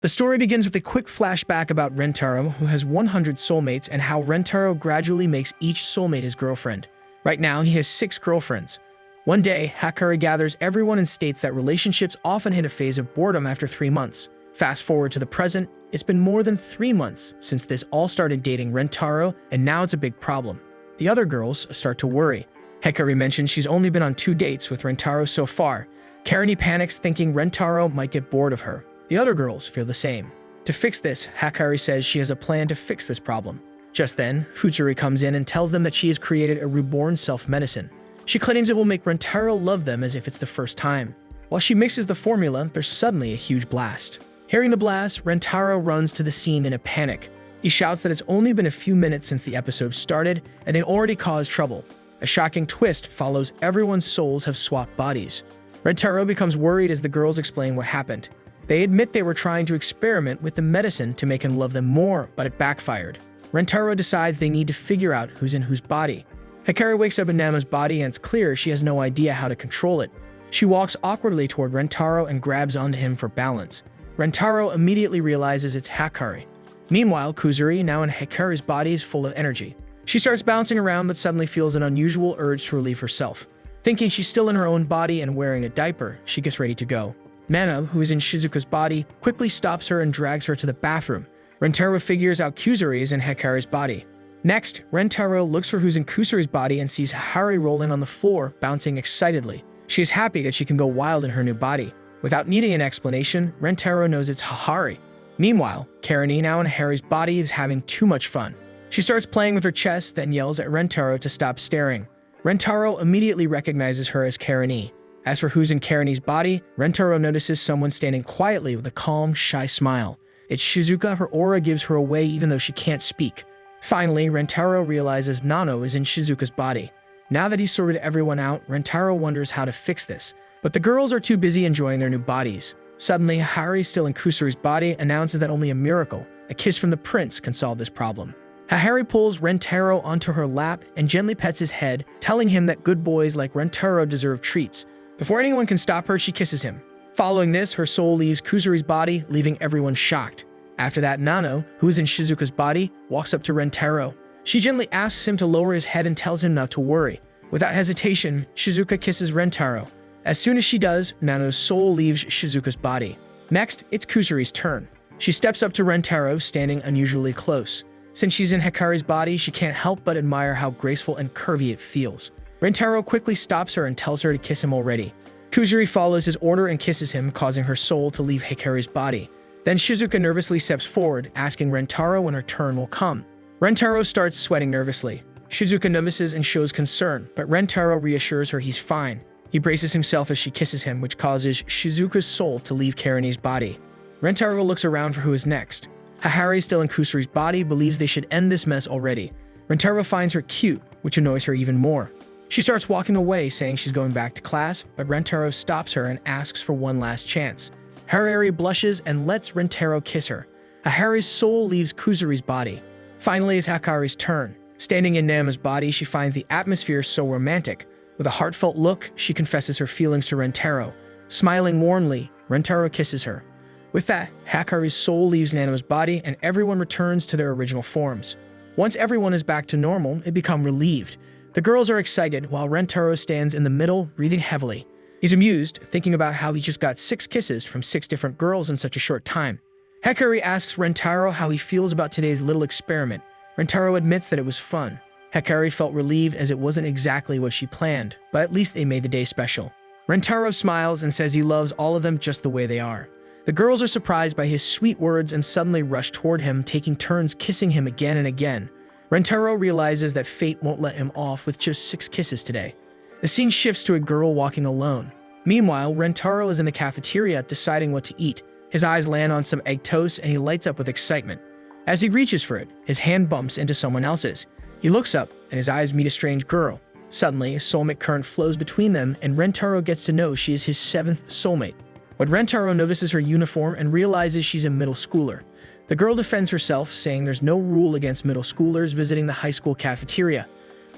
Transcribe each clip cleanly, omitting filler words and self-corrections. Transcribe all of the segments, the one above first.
The story begins with a quick flashback about Rentaro, who has 100 soulmates, and how Rentaro gradually makes each soulmate his girlfriend. Right now, he has 6 girlfriends. One day, Hyakkano gathers everyone and states that relationships often hit a phase of boredom after 3 months. Fast forward to the present, it's been more than 3 months since this all started dating Rentaro, and now it's a big problem. The other girls start to worry. Hyakkano mentions she's only been on 2 dates with Rentaro so far. Karani panics, thinking Rentaro might get bored of her. The other girls feel the same. To fix this, Hyakkano says she has a plan to fix this problem. Just then, Futsuri comes in and tells them that she has created a reborn self-medicine. She claims it will make Rentaro love them as if it's the first time. While she mixes the formula, there's suddenly a huge blast. Hearing the blast, Rentaro runs to the scene in a panic. He shouts that it's only been a few minutes since the episode started, and they already caused trouble. A shocking twist follows. Everyone's souls have swapped bodies. Rentaro becomes worried as the girls explain what happened. They admit they were trying to experiment with the medicine to make him love them more, but it backfired. Rentaro decides they need to figure out who's in whose body. Hyakkano wakes up in Nama's body, and it's clear she has no idea how to control it. She walks awkwardly toward Rentaro and grabs onto him for balance. Rentaro immediately realizes it's Hyakkano. Meanwhile, Kuzuri, now in Hyakkano's body, is full of energy. She starts bouncing around but suddenly feels an unusual urge to relieve herself. Thinking she's still in her own body and wearing a diaper, she gets ready to go. Nana, who is in Shizuka's body, quickly stops her and drags her to the bathroom. Rentaro figures out Kuzuri is in Hyakkano's body. Next, Rentaro looks for who's in Kusuri's body and sees Hari rolling on the floor, bouncing excitedly. She is happy that she can go wild in her new body. Without needing an explanation, Rentaro knows it's Hari. Meanwhile, Karani, now in Hari's body, is having too much fun. She starts playing with her chest, then yells at Rentaro to stop staring. Rentaro immediately recognizes her as Karani. As for who's in Karani's body, Rentaro notices someone standing quietly with a calm, shy smile. It's Shizuka. Her aura gives her away even though she can't speak. Finally, Rentaro realizes Nano is in Shizuka's body. Now that he's sorted everyone out, Rentaro wonders how to fix this. But the girls are too busy enjoying their new bodies. Suddenly, Hari, still in Kusuri's body, announces that only a miracle, a kiss from the prince, can solve this problem. Hari pulls Rentaro onto her lap and gently pets his head, telling him that good boys like Rentaro deserve treats. Before anyone can stop her, she kisses him. Following this, her soul leaves Kusuri's body, leaving everyone shocked. After that, Nano, who is in Shizuka's body, walks up to Rentaro. She gently asks him to lower his head and tells him not to worry. Without hesitation, Shizuka kisses Rentaro. As soon as she does, Nano's soul leaves Shizuka's body. Next, it's Kusuri's turn. She steps up to Rentaro, standing unusually close. Since she's in Hyakkano's body, she can't help but admire how graceful and curvy it feels. Rentaro quickly stops her and tells her to kiss him already. Kusuri follows his order and kisses him, causing her soul to leave Hyakkano's body. Then Shizuka nervously steps forward, asking Rentaro when her turn will come. Rentaro starts sweating nervously. Shizuka notices and shows concern, but Rentaro reassures her he's fine. He braces himself as she kisses him, which causes Shizuka's soul to leave Karani's body. Rentaro looks around for who is next. Hari, still in Kusuri's body, believes they should end this mess already. Rentaro finds her cute, which annoys her even more. She starts walking away, saying she's going back to class, but Rentaro stops her and asks for one last chance. Hari blushes and lets Rentaro kiss her. Hari's soul leaves Kusuri's body. Finally, it's Hyakkano's turn. Standing in Nama's body, she finds the atmosphere so romantic. With a heartfelt look, she confesses her feelings to Rentaro. Smiling warmly, Rentaro kisses her. With that, Hyakkano's soul leaves Nama's body and everyone returns to their original forms. Once everyone is back to normal, they become relieved. The girls are excited, while Rentaro stands in the middle, breathing heavily. He's amused, thinking about how he just got 6 kisses from 6 different girls in such a short time. Hyakkano asks Rentaro how he feels about today's little experiment. Rentaro admits that it was fun. Hyakkano felt relieved as it wasn't exactly what she planned, but at least they made the day special. Rentaro smiles and says he loves all of them just the way they are. The girls are surprised by his sweet words and suddenly rush toward him, taking turns kissing him again and again. Rentaro realizes that fate won't let him off with just 6 kisses today. The scene shifts to a girl walking alone. Meanwhile, Rentaro is in the cafeteria deciding what to eat. His eyes land on some egg toast and he lights up with excitement. As he reaches for it, his hand bumps into someone else's. He looks up and his eyes meet a strange girl. Suddenly, a soulmate current flows between them and Rentaro gets to know she is his 7th soulmate. When Rentaro notices her uniform and realizes she's a middle schooler, the girl defends herself, saying there's no rule against middle schoolers visiting the high school cafeteria.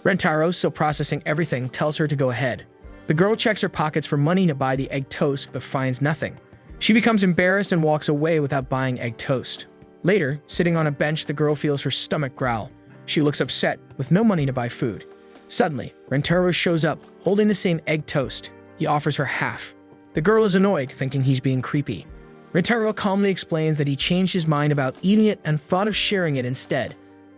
Rentaro, still processing everything, tells her to go ahead. The girl checks her pockets for money to buy the egg toast but finds nothing. She becomes embarrassed and walks away without buying egg toast. Later, sitting on a bench, the girl feels her stomach growl. She looks upset, with no money to buy food. Suddenly, Rentaro shows up, holding the same egg toast. He offers her half. The girl is annoyed, thinking he's being creepy. Rentaro calmly explains that he changed his mind about eating it and thought of sharing it instead.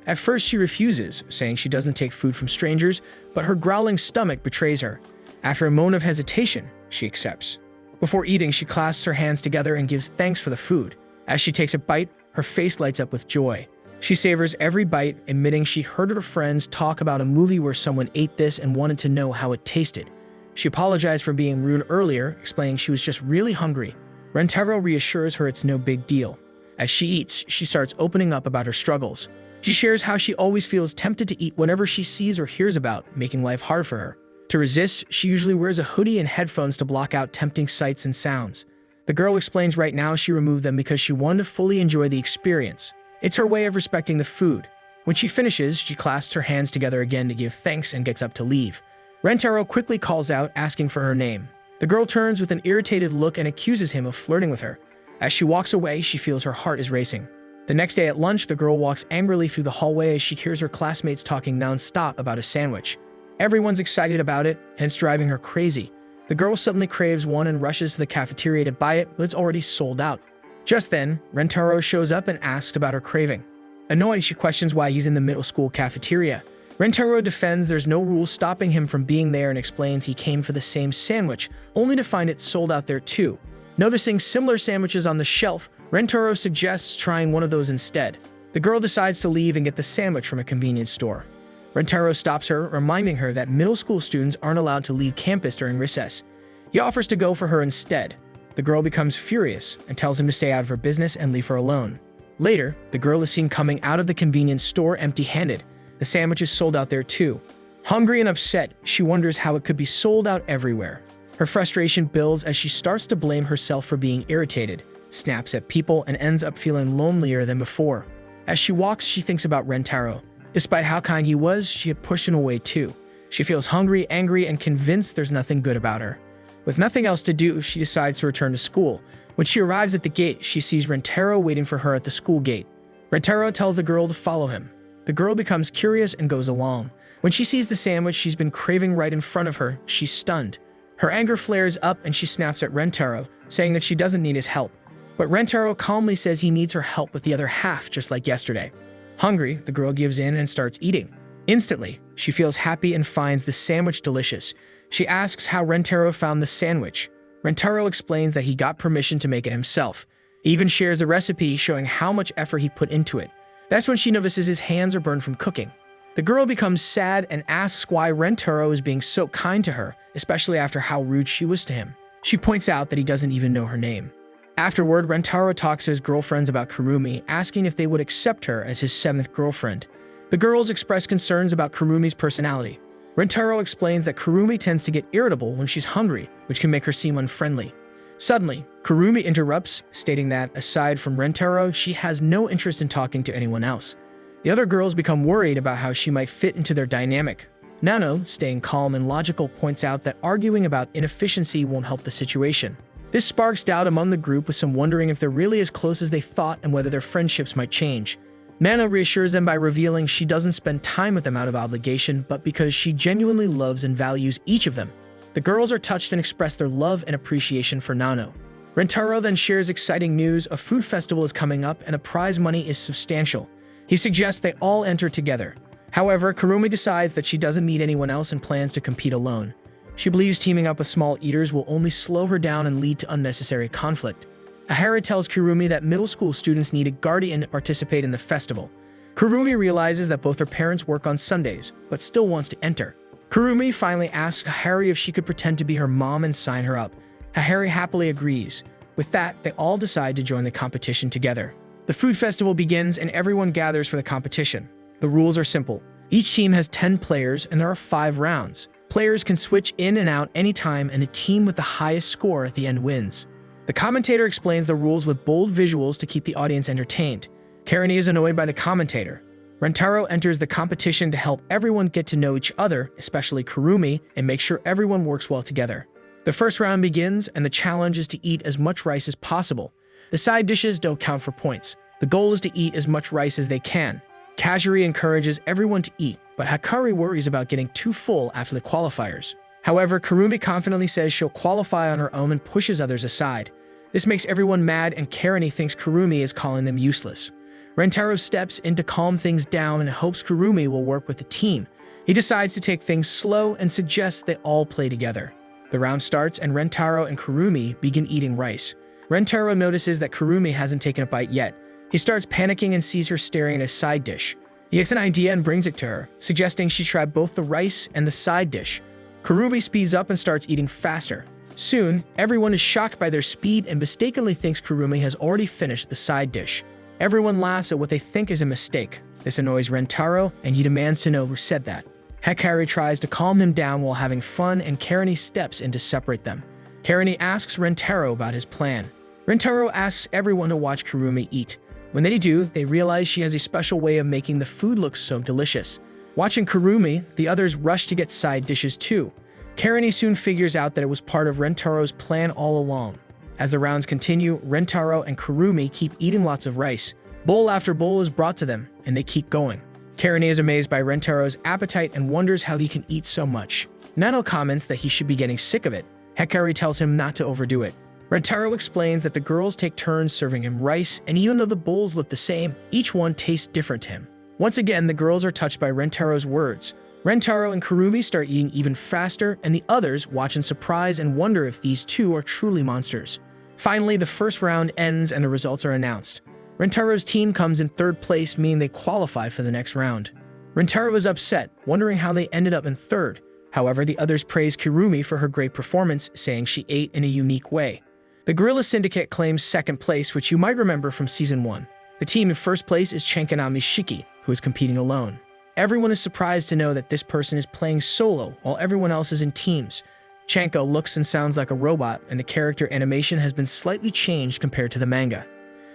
At first, she refuses, saying she doesn't take food from strangers, but her growling stomach betrays her. After a moment of hesitation, she accepts. Before eating, she clasps her hands together and gives thanks for the food. As she takes a bite, her face lights up with joy. She savors every bite, admitting she heard her friends talk about a movie where someone ate this and wanted to know how it tasted. She apologized for being rude earlier, explaining she was just really hungry. Rentaro reassures her it's no big deal. As she eats, she starts opening up about her struggles. She shares how she always feels tempted to eat whatever she sees or hears about, making life hard for her. To resist, she usually wears a hoodie and headphones to block out tempting sights and sounds. The girl explains right now she removed them because she wanted to fully enjoy the experience. It's her way of respecting the food. When she finishes, she clasps her hands together again to give thanks and gets up to leave. Rentaro quickly calls out, asking for her name. The girl turns with an irritated look and accuses him of flirting with her. As she walks away, she feels her heart is racing. The next day at lunch, the girl walks angrily through the hallway as she hears her classmates talking non-stop about a sandwich. Everyone's excited about it, and it's driving her crazy. The girl suddenly craves one and rushes to the cafeteria to buy it, but it's already sold out. Just then, Rentaro shows up and asks about her craving. Annoyed, she questions why he's in the middle school cafeteria. Rentaro defends there's no rules stopping him from being there and explains he came for the same sandwich, only to find it sold out there too. Noticing similar sandwiches on the shelf, Rentaro suggests trying one of those instead. The girl decides to leave and get the sandwich from a convenience store. Rentaro stops her, reminding her that middle school students aren't allowed to leave campus during recess. He offers to go for her instead. The girl becomes furious and tells him to stay out of her business and leave her alone. Later, the girl is seen coming out of the convenience store empty-handed. The sandwich is sold out there too. Hungry and upset, she wonders how it could be sold out everywhere. Her frustration builds as she starts to blame herself for being irritated, snaps at people, and ends up feeling lonelier than before. As she walks, she thinks about Rentaro. Despite how kind he was, she had pushed him away too. She feels hungry, angry, and convinced there's nothing good about her. With nothing else to do, she decides to return to school. When she arrives at the gate, she sees Rentaro waiting for her at the school gate. Rentaro tells the girl to follow him. The girl becomes curious and goes along. When she sees the sandwich she's been craving right in front of her, she's stunned. Her anger flares up and she snaps at Rentaro, saying that she doesn't need his help. But Rentaro calmly says he needs her help with the other half, just like yesterday. Hungry, the girl gives in and starts eating. Instantly, she feels happy and finds the sandwich delicious. She asks how Rentaro found the sandwich. Rentaro explains that he got permission to make it himself. He even shares the recipe, showing how much effort he put into it. That's when she notices his hands are burned from cooking. The girl becomes sad and asks why Rentaro is being so kind to her, especially after how rude she was to him. She points out that he doesn't even know her name. Afterward, Rentaro talks to his girlfriends about Kurumi, asking if they would accept her as his 7th girlfriend. The girls express concerns about Kurumi's personality. Rentaro explains that Kurumi tends to get irritable when she's hungry, which can make her seem unfriendly. Suddenly, Kurumi interrupts, stating that, aside from Rentaro, she has no interest in talking to anyone else. The other girls become worried about how she might fit into their dynamic. Nano, staying calm and logical, points out that arguing about inefficiency won't help the situation. This sparks doubt among the group, with some wondering if they're really as close as they thought and whether their friendships might change. Nano reassures them by revealing she doesn't spend time with them out of obligation, but because she genuinely loves and values each of them. The girls are touched and express their love and appreciation for Nano. Rentaro then shares exciting news: a food festival is coming up and the prize money is substantial. He suggests they all enter together. However, Kurumi decides that she doesn't meet anyone else and plans to compete alone. She believes teaming up with small eaters will only slow her down and lead to unnecessary conflict. Ahara tells Kurumi that middle school students need a guardian to participate in the festival. Kurumi realizes that both her parents work on Sundays, but still wants to enter. Kurumi finally asks Ahara if she could pretend to be her mom and sign her up. Ahara happily agrees. With that, they all decide to join the competition together. The food festival begins and everyone gathers for the competition. The rules are simple. Each team has 10 players and there are 5 rounds. Players can switch in and out anytime, and the team with the highest score at the end wins. The commentator explains the rules with bold visuals to keep the audience entertained. Karani is annoyed by the commentator. Rentaro enters the competition to help everyone get to know each other, especially Kurumi, and make sure everyone works well together. The first round begins, and the challenge is to eat as much rice as possible. The side dishes don't count for points. The goal is to eat as much rice as they can. Kajiri encourages everyone to eat, but Hyakkano worries about getting too full after the qualifiers. However, Kurumi confidently says she'll qualify on her own and pushes others aside. This makes everyone mad, and Karani thinks Kurumi is calling them useless. Rentaro steps in to calm things down and hopes Kurumi will work with the team. He decides to take things slow and suggests they all play together. The round starts, and Rentaro and Kurumi begin eating rice. Rentaro notices that Kurumi hasn't taken a bite yet. He starts panicking and sees her staring at a side dish. He gets an idea and brings it to her, suggesting she try both the rice and the side dish. Kurumi speeds up and starts eating faster. Soon, everyone is shocked by their speed and mistakenly thinks Kurumi has already finished the side dish. Everyone laughs at what they think is a mistake. This annoys Rentaro, and he demands to know who said that. Hyakkano tries to calm him down while having fun, and Karani steps in to separate them. Karani asks Rentaro about his plan. Rentaro asks everyone to watch Kurumi eat. When they do, they realize she has a special way of making the food look so delicious. Watching Kurumi, the others rush to get side dishes too. Karani soon figures out that it was part of Rentaro's plan all along. As the rounds continue, Rentaro and Kurumi keep eating lots of rice. Bowl after bowl is brought to them, and they keep going. Karani is amazed by Rentaro's appetite and wonders how he can eat so much. Nano comments that he should be getting sick of it. Hyakkano tells him not to overdo it. Rentaro explains that the girls take turns serving him rice, and even though the bowls look the same, each one tastes different to him. Once again, the girls are touched by Rentaro's words. Rentaro and Kurumi start eating even faster, and the others watch in surprise and wonder if these two are truly monsters. Finally, the first round ends and the results are announced. Rentaro's team comes in third place, meaning they qualify for the next round. Rentaro is upset, wondering how they ended up in third. However, the others praise Kurumi for her great performance, saying she ate in a unique way. The Gorilla Syndicate claims second place, which you might remember from Season 1. The team in first place is Hyakkano Shiki, who is competing alone. Everyone is surprised to know that this person is playing solo, while everyone else is in teams. Hyakkano looks and sounds like a robot, and the character animation has been slightly changed compared to the manga.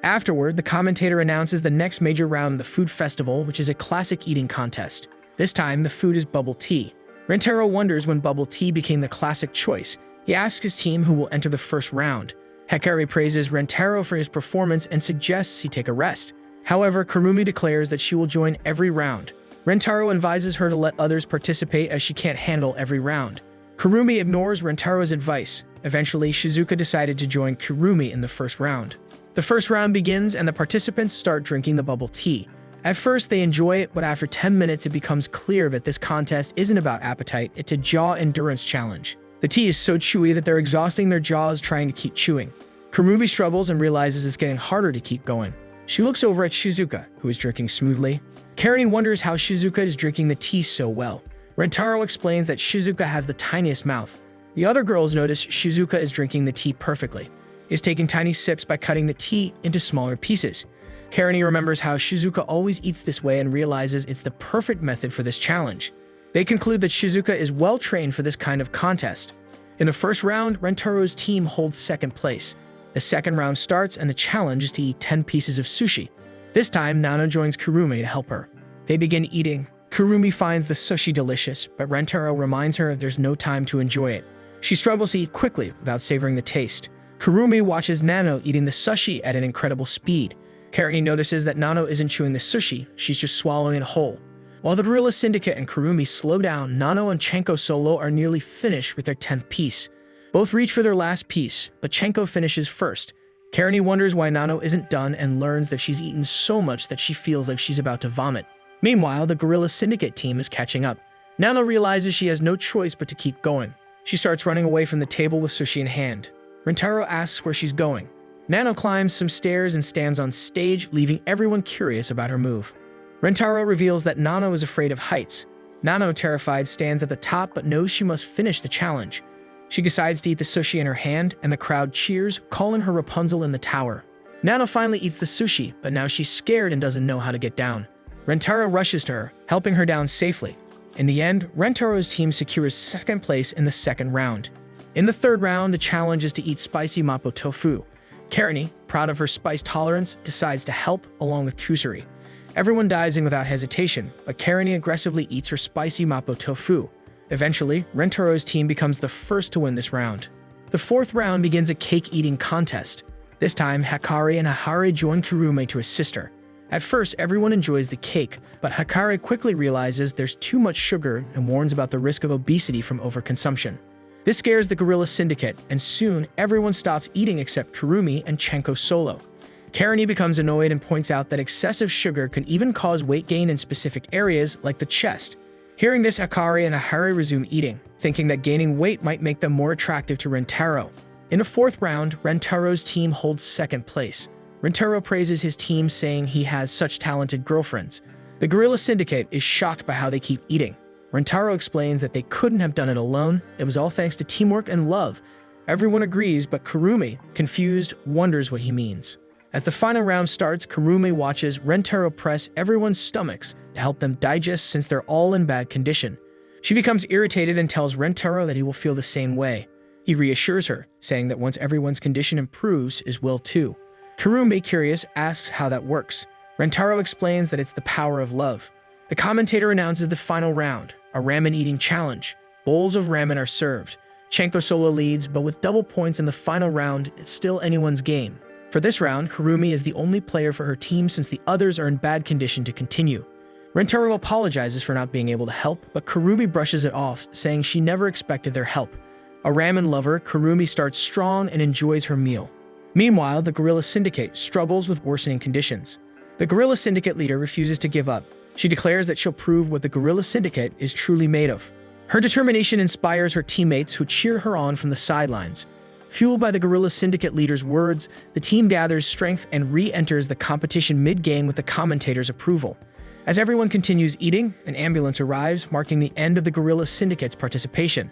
Afterward, the commentator announces the next major round of the food festival, which is a classic eating contest. This time, the food is bubble tea. Rentaro wonders when bubble tea became the classic choice. He asks his team who will enter the first round. Hyakkano praises Rentaro for his performance and suggests he take a rest. However, Kurumi declares that she will join every round. Rentaro advises her to let others participate as she can't handle every round. Kurumi ignores Rentaro's advice. Eventually, Shizuka decided to join Kurumi in the first round. The first round begins, and the participants start drinking the bubble tea. At first, they enjoy it, but after 10 minutes, it becomes clear that this contest isn't about appetite, it's a jaw endurance challenge. The tea is so chewy that they're exhausting their jaws trying to keep chewing. Kurumi struggles and realizes it's getting harder to keep going. She looks over at Shizuka, who is drinking smoothly. Karani wonders how Shizuka is drinking the tea so well. Rentaro explains that Shizuka has the tiniest mouth. The other girls notice Shizuka is drinking the tea perfectly. He is taking tiny sips by cutting the tea into smaller pieces. Karani remembers how Shizuka always eats this way and realizes it's the perfect method for this challenge. They conclude that Shizuka is well trained for this kind of contest. In the first round, Rentaro's team holds second place. The second round starts, and the challenge is to eat 10 pieces of sushi. This time, Nano joins Kurumi to help her. They begin eating. Kurumi finds the sushi delicious, but Rentaro reminds her there's no time to enjoy it. She struggles to eat quickly without savoring the taste. Kurumi watches Nano eating the sushi at an incredible speed. Karani notices that Nano isn't chewing the sushi, she's just swallowing it whole. While the Gorilla Syndicate and Kurumi slow down, Nano and Hyakkano Solo are nearly finished with their 10th piece. Both reach for their last piece, but Hyakkano finishes first. Karani wonders why Nano isn't done and learns that she's eaten so much that she feels like she's about to vomit. Meanwhile, the Gorilla Syndicate team is catching up. Nano realizes she has no choice but to keep going. She starts running away from the table with sushi in hand. Rentaro asks where she's going. Nano climbs some stairs and stands on stage, leaving everyone curious about her move. Rentaro reveals that Nano is afraid of heights. Nano, terrified, stands at the top but knows she must finish the challenge. She decides to eat the sushi in her hand, and the crowd cheers, calling her Rapunzel in the tower. Nano finally eats the sushi, but now she's scared and doesn't know how to get down. Rentaro rushes to her, helping her down safely. In the end, Rentaro's team secures second place in the second round. In the third round, the challenge is to eat spicy mapo tofu. Karani, proud of her spice tolerance, decides to help, along with Kusuri. Everyone dives in without hesitation, but Karani aggressively eats her spicy mapo tofu. Eventually, Rentaro's team becomes the first to win this round. The fourth round begins a cake-eating contest. This time, Hikari and Hahari join Kurume to assist her. At first, everyone enjoys the cake, but Hikari quickly realizes there's too much sugar and warns about the risk of obesity from overconsumption. This scares the Gorilla Syndicate, and soon everyone stops eating except Kurumi and Chenko Solo. Karani becomes annoyed and points out that excessive sugar can even cause weight gain in specific areas like the chest. Hearing this, Hikari and Hahari resume eating, thinking that gaining weight might make them more attractive to Rentaro. In the fourth round, Rentaro's team holds second place. Rentaro praises his team, saying he has such talented girlfriends. The Gorilla Syndicate is shocked by how they keep eating. Rentaro explains that they couldn't have done it alone. It was all thanks to teamwork and love. Everyone agrees, but Kurumi, confused, wonders what he means. As the final round starts, Kurumi watches Rentaro press everyone's stomachs to help them digest since they're all in bad condition. She becomes irritated and tells Rentaro that he will feel the same way. He reassures her, saying that once everyone's condition improves, his will too. Kurumi, curious, asks how that works. Rentaro explains that it's the power of love. The commentator announces the final round, a ramen eating challenge. Bowls of ramen are served. Chenko Solo leads, but with double points in the final round, it's still anyone's game. For this round, Kurumi is the only player for her team since the others are in bad condition to continue. Rentaro apologizes for not being able to help, but Kurumi brushes it off, saying she never expected their help. A ramen lover, Kurumi starts strong and enjoys her meal. Meanwhile, the Gorilla Syndicate struggles with worsening conditions. The Gorilla Syndicate leader refuses to give up. She declares that she'll prove what the Gorilla Syndicate is truly made of. Her determination inspires her teammates who cheer her on from the sidelines. Fueled by the Gorilla Syndicate leader's words, the team gathers strength and re-enters the competition mid-game with the commentator's approval. As everyone continues eating, an ambulance arrives, marking the end of the Gorilla Syndicate's participation.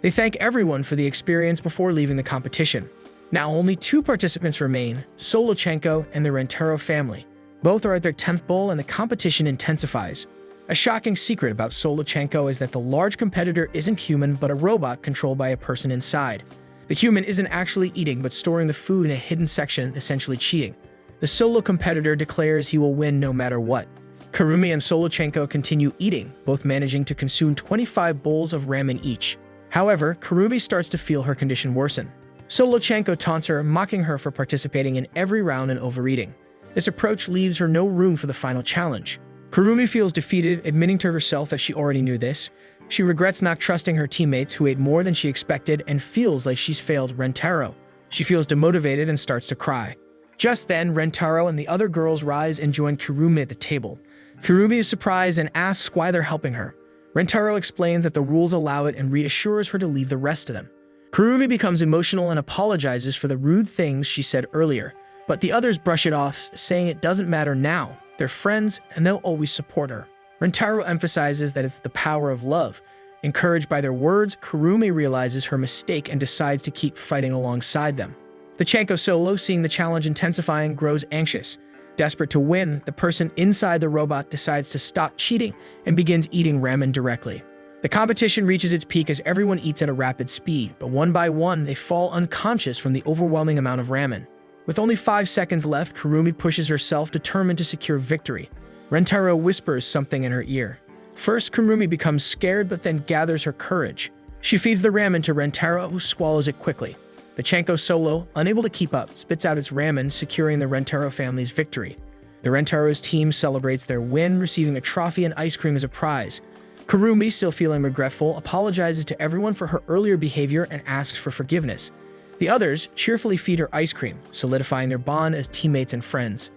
They thank everyone for the experience before leaving the competition. Now only 2 participants remain, Solochenko and the Rentaro family. Both are at their 10th bowl and the competition intensifies. A shocking secret about Solochenko is that the large competitor isn't human but a robot controlled by a person inside. The human isn't actually eating but storing the food in a hidden section, essentially cheating. The solo competitor declares he will win no matter what. Kurumi and Solochenko continue eating, both managing to consume 25 bowls of ramen each. However, Kurumi starts to feel her condition worsen. Solochenko taunts her, mocking her for participating in every round and overeating. This approach leaves her no room for the final challenge. Kurumi feels defeated, admitting to herself that she already knew this. She regrets not trusting her teammates who ate more than she expected and feels like she's failed Rentaro. She feels demotivated and starts to cry. Just then, Rentaro and the other girls rise and join Kurumi at the table. Kurumi is surprised and asks why they're helping her. Rentaro explains that the rules allow it and reassures her to leave the rest of them. Kurumi becomes emotional and apologizes for the rude things she said earlier, but the others brush it off, saying it doesn't matter now. They're friends and they'll always support her. Rentaro emphasizes that it's the power of love. Encouraged by their words, Kurumi realizes her mistake and decides to keep fighting alongside them. The Chenko Solo, seeing the challenge intensifying, grows anxious. Desperate to win, the person inside the robot decides to stop cheating and begins eating ramen directly. The competition reaches its peak as everyone eats at a rapid speed, but one by one, they fall unconscious from the overwhelming amount of ramen. With only 5 seconds left, Kurumi pushes herself, determined to secure victory. Rentaro whispers something in her ear. First, Kurumi becomes scared, but then gathers her courage. She feeds the ramen to Rentaro, who swallows it quickly. The Chenko Solo, unable to keep up, spits out its ramen, securing the Rentaro family's victory. The Rentaro's team celebrates their win, receiving a trophy and ice cream as a prize. Kurumi, still feeling regretful, apologizes to everyone for her earlier behavior and asks for forgiveness. The others cheerfully feed her ice cream, solidifying their bond as teammates and friends.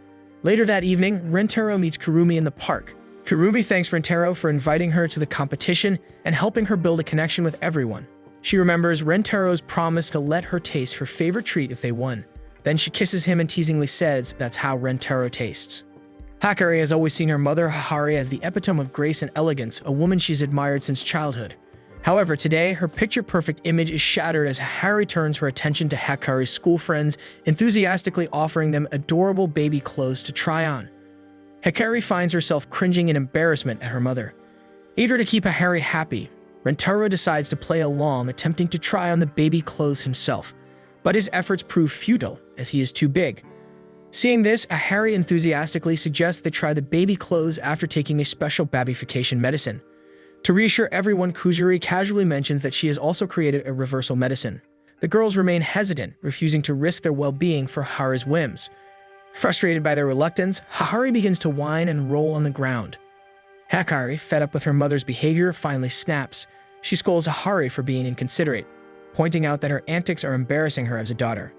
Later that evening, Rentaro meets Kurumi in the park. Kurumi thanks Rentaro for inviting her to the competition and helping her build a connection with everyone. She remembers Rentaro's promise to let her taste her favorite treat if they won. Then she kisses him and teasingly says that's how Rentaro tastes. Hikari has always seen her mother, Hahari, as the epitome of grace and elegance, a woman she's admired since childhood. However, today, her picture-perfect image is shattered as Hahari turns her attention to Hikari's school friends, enthusiastically offering them adorable baby clothes to try on. Hikari finds herself cringing in embarrassment at her mother. Eager to keep Hahari happy, Rentaro decides to play along, attempting to try on the baby clothes himself. But his efforts prove futile, as he is too big. Seeing this, Hahari enthusiastically suggests they try the baby clothes after taking a special babification medicine. To reassure everyone, Kuzuri casually mentions that she has also created a reversal medicine. The girls remain hesitant, refusing to risk their well-being for Hahari's whims. Frustrated by their reluctance, Hahari begins to whine and roll on the ground. Hyakkano, fed up with her mother's behavior, finally snaps. She scolds Hahari for being inconsiderate, pointing out that her antics are embarrassing her as a daughter.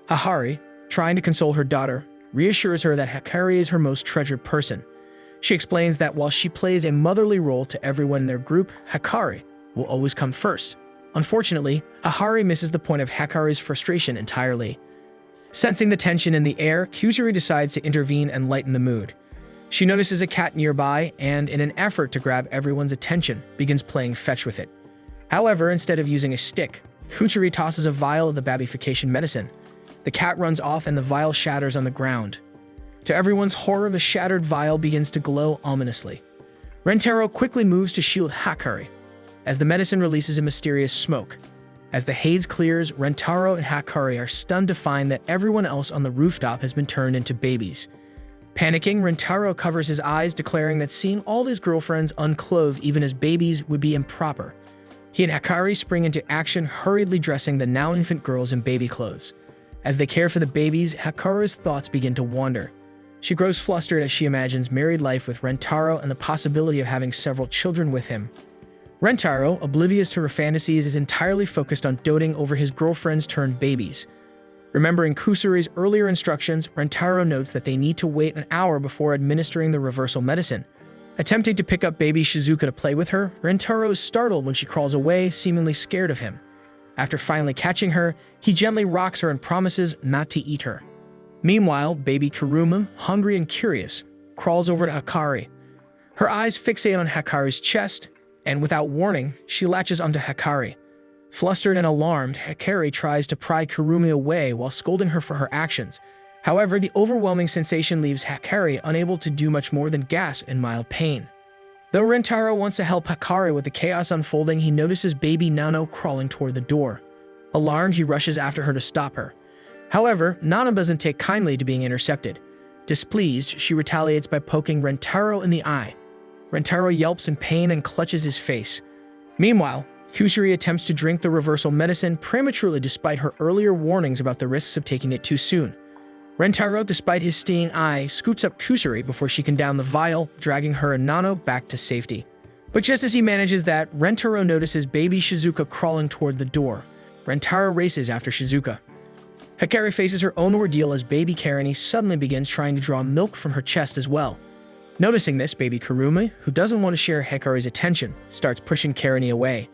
Hahari, trying to console her daughter, reassures her that Hyakkano is her most treasured person. She explains that while she plays a motherly role to everyone in their group, Hyakkano will always come first. Unfortunately, Hahari misses the point of Hyakkano's frustration entirely. Sensing the tension in the air, Kusuri decides to intervene and lighten the mood. She notices a cat nearby and, in an effort to grab everyone's attention, begins playing fetch with it. However, instead of using a stick, Kusuri tosses a vial of the babification medicine. The cat runs off and the vial shatters on the ground. To everyone's horror, the shattered vial begins to glow ominously. Rentaro quickly moves to shield Hyakkano, as the medicine releases a mysterious smoke. As the haze clears, Rentaro and Hyakkano are stunned to find that everyone else on the rooftop has been turned into babies. Panicking, Rentaro covers his eyes, declaring that seeing all his girlfriends unclothed even as babies would be improper. He and Hyakkano spring into action, hurriedly dressing the now-infant girls in baby clothes. As they care for the babies, Hyakkano's thoughts begin to wander. She grows flustered as she imagines married life with Rentaro and the possibility of having several children with him. Rentaro, oblivious to her fantasies, is entirely focused on doting over his girlfriends turned babies. Remembering Kusuri's earlier instructions, Rentaro notes that they need to wait an hour before administering the reversal medicine. Attempting to pick up baby Shizuka to play with her, Rentaro is startled when she crawls away, seemingly scared of him. After finally catching her, he gently rocks her and promises not to eat her. Meanwhile, baby Kuruma, hungry and curious, crawls over to Hyakkano. Her eyes fixate on Hyakkano's chest, and without warning, she latches onto Hyakkano. Flustered and alarmed, Hyakkano tries to pry Kurumi away while scolding her for her actions. However, the overwhelming sensation leaves Hyakkano unable to do much more than gasp in mild pain. Though Rentaro wants to help Hyakkano with the chaos unfolding, he notices baby Nano crawling toward the door. Alarmed, he rushes after her to stop her. However, Nano doesn't take kindly to being intercepted. Displeased, she retaliates by poking Rentaro in the eye. Rentaro yelps in pain and clutches his face. Meanwhile, Kusuri attempts to drink the reversal medicine prematurely despite her earlier warnings about the risks of taking it too soon. Rentaro, despite his stinging eye, scoots up Kusuri before she can down the vial, dragging her and Nano back to safety. But just as he manages that, Rentaro notices baby Shizuka crawling toward the door. Rentaro races after Shizuka. Hyakkano faces her own ordeal as baby Karani suddenly begins trying to draw milk from her chest as well. Noticing this, baby Kurumi, who doesn't want to share Hyakkano's attention, starts pushing Karani away.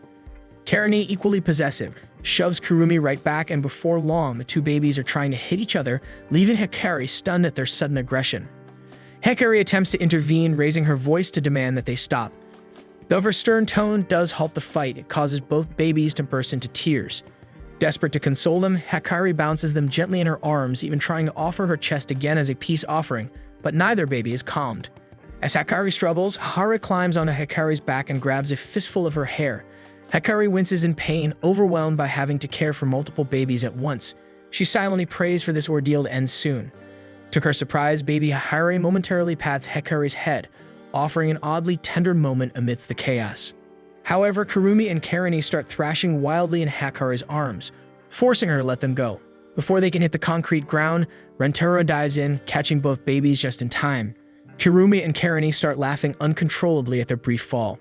Karani, equally possessive, shoves Kurumi right back, and before long, the two babies are trying to hit each other, leaving Hyakkano stunned at their sudden aggression. Hyakkano attempts to intervene, raising her voice to demand that they stop. Though her stern tone does halt the fight, it causes both babies to burst into tears. Desperate to console them, Hyakkano bounces them gently in her arms, even trying to offer her chest again as a peace offering, but neither baby is calmed. As Hyakkano struggles, Hara climbs onto Hyakkano's back and grabs a fistful of her hair. Hyakkano winces in pain, overwhelmed by having to care for multiple babies at once. She silently prays for this ordeal to end soon. To her surprise, baby Hyakkano momentarily pats Hyakkano's head, offering an oddly tender moment amidst the chaos. However, Kurumi and Karani start thrashing wildly in Hyakkano's arms, forcing her to let them go. Before they can hit the concrete ground, Rentaro dives in, catching both babies just in time. Kurumi and Karani start laughing uncontrollably at their brief fall.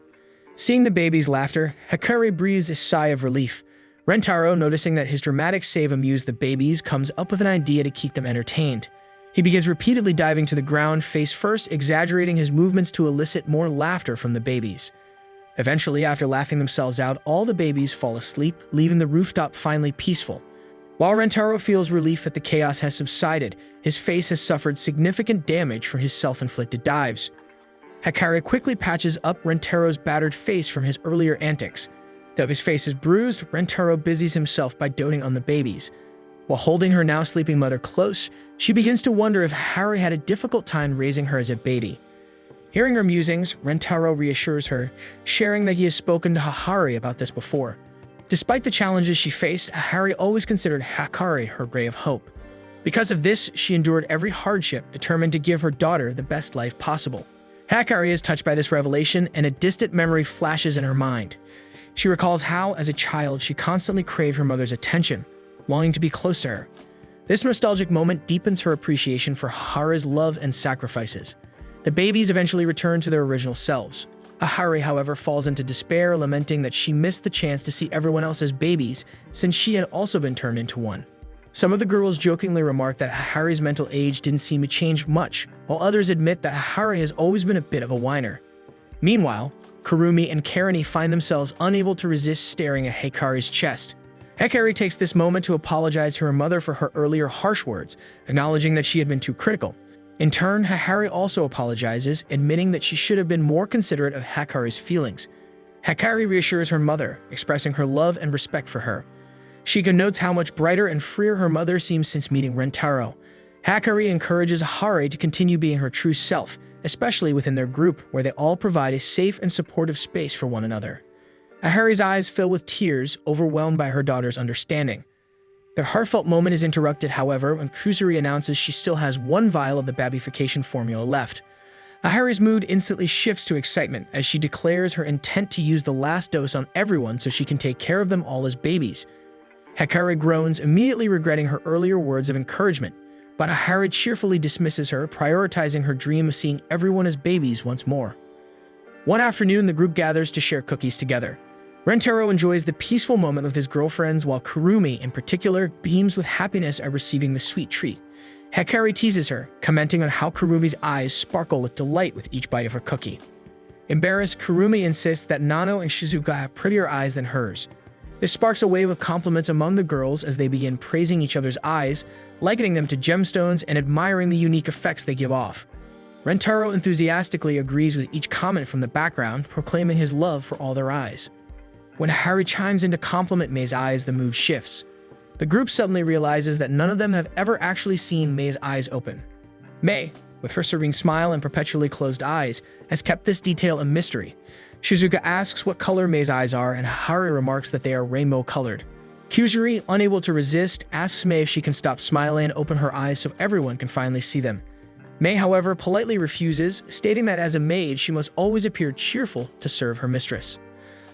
Seeing the baby's laughter, Hyakkano breathes a sigh of relief. Rentaro, noticing that his dramatic save amused the babies, comes up with an idea to keep them entertained. He begins repeatedly diving to the ground, face first, exaggerating his movements to elicit more laughter from the babies. Eventually, after laughing themselves out, all the babies fall asleep, leaving the rooftop finally peaceful. While Rentaro feels relief that the chaos has subsided, his face has suffered significant damage from his self-inflicted dives. Hyakkano quickly patches up Rentaro's battered face from his earlier antics. Though his face is bruised, Rentaro busies himself by doting on the babies. While holding her now sleeping mother close, she begins to wonder if Hyakkano had a difficult time raising her as a baby. Hearing her musings, Rentaro reassures her, sharing that he has spoken to Hahari about this before. Despite the challenges she faced, Hyakkano always considered Hyakkano her ray of hope. Because of this, she endured every hardship, determined to give her daughter the best life possible. Hyakkano is touched by this revelation, and a distant memory flashes in her mind. She recalls how, as a child, she constantly craved her mother's attention, longing to be close to her. This nostalgic moment deepens her appreciation for Haru's love and sacrifices. The babies eventually return to their original selves. Haru, however, falls into despair, lamenting that she missed the chance to see everyone else as babies since she had also been turned into one. Some of the girls jokingly remark that Haru's mental age didn't seem to change much, while others admit that Haru has always been a bit of a whiner. Meanwhile, Kurumi and Karani find themselves unable to resist staring at Hikaru's chest. Hikaru takes this moment to apologize to her mother for her earlier harsh words, acknowledging that she had been too critical. In turn, Haru also apologizes, admitting that she should have been more considerate of Hikaru's feelings. Hikaru reassures her mother, expressing her love and respect for her. Shika notes how much brighter and freer her mother seems since meeting Rentaro. Hikaru encourages Haru to continue being her true self, especially within their group, where they all provide a safe and supportive space for one another. Haru's eyes fill with tears, overwhelmed by her daughter's understanding. Their heartfelt moment is interrupted, however, when Kusuri announces she still has one vial of the babification formula left. Haru's mood instantly shifts to excitement as she declares her intent to use the last dose on everyone so she can take care of them all as babies. Hikaru groans, immediately regretting her earlier words of encouragement, but Haru cheerfully dismisses her, prioritizing her dream of seeing everyone as babies once more. One afternoon, the group gathers to share cookies together. Rentaro enjoys the peaceful moment with his girlfriends, while Kurumi, in particular, beams with happiness at receiving the sweet treat. Hikaru teases her, commenting on how Kurumi's eyes sparkle with delight with each bite of her cookie. Embarrassed, Kurumi insists that Nano and Shizuka have prettier eyes than hers. This sparks a wave of compliments among the girls as they begin praising each other's eyes, likening them to gemstones and admiring the unique effects they give off. Rentaro enthusiastically agrees with each comment from the background, proclaiming his love for all their eyes. When Haru chimes in to compliment Mei's eyes, the mood shifts. The group suddenly realizes that none of them have ever actually seen Mei's eyes open. Mei, with her serene smile and perpetually closed eyes, has kept this detail a mystery. Shizuka asks what color Mei's eyes are, and Haru remarks that they are rainbow-colored. Kusuri, unable to resist, asks Mei if she can stop smiling and open her eyes so everyone can finally see them. Mei, however, politely refuses, stating that as a maid, she must always appear cheerful to serve her mistress.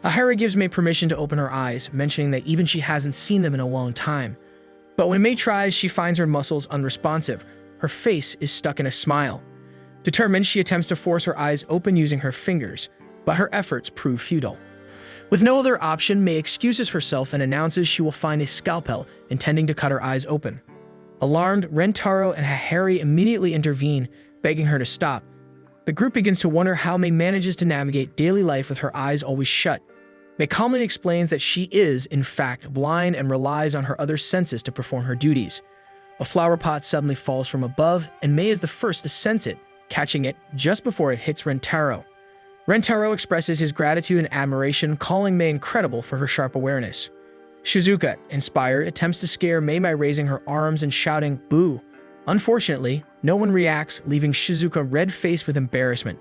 Haru gives Mei permission to open her eyes, mentioning that even she hasn't seen them in a long time. But when Mei tries, she finds her muscles unresponsive. Her face is stuck in a smile. Determined, she attempts to force her eyes open using her fingers, but her efforts prove futile. With no other option, Mei excuses herself and announces she will find a scalpel, intending to cut her eyes open. Alarmed, Rentaro and Haru immediately intervene, begging her to stop. The group begins to wonder how Mei manages to navigate daily life with her eyes always shut. Mei calmly explains that she is, in fact, blind and relies on her other senses to perform her duties. A flower pot suddenly falls from above, and Mei is the first to sense it, catching it just before it hits Rentaro. Rentaro expresses his gratitude and admiration, calling Mei incredible for her sharp awareness. Shizuka, inspired, attempts to scare Mei by raising her arms and shouting, "Boo!" Unfortunately, no one reacts, leaving Shizuka red-faced with embarrassment.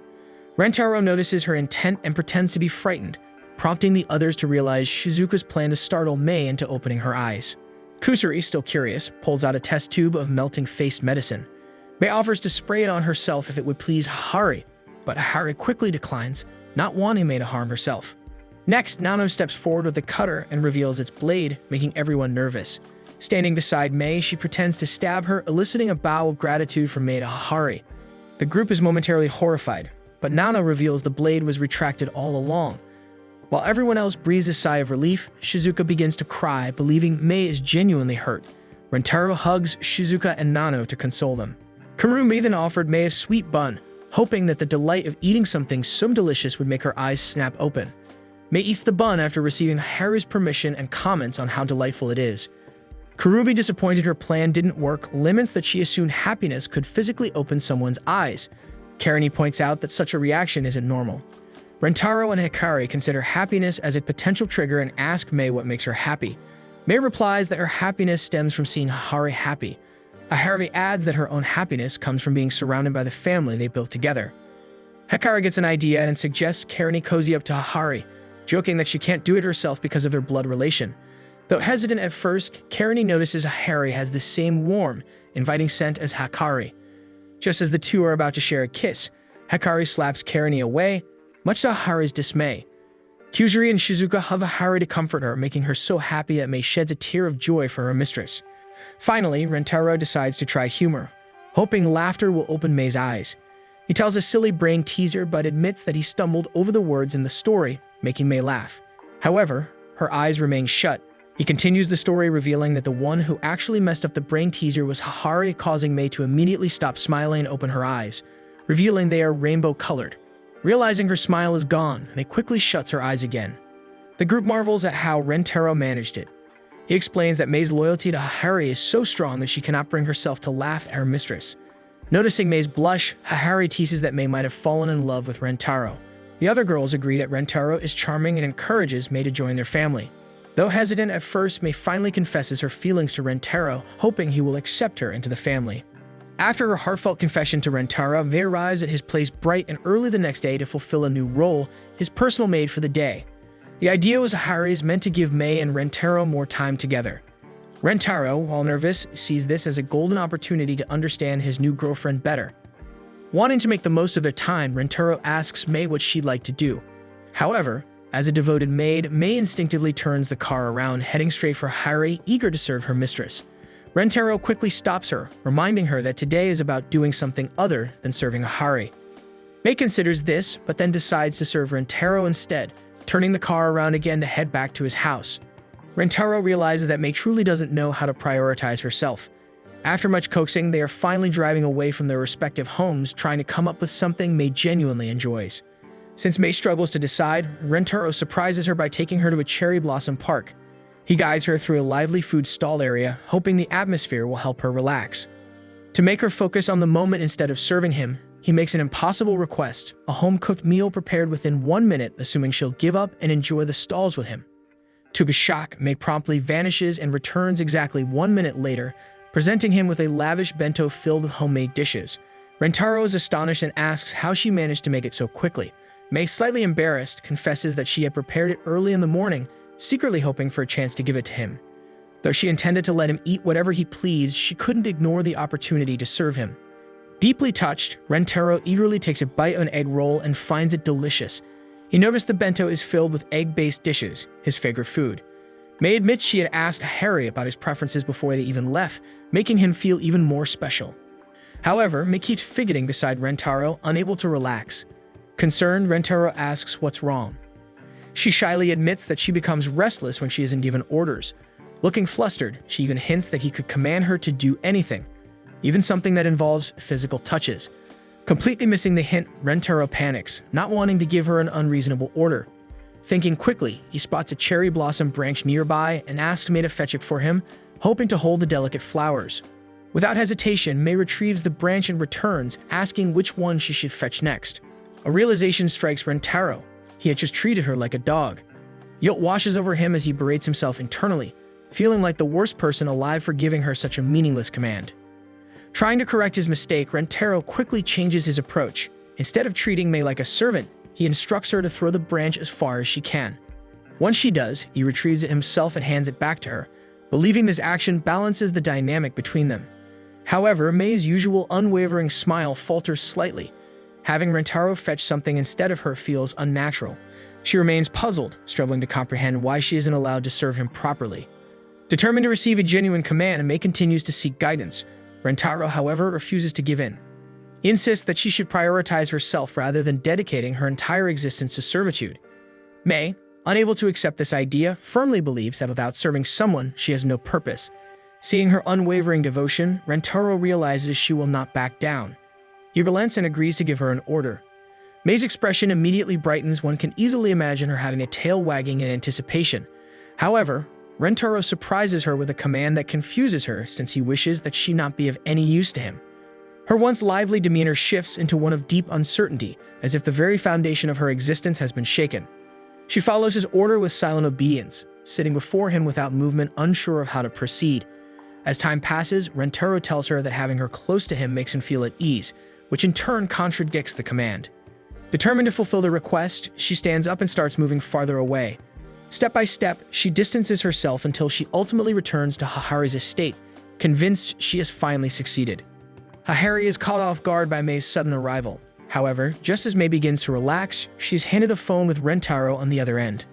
Rentaro notices her intent and pretends to be frightened, prompting the others to realize Shizuka's plan to startle Mei into opening her eyes. Kusuri, still curious, pulls out a test tube of melting face medicine. Mei offers to spray it on herself if it would please Haru, but Haru quickly declines, not wanting Mei to harm herself. Next, Nano steps forward with a cutter and reveals its blade, making everyone nervous. Standing beside Mei, she pretends to stab her, eliciting a bow of gratitude from Mei to Haru. The group is momentarily horrified, but Nano reveals the blade was retracted all along. While everyone else breathes a sigh of relief, Shizuka begins to cry, believing Mei is genuinely hurt. Rentaro hugs Shizuka and Nano to console them. Kurumi then offered Mei a sweet bun, hoping that the delight of eating something so delicious would make her eyes snap open. Mei eats the bun after receiving Haru's permission and comments on how delightful it is. Kurumi, disappointed her plan didn't work, laments that she assumed happiness could physically open someone's eyes. Karani points out that such a reaction isn't normal. Rentaro and Hikaru consider happiness as a potential trigger and ask Mei what makes her happy. Mei replies that her happiness stems from seeing Haru happy. Haru adds that her own happiness comes from being surrounded by the family they built together. Hikaru gets an idea and suggests Karani cozy up to Haru, joking that she can't do it herself because of their blood relation. Though hesitant at first, Karani notices Haru has the same warm, inviting scent as Hikaru. Just as the two are about to share a kiss, Hikaru slaps Karani away, much to Haru's dismay. Kyuzuri and Shizuka hug Hahari to comfort her, making her so happy that Mei sheds a tear of joy for her mistress. Finally, Rentaro decides to try humor, hoping laughter will open Mei's eyes. He tells a silly brain teaser but admits that he stumbled over the words in the story, making Mei laugh. However, her eyes remain shut. He continues the story, revealing that the one who actually messed up the brain teaser was Hahari, causing Mei to immediately stop smiling and open her eyes, revealing they are rainbow-colored. Realizing her smile is gone, Mei quickly shuts her eyes again. The group marvels at how Rentaro managed it. He explains that Mei's loyalty to Hahari is so strong that she cannot bring herself to laugh at her mistress. Noticing Mei's blush, Hahari teases that Mei might have fallen in love with Rentaro. The other girls agree that Rentaro is charming and encourages Mei to join their family. Though hesitant at first, Mei finally confesses her feelings to Rentaro, hoping he will accept her into the family. After her heartfelt confession to Rentaro, Mei arrives at his place bright and early the next day to fulfill a new role, his personal maid for the day. The idea was Hahari's meant to give Mei and Rentaro more time together. Rentaro, while nervous, sees this as a golden opportunity to understand his new girlfriend better. Wanting to make the most of their time, Rentaro asks Mei what she'd like to do. However, as a devoted maid, Mei instinctively turns the car around, heading straight for Hahari, eager to serve her mistress. Rentaro quickly stops her, reminding her that today is about doing something other than serving Hahari. Mei considers this, but then decides to serve Rentaro instead, turning the car around again to head back to his house. Rentaro realizes that Mei truly doesn't know how to prioritize herself. After much coaxing, they are finally driving away from their respective homes, trying to come up with something Mei genuinely enjoys. Since Mei struggles to decide, Rentaro surprises her by taking her to a cherry blossom park. He guides her through a lively food stall area, hoping the atmosphere will help her relax. To make her focus on the moment instead of serving him, he makes an impossible request, a home-cooked meal prepared within 1 minute, assuming she'll give up and enjoy the stalls with him. To his shock, Mei promptly vanishes and returns exactly 1 minute later, presenting him with a lavish bento filled with homemade dishes. Rentaro is astonished and asks how she managed to make it so quickly. Mei, slightly embarrassed, confesses that she had prepared it early in the morning, secretly hoping for a chance to give it to him. Though she intended to let him eat whatever he pleased, she couldn't ignore the opportunity to serve him. Deeply touched, Rentaro eagerly takes a bite of an egg roll and finds it delicious. He noticed the bento is filled with egg-based dishes, his favorite food. Mei admits she had asked Harry about his preferences before they even left, making him feel even more special. However, Mei keeps fidgeting beside Rentaro, unable to relax. Concerned, Rentaro asks what's wrong. She shyly admits that she becomes restless when she isn't given orders. Looking flustered, she even hints that he could command her to do anything, even something that involves physical touches. Completely missing the hint, Rentaro panics, not wanting to give her an unreasonable order. Thinking quickly, he spots a cherry blossom branch nearby and asks Mei to fetch it for him, hoping to hold the delicate flowers. Without hesitation, Mei retrieves the branch and returns, asking which one she should fetch next. A realization strikes Rentaro. He had just treated her like a dog. Guilt washes over him as he berates himself internally, feeling like the worst person alive for giving her such a meaningless command. Trying to correct his mistake, Rentaro quickly changes his approach. Instead of treating Mei like a servant, he instructs her to throw the branch as far as she can. Once she does, he retrieves it himself and hands it back to her, believing this action balances the dynamic between them. However, Mei's usual unwavering smile falters slightly. Having Rentaro fetch something instead of her feels unnatural. She remains puzzled, struggling to comprehend why she isn't allowed to serve him properly. Determined to receive a genuine command, Mei continues to seek guidance. Rentaro, however, refuses to give in. He insists that she should prioritize herself rather than dedicating her entire existence to servitude. Mei, unable to accept this idea, firmly believes that without serving someone, she has no purpose. Seeing her unwavering devotion, Rentaro realizes she will not back down. He relents and agrees to give her an order. Mei's expression immediately brightens. One can easily imagine her having a tail wagging in anticipation. However, Rentaro surprises her with a command that confuses her since he wishes that she not be of any use to him. Her once lively demeanor shifts into one of deep uncertainty, as if the very foundation of her existence has been shaken. She follows his order with silent obedience, sitting before him without movement, unsure of how to proceed. As time passes, Rentaro tells her that having her close to him makes him feel at ease, which in turn contradicts the command. Determined to fulfill the request, she stands up and starts moving farther away. Step by step, she distances herself until she ultimately returns to Hahari's estate, convinced she has finally succeeded. Hahari is caught off guard by Mei's sudden arrival. However, just as Mei begins to relax, she is handed a phone with Rentaro on the other end.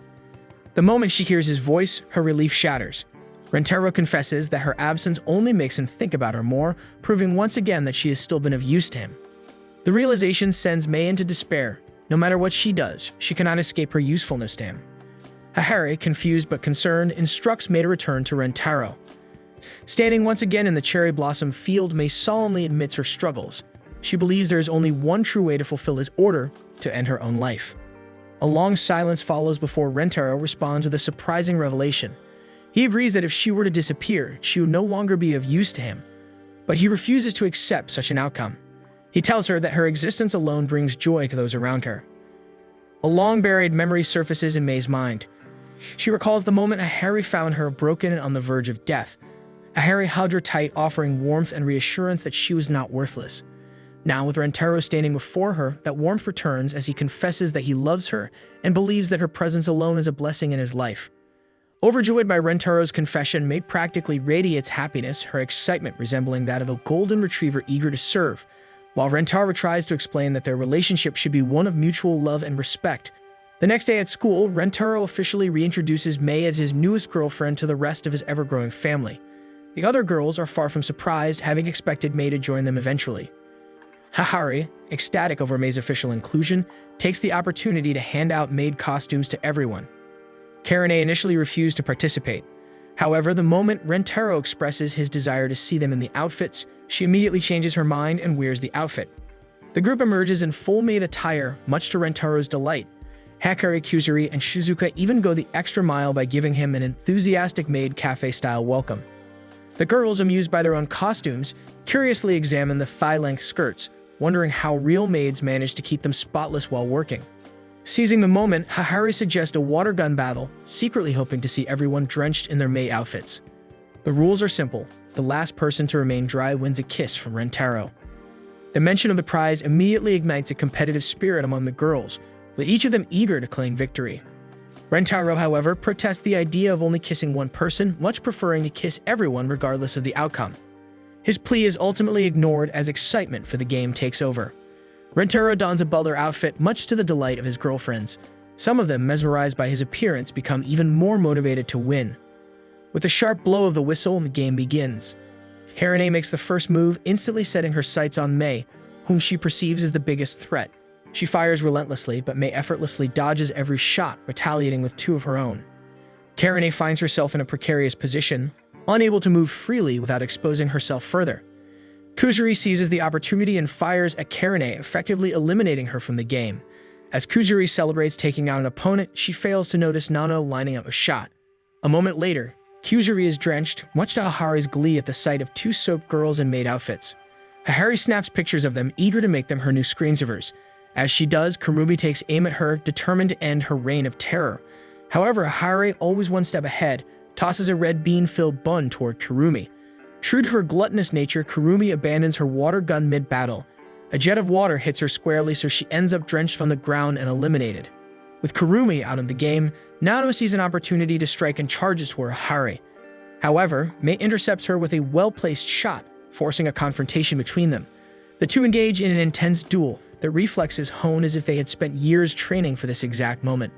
The moment she hears his voice, her relief shatters. Rentaro confesses that her absence only makes him think about her more, proving once again that she has still been of use to him. The realization sends Mei into despair. No matter what she does, she cannot escape her usefulness to him. Hahari, confused but concerned, instructs Mei to return to Rentaro. Standing once again in the cherry blossom field, Mei solemnly admits her struggles. She believes there is only one true way to fulfill his order, to end her own life. A long silence follows before Rentaro responds with a surprising revelation. He agrees that if she were to disappear, she would no longer be of use to him. But he refuses to accept such an outcome. He tells her that her existence alone brings joy to those around her. A long-buried memory surfaces in Mei's mind. She recalls the moment Hahari found her broken and on the verge of death. Hahari hugged her tight, offering warmth and reassurance that she was not worthless. Now, with Rentaro standing before her, that warmth returns as he confesses that he loves her and believes that her presence alone is a blessing in his life. Overjoyed by Rentaro's confession, Mei practically radiates happiness, her excitement resembling that of a golden retriever eager to serve, while Rentaro tries to explain that their relationship should be one of mutual love and respect. The next day at school, Rentaro officially reintroduces Mei as his newest girlfriend to the rest of his ever-growing family. The other girls are far from surprised, having expected Mei to join them eventually. Hahari, ecstatic over Mei's official inclusion, takes the opportunity to hand out maid costumes to everyone. Karine initially refused to participate. However, the moment Rentaro expresses his desire to see them in the outfits, she immediately changes her mind and wears the outfit. The group emerges in full maid attire, much to Rentaro's delight. Hyakkano, Kuzuri, and Shizuka even go the extra mile by giving him an enthusiastic maid cafe-style welcome. The girls, amused by their own costumes, curiously examine the thigh-length skirts, wondering how real maids manage to keep them spotless while working. Seizing the moment, Hahari suggests a water gun battle, secretly hoping to see everyone drenched in their maid outfits. The rules are simple. The last person to remain dry wins a kiss from Rentaro. The mention of the prize immediately ignites a competitive spirit among the girls, with each of them eager to claim victory. Rentaro, however, protests the idea of only kissing one person, much preferring to kiss everyone regardless of the outcome. His plea is ultimately ignored as excitement for the game takes over. Rentaro dons a butler outfit, much to the delight of his girlfriends. Some of them, mesmerized by his appearance, become even more motivated to win. With a sharp blow of the whistle, the game begins. Karine makes the first move, instantly setting her sights on Mei, whom she perceives as the biggest threat. She fires relentlessly, but Mei effortlessly dodges every shot, retaliating with two of her own. Karine finds herself in a precarious position, unable to move freely without exposing herself further. Kuzuri seizes the opportunity and fires at Karine, effectively eliminating her from the game. As Kuzuri celebrates taking out an opponent, she fails to notice Nano lining up a shot. A moment later, Kuzuri is drenched, much to Hahari's glee at the sight of two soaked girls in maid outfits. Hahari snaps pictures of them, eager to make them her new screensavers. As she does, Kurumi takes aim at her, determined to end her reign of terror. However, Hahari, always one step ahead, tosses a red bean-filled bun toward Kurumi. True to her gluttonous nature, Kurumi abandons her water gun mid-battle. A jet of water hits her squarely, so she ends up drenched on the ground and eliminated. With Kurumi out of the game, Nano sees an opportunity to strike and charges toward Hahari. However, Mei intercepts her with a well-placed shot, forcing a confrontation between them. The two engage in an intense duel. Their reflexes hone as if they had spent years training for this exact moment.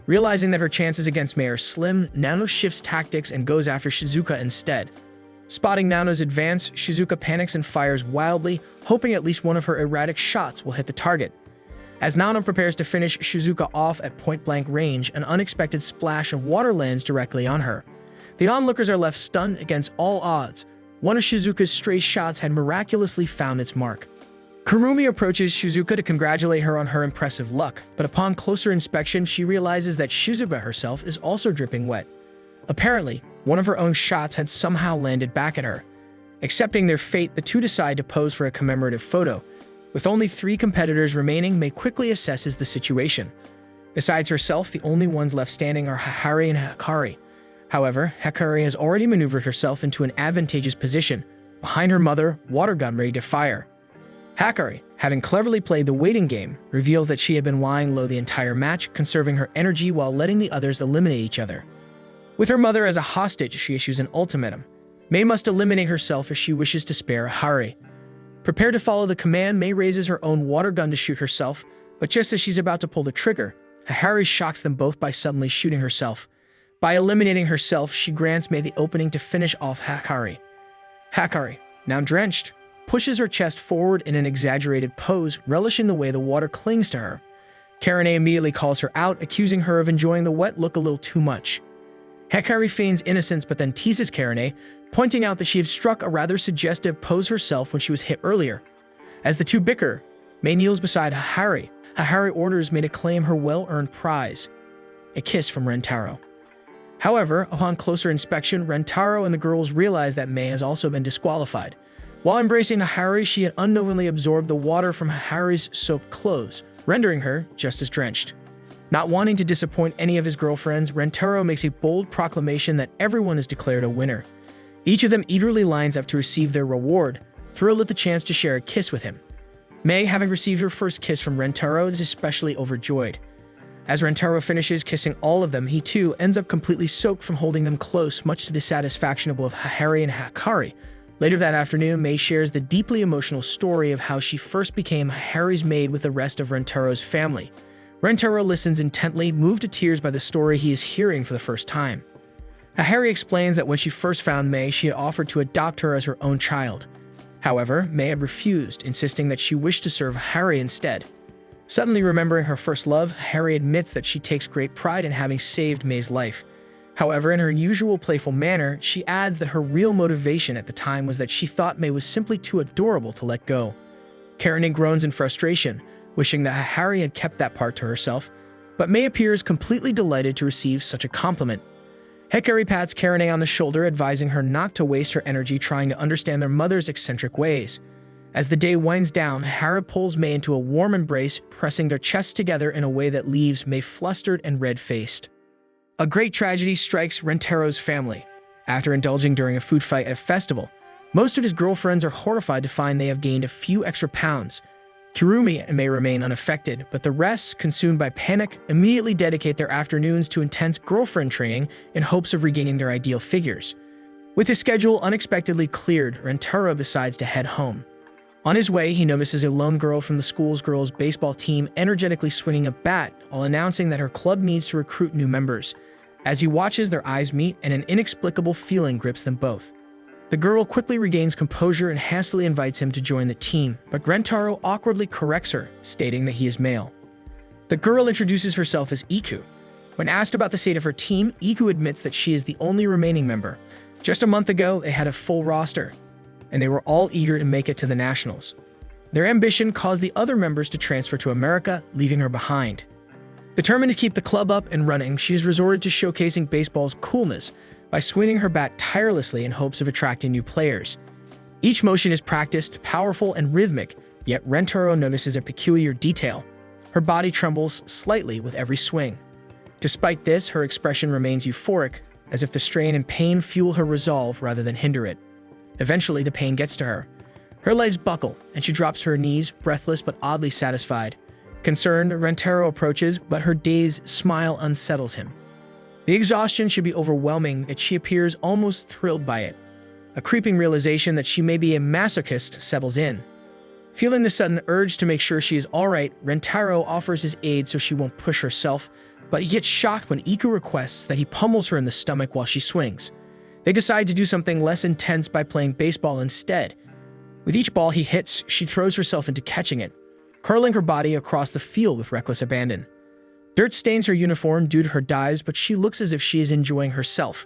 Realizing that her chances against Mei are slim, Nano shifts tactics and goes after Shizuka instead. Spotting Nano's advance, Shizuka panics and fires wildly, hoping at least one of her erratic shots will hit the target. As Nano prepares to finish Shizuka off at point-blank range, an unexpected splash of water lands directly on her. The onlookers are left stunned against all odds. One of Shizuka's stray shots had miraculously found its mark. Kurumi approaches Shizuka to congratulate her on her impressive luck, but upon closer inspection, she realizes that Shizuka herself is also dripping wet. Apparently, one of her own shots had somehow landed back at her. Accepting their fate, the two decide to pose for a commemorative photo. With only 3 competitors remaining, Mei quickly assesses the situation. Besides herself, the only ones left standing are Hahari and Hikari. However, Hikari has already maneuvered herself into an advantageous position, behind her mother, water gun ready to fire. Hikari, having cleverly played the waiting game, reveals that she had been lying low the entire match, conserving her energy while letting the others eliminate each other. With her mother as a hostage, she issues an ultimatum. Mei must eliminate herself if she wishes to spare Hahari. Prepared to follow the command, May raises her own water gun to shoot herself, but just as she's about to pull the trigger, Hikari shocks them both by suddenly shooting herself. By eliminating herself, she grants May the opening to finish off Hikari. Hikari, now drenched, pushes her chest forward in an exaggerated pose, relishing the way the water clings to her. Karane immediately calls her out, accusing her of enjoying the wet look a little too much. Hikari feigns innocence but then teases Karane, pointing out that she had struck a rather suggestive pose herself when she was hit earlier. As the two bicker, May kneels beside Hikari. Hikari orders May to claim her well-earned prize, a kiss from Rentaro. However, upon closer inspection, Rentaro and the girls realize that May has also been disqualified. While embracing Hikari, she had unknowingly absorbed the water from Hikari's soaked clothes, rendering her just as drenched. Not wanting to disappoint any of his girlfriends, Rentaro makes a bold proclamation that everyone is declared a winner. Each of them eagerly lines up to receive their reward, thrilled at the chance to share a kiss with him. May, having received her first kiss from Rentaro, is especially overjoyed. As Rentaro finishes kissing all of them, he too ends up completely soaked from holding them close, much to the satisfaction of both Hikari and Hikari. Later that afternoon, May shares the deeply emotional story of how she first became Hikari's maid with the rest of Rentaro's family. Rentaro listens intently, moved to tears by the story he is hearing for the first time. Hikari explains that when she first found May, she had offered to adopt her as her own child. However, May had refused, insisting that she wished to serve Hikari instead. Suddenly remembering her first love, Hikari admits that she takes great pride in having saved May's life. However, in her usual playful manner, she adds that her real motivation at the time was that she thought May was simply too adorable to let go. Karane groans in frustration, wishing that Hikari had kept that part to herself, but May appears completely delighted to receive such a compliment. Hikari pats Karane on the shoulder, advising her not to waste her energy trying to understand their mother's eccentric ways. As the day winds down, Hikari pulls May into a warm embrace, pressing their chests together in a way that leaves May flustered and red-faced. A great tragedy strikes Rentaro's family. After indulging during a food fight at a festival, most of his girlfriends are horrified to find they have gained a few extra pounds. Kirumi may remain unaffected, but the rest, consumed by panic, immediately dedicate their afternoons to intense girlfriend training in hopes of regaining their ideal figures. With his schedule unexpectedly cleared, Rentaro decides to head home. On his way, he notices a lone girl from the school's girls' baseball team energetically swinging a bat while announcing that her club needs to recruit new members. As he watches, their eyes meet and an inexplicable feeling grips them both. The girl quickly regains composure and hastily invites him to join the team, but Rentaro awkwardly corrects her, stating that he is male. The girl introduces herself as Iku. When asked about the state of her team, Iku admits that she is the only remaining member. Just a month ago, they had a full roster, and they were all eager to make it to the Nationals. Their ambition caused the other members to transfer to America, leaving her behind. Determined to keep the club up and running, she has resorted to showcasing baseball's coolness by swinging her bat tirelessly in hopes of attracting new players. Each motion is practiced, powerful, and rhythmic, yet Rentaro notices a peculiar detail. Her body trembles slightly with every swing. Despite this, her expression remains euphoric, as if the strain and pain fuel her resolve rather than hinder it. Eventually, the pain gets to her. Her legs buckle, and she drops to her knees, breathless but oddly satisfied. Concerned, Rentaro approaches, but her dazed smile unsettles him. The exhaustion should be overwhelming, yet she appears almost thrilled by it. A creeping realization that she may be a masochist settles in. Feeling the sudden urge to make sure she is alright, Rentaro offers his aid so she won't push herself, but he gets shocked when Iku requests that he pummels her in the stomach while she swings. They decide to do something less intense by playing baseball instead. With each ball he hits, she throws herself into catching it, curling her body across the field with reckless abandon. Dirt stains her uniform due to her dives, but she looks as if she is enjoying herself.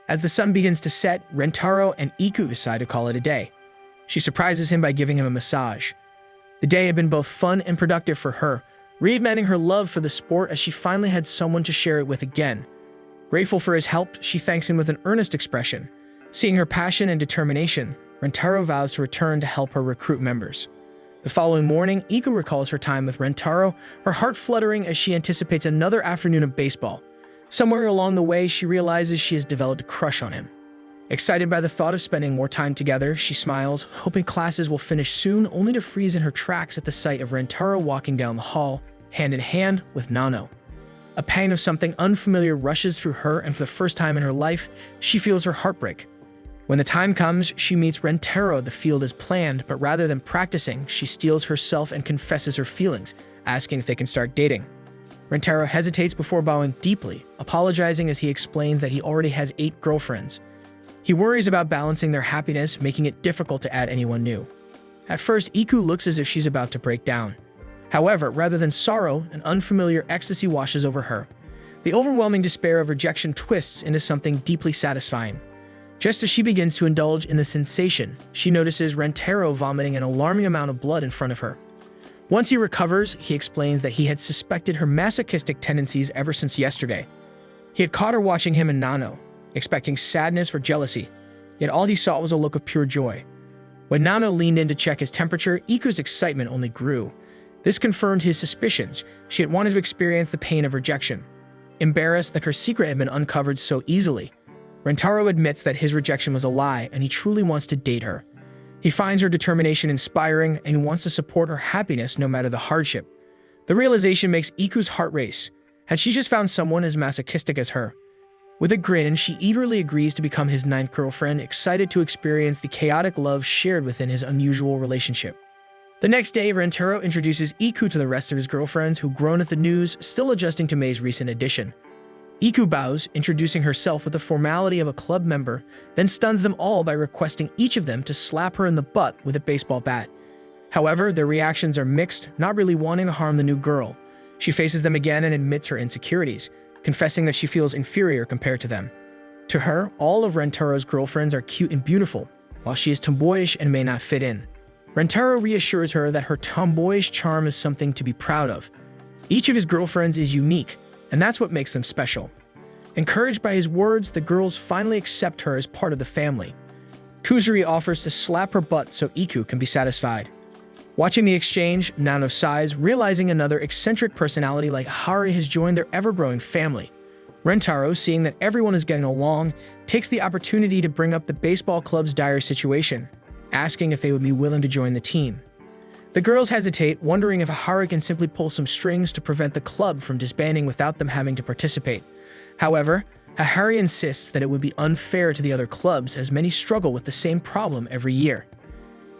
As the sun begins to set, Rentaro and Iku decide to call it a day. She surprises him by giving him a massage. The day had been both fun and productive for her, reigniting her love for the sport as she finally had someone to share it with again. Grateful for his help, she thanks him with an earnest expression. Seeing her passion and determination, Rentaro vows to return to help her recruit members. The following morning, Iku recalls her time with Rentaro, her heart fluttering as she anticipates another afternoon of baseball. Somewhere along the way, she realizes she has developed a crush on him. Excited by the thought of spending more time together, she smiles, hoping classes will finish soon, only to freeze in her tracks at the sight of Rentaro walking down the hall, hand in hand with Nano. A pang of something unfamiliar rushes through her, and for the first time in her life, she feels her heart break. When the time comes, she meets Rentaro the field as planned, but rather than practicing, she steals herself and confesses her feelings, asking if they can start dating. Rentaro hesitates before bowing deeply, apologizing as he explains that he already has 8 girlfriends. He worries about balancing their happiness, making it difficult to add anyone new. At first, Iku looks as if she's about to break down. However, rather than sorrow, an unfamiliar ecstasy washes over her. The overwhelming despair of rejection twists into something deeply satisfying. Just as she begins to indulge in the sensation, she notices Rentaro vomiting an alarming amount of blood in front of her. Once he recovers, he explains that he had suspected her masochistic tendencies ever since yesterday. He had caught her watching him and Nano, expecting sadness or jealousy, yet all he saw was a look of pure joy. When Nano leaned in to check his temperature, Iku's excitement only grew. This confirmed his suspicions. She had wanted to experience the pain of rejection. Embarrassed that her secret had been uncovered so easily, Rentaro admits that his rejection was a lie and he truly wants to date her. He finds her determination inspiring and he wants to support her happiness no matter the hardship. The realization makes Iku's heart race. Had she just found someone as masochistic as her? With a grin, she eagerly agrees to become his 9th girlfriend, excited to experience the chaotic love shared within his unusual relationship. The next day, Rentaro introduces Iku to the rest of his girlfriends who groan at the news, still adjusting to Mei's recent addition. Iku bows, introducing herself with the formality of a club member, then stuns them all by requesting each of them to slap her in the butt with a baseball bat. However, their reactions are mixed, not really wanting to harm the new girl. She faces them again and admits her insecurities, confessing that she feels inferior compared to them. To her, all of Rentaro's girlfriends are cute and beautiful, while she is tomboyish and may not fit in. Rentaro reassures her that her tomboyish charm is something to be proud of. Each of his girlfriends is unique, and that's what makes them special. Encouraged by his words, the girls finally accept her as part of the family. Kuzuri offers to slap her butt so Iku can be satisfied. Watching the exchange, Nano sighs, realizing another eccentric personality like Hari has joined their ever-growing family. Rentaro, seeing that everyone is getting along, takes the opportunity to bring up the baseball club's dire situation, asking if they would be willing to join the team. The girls hesitate, wondering if Hari can simply pull some strings to prevent the club from disbanding without them having to participate. However, Hari insists that it would be unfair to the other clubs as many struggle with the same problem every year.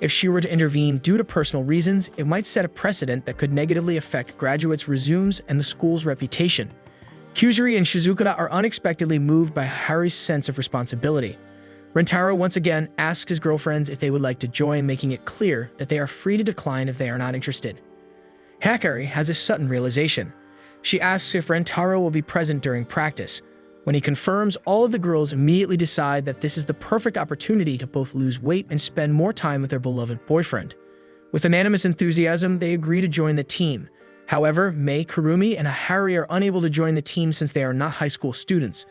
If she were to intervene due to personal reasons, it might set a precedent that could negatively affect graduates' resumes and the school's reputation. Kuzuri and Shizuka are unexpectedly moved by Hari's sense of responsibility. Rentaro once again asks his girlfriends if they would like to join, making it clear that they are free to decline if they are not interested. Hyakkano has a sudden realization. She asks if Rentaro will be present during practice. When he confirms, all of the girls immediately decide that this is the perfect opportunity to both lose weight and spend more time with their beloved boyfriend. With unanimous enthusiasm, they agree to join the team. However, Mei, Kurumi, and Hari are unable to join the team since they are not high school students.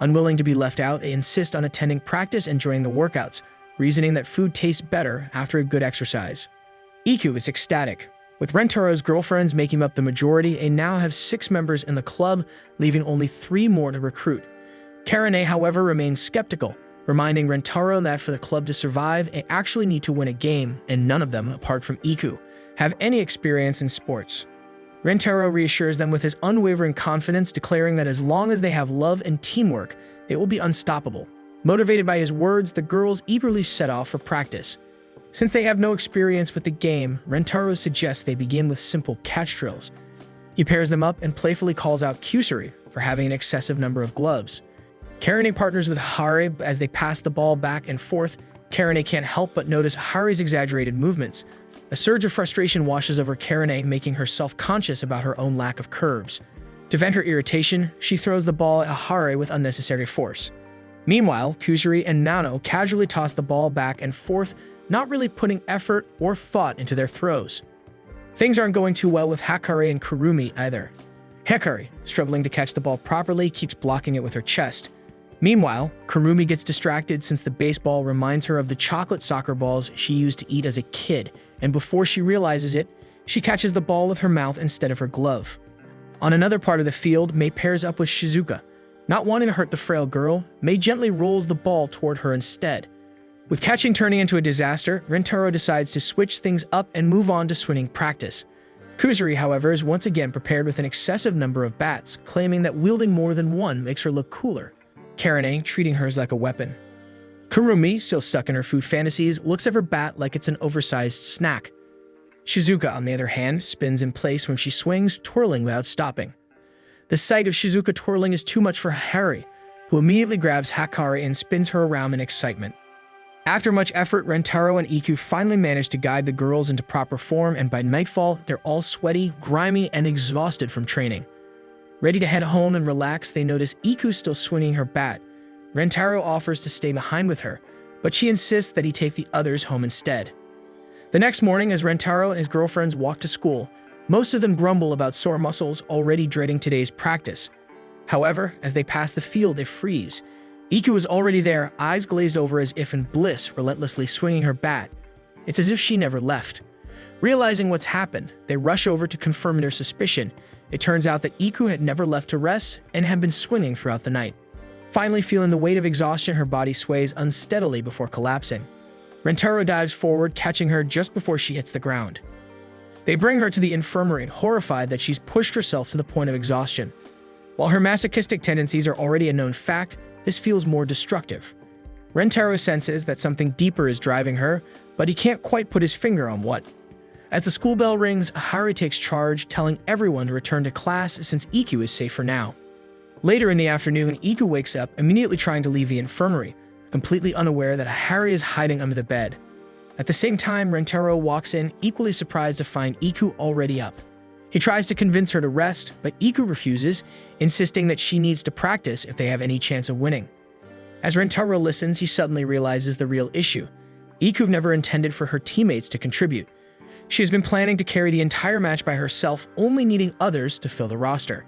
Unwilling to be left out, they insist on attending practice and joining the workouts, reasoning that food tastes better after a good exercise. Iku is ecstatic. With Rentaro's girlfriends making up the majority, they now have 6 members in the club, leaving only 3 more to recruit. Karane, however, remains skeptical, reminding Rentaro that for the club to survive, they actually need to win a game, and none of them, apart from Iku, have any experience in sports. Rentaro reassures them with his unwavering confidence, declaring that as long as they have love and teamwork, they will be unstoppable. Motivated by his words, the girls eagerly set off for practice. Since they have no experience with the game, Rentaro suggests they begin with simple catch drills. He pairs them up and playfully calls out Kuzuri for having an excessive number of gloves. Karane partners with Hari as they pass the ball back and forth. Karane can't help but notice Hari's exaggerated movements. A surge of frustration washes over Karane, making her self-conscious about her own lack of curves. To vent her irritation, she throws the ball at Hari with unnecessary force. Meanwhile, Kuzuri and Nano casually toss the ball back and forth, not really putting effort or thought into their throws. Things aren't going too well with Hyakkano and Kurumi either. Hyakkano, struggling to catch the ball properly, keeps blocking it with her chest. Meanwhile, Kurumi gets distracted since the baseball reminds her of the chocolate soccer balls she used to eat as a kid, and before she realizes it, she catches the ball with her mouth instead of her glove. On another part of the field, Mei pairs up with Shizuka. Not wanting to hurt the frail girl, Mei gently rolls the ball toward her instead. With catching turning into a disaster, Rentaro decides to switch things up and move on to swinging practice. Kuzuri, however, is once again prepared with an excessive number of bats, claiming that wielding more than one makes her look cooler. Karane treating hers like a weapon. Kurumi, still stuck in her food fantasies, looks at her bat like it's an oversized snack. Shizuka, on the other hand, spins in place when she swings, twirling without stopping. The sight of Shizuka twirling is too much for Harry, who immediately grabs Hyakkano and spins her around in excitement. After much effort, Rentaro and Iku finally manage to guide the girls into proper form, and by nightfall, they're all sweaty, grimy, and exhausted from training. Ready to head home and relax, they notice Iku still swinging her bat. Rentaro offers to stay behind with her, but she insists that he take the others home instead. The next morning, as Rentaro and his girlfriends walk to school, most of them grumble about sore muscles, already dreading today's practice. However, as they pass the field, they freeze. Iku is already there, eyes glazed over as if in bliss, relentlessly swinging her bat. It's as if she never left. Realizing what's happened, they rush over to confirm their suspicion. It turns out that Iku had never left to rest and had been swinging throughout the night. Finally, feeling the weight of exhaustion, her body sways unsteadily before collapsing. Rentaro dives forward, catching her just before she hits the ground. They bring her to the infirmary, horrified that she's pushed herself to the point of exhaustion. While her masochistic tendencies are already a known fact, this feels more destructive. Rentaro senses that something deeper is driving her, but he can't quite put his finger on what. As the school bell rings, Hari takes charge, telling everyone to return to class since Iku is safe for now. Later in the afternoon, Iku wakes up, immediately trying to leave the infirmary, completely unaware that Hari is hiding under the bed. At the same time, Rentaro walks in, equally surprised to find Iku already up. He tries to convince her to rest, but Iku refuses, insisting that she needs to practice if they have any chance of winning. As Rentaro listens, he suddenly realizes the real issue. Iku never intended for her teammates to contribute. She has been planning to carry the entire match by herself, only needing others to fill the roster.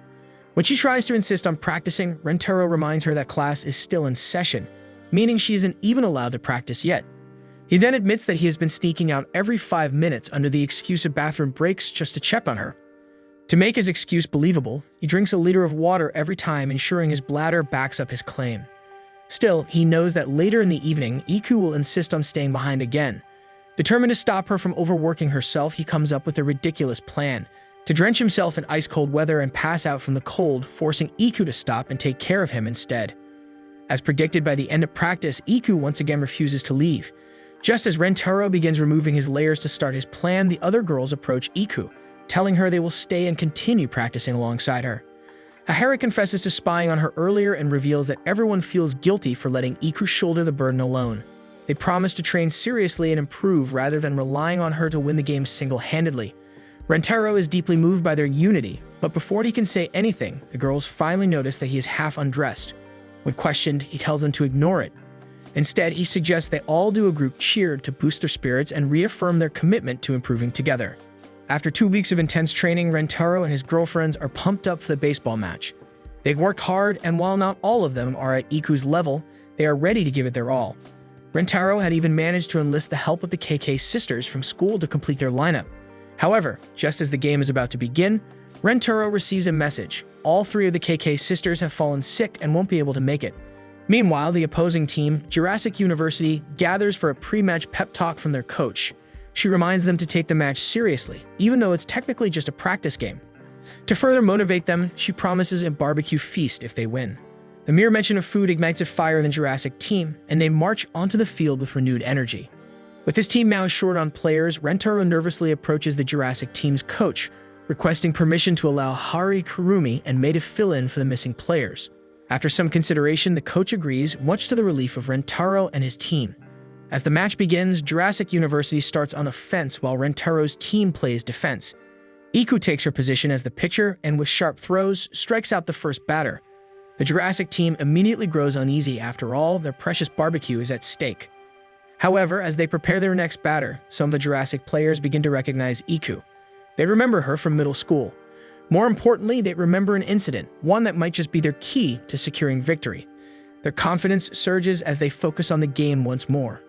When she tries to insist on practicing, Rentaro reminds her that class is still in session, meaning she isn't even allowed to practice yet. He then admits that he has been sneaking out every 5 minutes under the excuse of bathroom breaks just to check on her. To make his excuse believable, he drinks a liter of water every time, ensuring his bladder backs up his claim. Still, he knows that later in the evening, Iku will insist on staying behind again. Determined to stop her from overworking herself, he comes up with a ridiculous plan: to drench himself in ice-cold weather and pass out from the cold, forcing Iku to stop and take care of him instead. As predicted, by the end of practice, Iku once again refuses to leave. Just as Rentaro begins removing his layers to start his plan, the other girls approach Iku, telling her they will stay and continue practicing alongside her. Hari confesses to spying on her earlier and reveals that everyone feels guilty for letting Iku shoulder the burden alone. They promise to train seriously and improve rather than relying on her to win the game single-handedly. Rentaro is deeply moved by their unity, but before he can say anything, the girls finally notice that he is half undressed. When questioned, he tells them to ignore it. Instead, he suggests they all do a group cheer to boost their spirits and reaffirm their commitment to improving together. After 2 weeks of intense training, Rentaro and his girlfriends are pumped up for the baseball match. They've worked hard, and while not all of them are at Iku's level, they are ready to give it their all. Rentaro had even managed to enlist the help of the KK sisters from school to complete their lineup. However, just as the game is about to begin, Rentaro receives a message. All 3 of the KK sisters have fallen sick and won't be able to make it. Meanwhile, the opposing team, Jurassic University, gathers for a pre-match pep talk from their coach. She reminds them to take the match seriously, even though it's technically just a practice game. To further motivate them, she promises a barbecue feast if they win. The mere mention of food ignites a fire in the Jurassic team, and they march onto the field with renewed energy. With his team now short on players, Rentaro nervously approaches the Jurassic team's coach, requesting permission to allow Hari, Kurumi, and Mei to fill in for the missing players. After some consideration, the coach agrees, much to the relief of Rentaro and his team. As the match begins, Jurassic University starts on offense while Rentaro's team plays defense. Iku takes her position as the pitcher and with sharp throws, strikes out the first batter. The Jurassic team immediately grows uneasy. After all, their precious barbecue is at stake. However, as they prepare their next batter, some of the Jurassic players begin to recognize Iku. They remember her from middle school. More importantly, they remember an incident, one that might just be their key to securing victory. Their confidence surges as they focus on the game once more.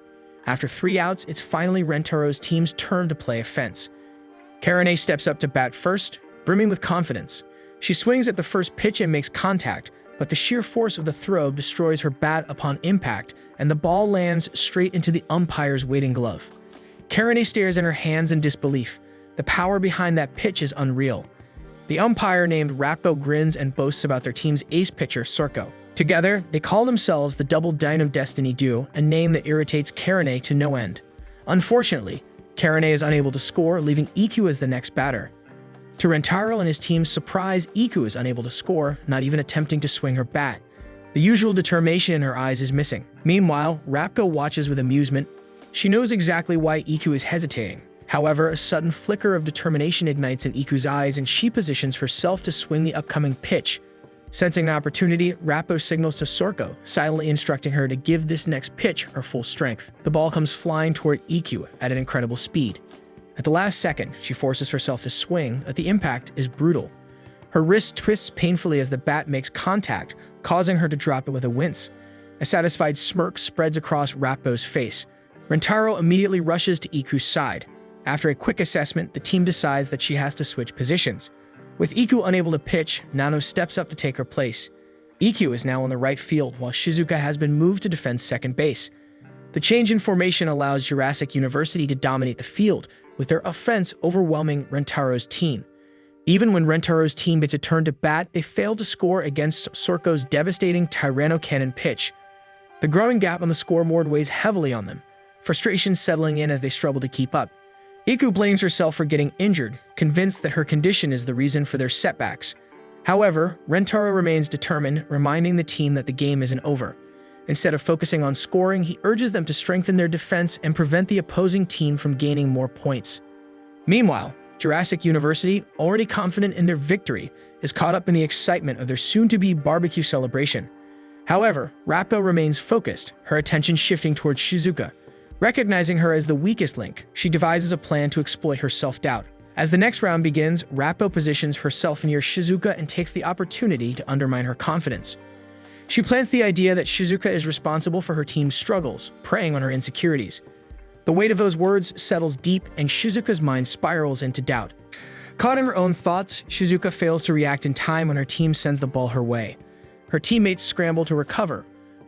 After 3 outs, it's finally Rentaro's team's turn to play offense. Karane steps up to bat first, brimming with confidence. She swings at the first pitch and makes contact, but the sheer force of the throw destroys her bat upon impact, and the ball lands straight into the umpire's waiting glove. Karane stares at her hands in disbelief. The power behind that pitch is unreal. The umpire named Rappo grins and boasts about their team's ace pitcher, Sorko, Together, they call themselves the Double Dynam Destiny Duo, a name that irritates Karane to no end. Unfortunately, Karane is unable to score, leaving Iku as the next batter. To Rentaro and his team's surprise, Iku is unable to score, not even attempting to swing her bat. The usual determination in her eyes is missing. Meanwhile, Rapko watches with amusement. She knows exactly why Iku is hesitating. However, a sudden flicker of determination ignites in Iku's eyes and she positions herself to swing the upcoming pitch. Sensing an opportunity, Rappo signals to Sorko, silently instructing her to give this next pitch her full strength. The ball comes flying toward Iku at an incredible speed. At the last second, she forces herself to swing, but the impact is brutal. Her wrist twists painfully as the bat makes contact, causing her to drop it with a wince. A satisfied smirk spreads across Rappo's face. Rentaro immediately rushes to Iku's side. After a quick assessment, the team decides that she has to switch positions. With Iku unable to pitch, Nano steps up to take her place. Iku is now on the right field, while Shizuka has been moved to defend second base. The change in formation allows Jurassic University to dominate the field, with their offense overwhelming Rentaro's team. Even when Rentaro's team gets a turn to bat, they fail to score against Sorko's devastating Tyranno Cannon pitch. The growing gap on the scoreboard weighs heavily on them, frustration settling in as they struggle to keep up. Iku blames herself for getting injured, convinced that her condition is the reason for their setbacks. However, Rentaro remains determined, reminding the team that the game isn't over. Instead of focusing on scoring, he urges them to strengthen their defense and prevent the opposing team from gaining more points. Meanwhile, Jurassic University, already confident in their victory, is caught up in the excitement of their soon-to-be barbecue celebration. However, Rappo remains focused, her attention shifting towards Shizuka. Recognizing her as the weakest link, she devises a plan to exploit her self-doubt. As the next round begins, Rappo positions herself near Shizuka and takes the opportunity to undermine her confidence. She plants the idea that Shizuka is responsible for her team's struggles, preying on her insecurities. The weight of those words settles deep, and Shizuka's mind spirals into doubt. Caught in her own thoughts, Shizuka fails to react in time when her team sends the ball her way. Her teammates scramble to recover,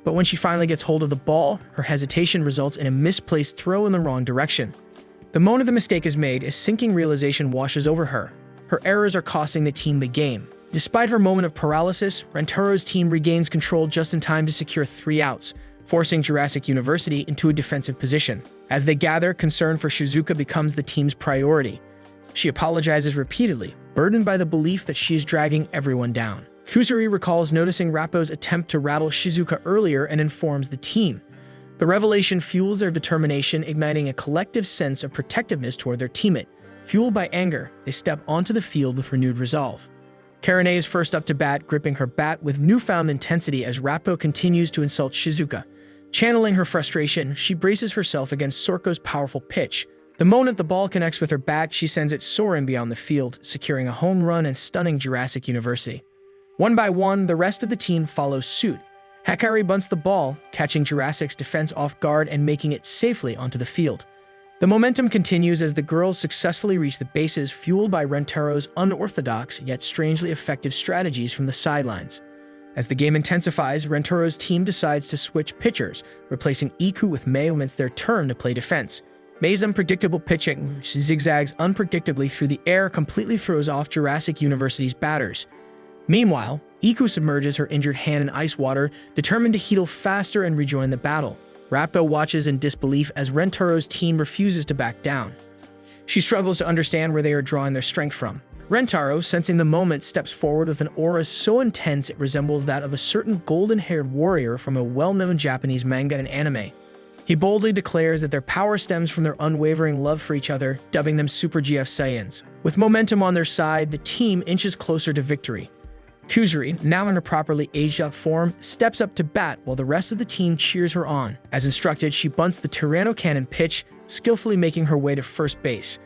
but when she finally gets hold of the ball, her hesitation results in a misplaced throw in the wrong direction. The moment the mistake is made, a sinking realization washes over her. Her errors are costing the team the game. Despite her moment of paralysis, Rentaro's team regains control just in time to secure 3 outs, forcing Jurassic University into a defensive position. As they gather, concern for Shizuka becomes the team's priority. She apologizes repeatedly, burdened by the belief that she is dragging everyone down. Kusuri recalls noticing Rappo's attempt to rattle Shizuka earlier and informs the team. The revelation fuels their determination, igniting a collective sense of protectiveness toward their teammate. Fueled by anger, they step onto the field with renewed resolve. Karane is first up to bat, gripping her bat with newfound intensity as Rappo continues to insult Shizuka. Channeling her frustration, she braces herself against Sorko's powerful pitch. The moment the ball connects with her bat, she sends it soaring beyond the field, securing a home run and stunning Jurassic University. One by one, the rest of the team follows suit. Hyakkano bunts the ball, catching Jurassic's defense off guard and making it safely onto the field. The momentum continues as the girls successfully reach the bases, fueled by Rentaro's unorthodox yet strangely effective strategies from the sidelines. As the game intensifies, Rentaro's team decides to switch pitchers, replacing Iku with Mei when it's their turn to play defense. Mei's unpredictable pitching, which zigzags unpredictably through the air, completely throws off Jurassic University's batters. Meanwhile, Iku submerges her injured hand in ice water, determined to heal faster and rejoin the battle. Rappo watches in disbelief as Rentaro's team refuses to back down. She struggles to understand where they are drawing their strength from. Rentaro, sensing the moment, steps forward with an aura so intense it resembles that of a certain golden-haired warrior from a well-known Japanese manga and anime. He boldly declares that their power stems from their unwavering love for each other, dubbing them Super GF Saiyans. With momentum on their side, the team inches closer to victory. Kusuri, now in her properly aged-up form, steps up to bat while the rest of the team cheers her on. As instructed, she bunts the Tyranno Cannon pitch, skillfully making her way to first base.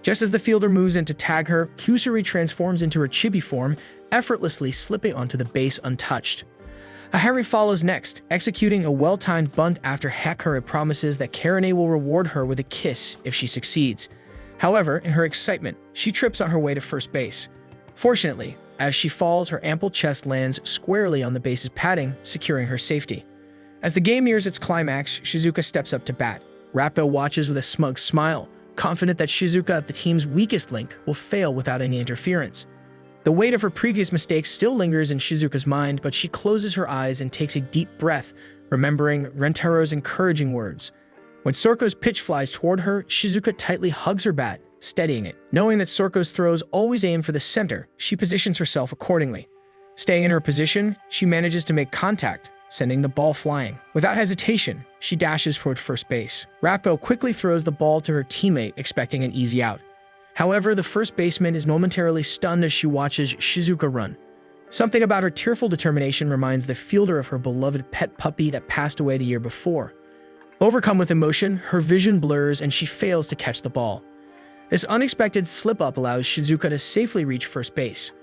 Just as the fielder moves in to tag her, Kusuri transforms into her chibi form, effortlessly slipping onto the base untouched. Ahari follows next, executing a well-timed bunt after Hyakkano promises that Karane will reward her with a kiss if she succeeds. However, in her excitement, she trips on her way to first base. Fortunately, as she falls, her ample chest lands squarely on the base's padding, securing her safety. As the game nears its climax, Shizuka steps up to bat. Rappo watches with a smug smile, confident that Shizuka, the team's weakest link, will fail without any interference. The The weight of her previous mistakes still lingers in Shizuka's mind, but she closes her eyes and takes a deep breath, remembering Rentero's encouraging words. When Sorko's pitch flies toward her, Shizuka tightly hugs her bat, steadying it. Knowing that Sorko's throws always aim for the center, she positions herself accordingly. Staying in her position, she manages to make contact, sending the ball flying. Without hesitation, she dashes toward first base. Rappo quickly throws the ball to her teammate, expecting an easy out. However, the first baseman is momentarily stunned as she watches Shizuka run. Something about her tearful determination reminds the fielder of her beloved pet puppy that passed away the year before. Overcome with emotion, her vision blurs and she fails to catch the ball. This unexpected slip-up allows Shizuka to safely reach first base.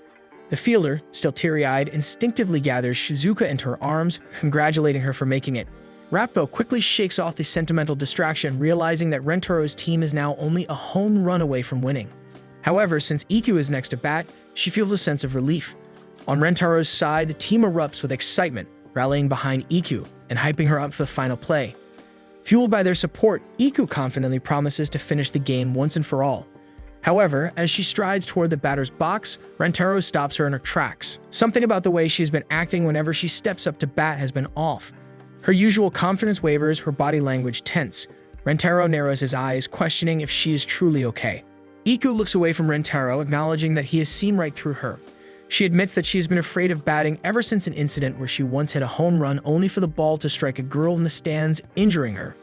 The fielder, still teary-eyed, instinctively gathers Shizuka into her arms, congratulating her for making it. Rappo quickly shakes off the sentimental distraction, realizing that Rentero's team is now only a home run away from winning. However, since Iku is next to bat, she feels a sense of relief. On Rentero's side, the team erupts with excitement, rallying behind Iku and hyping her up for the final play. Fueled by their support, Iku confidently promises to finish the game once and for all. However, as she strides toward the batter's box, Rentero stops her in her tracks. Something about the way she's been acting whenever she steps up to bat has been off. Her usual confidence wavers, her body language tense. Rentero narrows his eyes, questioning if she is truly okay. Iku looks away from Rentero, acknowledging that he has seen right through her. She admits that she has been afraid of batting ever since an incident where she once hit a home run only for the ball to strike a girl in the stands, injuring her.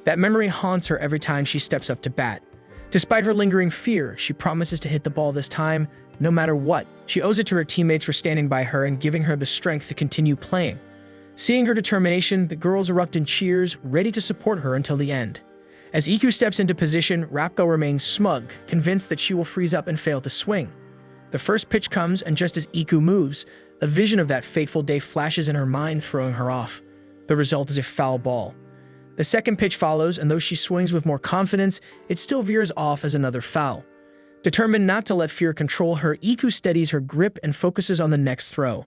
That memory haunts her every time she steps up to bat. Despite her lingering fear, she promises to hit the ball this time, no matter what. She owes it to her teammates for standing by her and giving her the strength to continue playing. Seeing her determination, the girls erupt in cheers, ready to support her until the end. As Iku steps into position, Rappo remains smug, convinced that she will freeze up and fail to swing. The first pitch comes, and just as Iku moves, a vision of that fateful day flashes in her mind, throwing her off. The result is a foul ball. The second pitch follows, and though she swings with more confidence, it still veers off as another foul. Determined not to let fear control her, Iku steadies her grip and focuses on the next throw.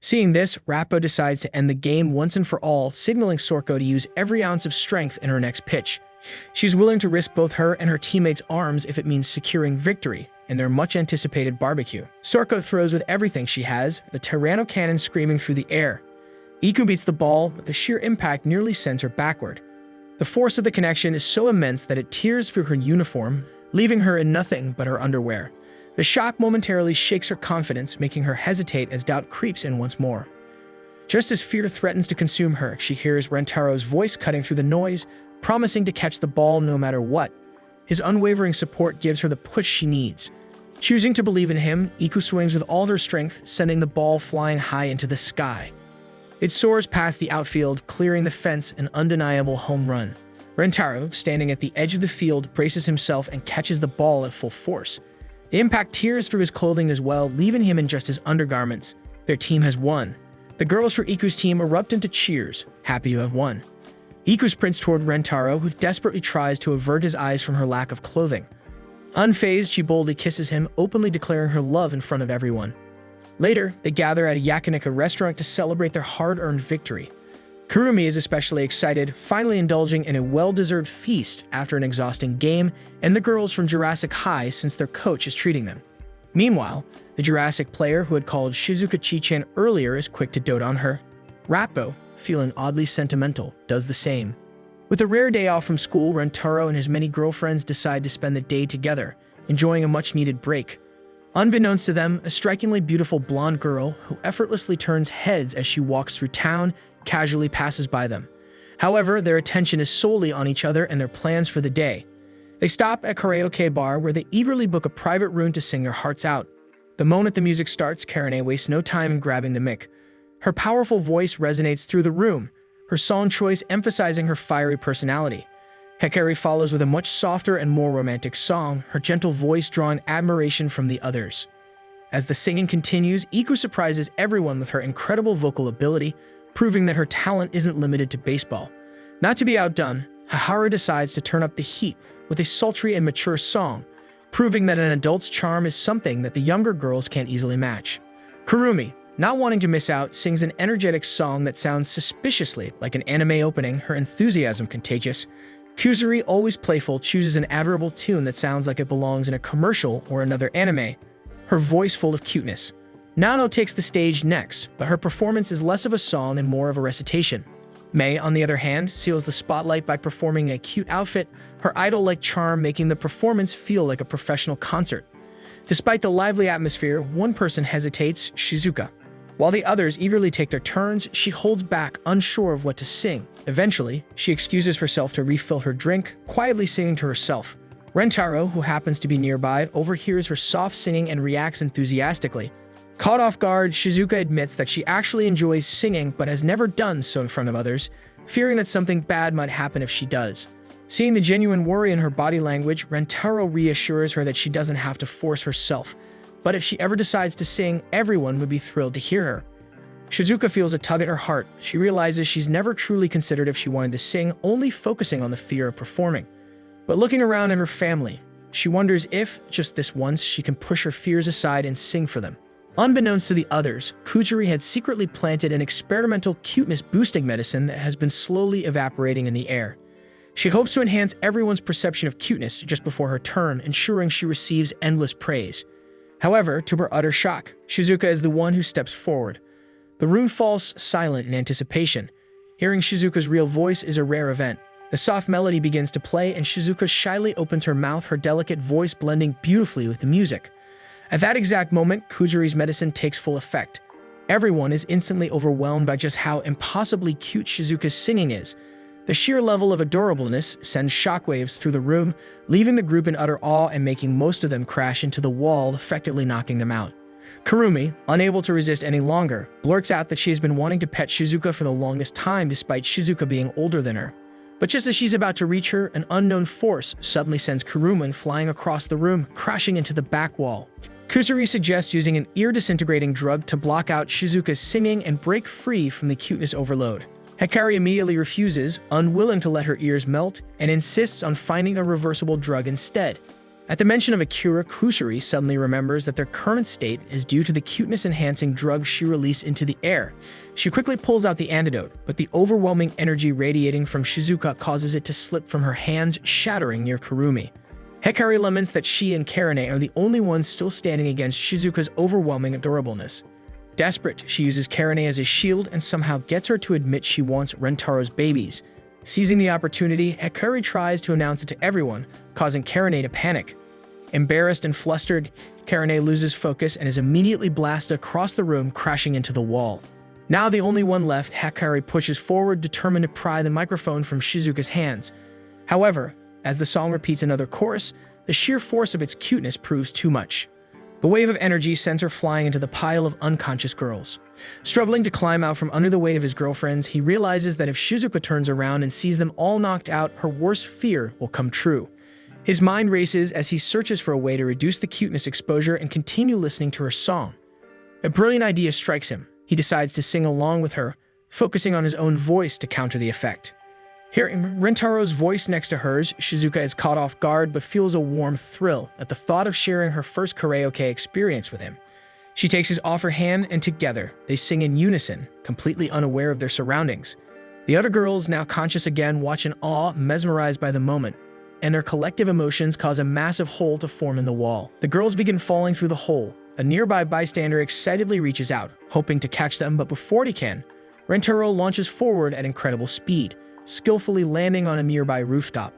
Seeing this, Rappo decides to end the game once and for all, signaling Sorko to use every ounce of strength in her next pitch. She's willing to risk both her and her teammates' arms if it means securing victory in their much-anticipated barbecue. Sorko throws with everything she has, the Tyranno cannon screaming through the air. Iku beats the ball, but the sheer impact nearly sends her backward. The force of the connection is so immense that it tears through her uniform, leaving her in nothing but her underwear. The shock momentarily shakes her confidence, making her hesitate as doubt creeps in once more. Just as fear threatens to consume her, she hears Rentero's voice cutting through the noise, promising to catch the ball no matter what. His unwavering support gives her the push she needs. Choosing to believe in him, Iku swings with all her strength, sending the ball flying high into the sky. It soars past the outfield, clearing the fence, an undeniable home run. Rentero, standing at the edge of the field, braces himself and catches the ball at full force. The impact tears through his clothing as well, leaving him in just his undergarments. Their team has won. The girls for Iku's team erupt into cheers, happy to have won. Iku sprints toward Rentaro, who desperately tries to avert his eyes from her lack of clothing. Unfazed, she boldly kisses him, openly declaring her love in front of everyone. Later, they gather at a Hyakkano restaurant to celebrate their hard-earned victory. Kurumi is especially excited, finally indulging in a well-deserved feast after an exhausting game, and the girls from Jurassic High since their coach is treating them. Meanwhile, the Jurassic player who had called Shizuka Chi-chan earlier is quick to dote on her. Rappo, feeling oddly sentimental, does the same. With a rare day off from school, Rentaro and his many girlfriends decide to spend the day together, enjoying a much-needed break. Unbeknownst to them, a strikingly beautiful blonde girl who effortlessly turns heads as she walks through town casually passes by them. However, their attention is solely on each other and their plans for the day. They stop at a karaoke bar where they eagerly book a private room to sing their hearts out. The moment the music starts, Karane wastes no time in grabbing the mic. Her powerful voice resonates through the room, her song choice emphasizing her fiery personality. Hikari follows with a much softer and more romantic song, her gentle voice drawing admiration from the others. As the singing continues, Iku surprises everyone with her incredible vocal ability, proving that her talent isn't limited to baseball. Not to be outdone, Haharu decides to turn up the heat with a sultry and mature song, proving that an adult's charm is something that the younger girls can't easily match. Kurumi, not wanting to miss out, sings an energetic song that sounds suspiciously like an anime opening, her enthusiasm contagious. Kuzuri, always playful, chooses an admirable tune that sounds like it belongs in a commercial or another anime. her voice full of cuteness. Nano takes the stage next, but her performance is less of a song and more of a recitation. Mei, on the other hand, seals the spotlight by performing a cute outfit, her idol-like charm making the performance feel like a professional concert. Despite the lively atmosphere, one person hesitates, Shizuka. While the others eagerly take their turns, she holds back, unsure of what to sing. Eventually, she excuses herself to refill her drink, quietly singing to herself. Rentaro, who happens to be nearby, overhears her soft singing and reacts enthusiastically. Caught off guard, Shizuka admits that she actually enjoys singing but has never done so in front of others, fearing that something bad might happen if she does. Seeing the genuine worry in her body language, Rentaro reassures her that she doesn't have to force herself, but if she ever decides to sing, everyone would be thrilled to hear her. Shizuka feels a tug at her heart. She realizes she's never truly considered if she wanted to sing, only focusing on the fear of performing. But looking around at her family, she wonders if, just this once, she can push her fears aside and sing for them. Unbeknownst to the others, Kujiri had secretly planted an experimental cuteness-boosting medicine that has been slowly evaporating in the air. She hopes to enhance everyone's perception of cuteness just before her turn, ensuring she receives endless praise. However, to her utter shock, Shizuka is the one who steps forward. The room falls silent in anticipation. Hearing Shizuka's real voice is a rare event. The soft melody begins to play, and Shizuka shyly opens her mouth, her delicate voice blending beautifully with the music. At that exact moment, Kujiri's medicine takes full effect. Everyone is instantly overwhelmed by just how impossibly cute Shizuka's singing is. The sheer level of adorableness sends shockwaves through the room, leaving the group in utter awe and making most of them crash into the wall, effectively knocking them out. Kurumi, unable to resist any longer, blurts out that she has been wanting to pet Shizuka for the longest time despite Shizuka being older than her. But just as she's about to reach her, an unknown force suddenly sends Kurumi flying across the room, crashing into the back wall. Kujiri suggests using an ear-disintegrating drug to block out Shizuka's singing and break free from the cuteness overload. Hyakkano immediately refuses, unwilling to let her ears melt, and insists on finding a reversible drug instead. At the mention of a cure, Kujiri suddenly remembers that their current state is due to the cuteness-enhancing drug she released into the air. She quickly pulls out the antidote, but the overwhelming energy radiating from Shizuka causes it to slip from her hands, shattering near Kurumi. Hyakkano laments that she and Karane are the only ones still standing against Shizuka's overwhelming adorableness. Desperate, she uses Karane as a shield and somehow gets her to admit she wants Rentaro's babies. Seizing the opportunity, Hyakkano tries to announce it to everyone, causing Karane to panic. Embarrassed and flustered, Karane loses focus and is immediately blasted across the room, crashing into the wall. Now the only one left, Hyakkano pushes forward, determined to pry the microphone from Shizuka's hands. However, as the song repeats another chorus, the sheer force of its cuteness proves too much. The wave of energy sends her flying into the pile of unconscious girls. Struggling to climb out from under the weight of his girlfriends, he realizes that if Shizuka turns around and sees them all knocked out, her worst fear will come true. His mind races as he searches for a way to reduce the cuteness exposure and continue listening to her song. A brilliant idea strikes him. He decides to sing along with her, focusing on his own voice to counter the effect. Hearing Rentaro's voice next to hers, Shizuka is caught off guard but feels a warm thrill at the thought of sharing her first karaoke experience with him. She takes his offer hand and together, they sing in unison, completely unaware of their surroundings. The other girls, now conscious again, watch in awe, mesmerized by the moment, and their collective emotions cause a massive hole to form in the wall. The girls begin falling through the hole. A nearby bystander excitedly reaches out, hoping to catch them, but before he can, Rentaro launches forward at incredible speed, skillfully landing on a nearby rooftop.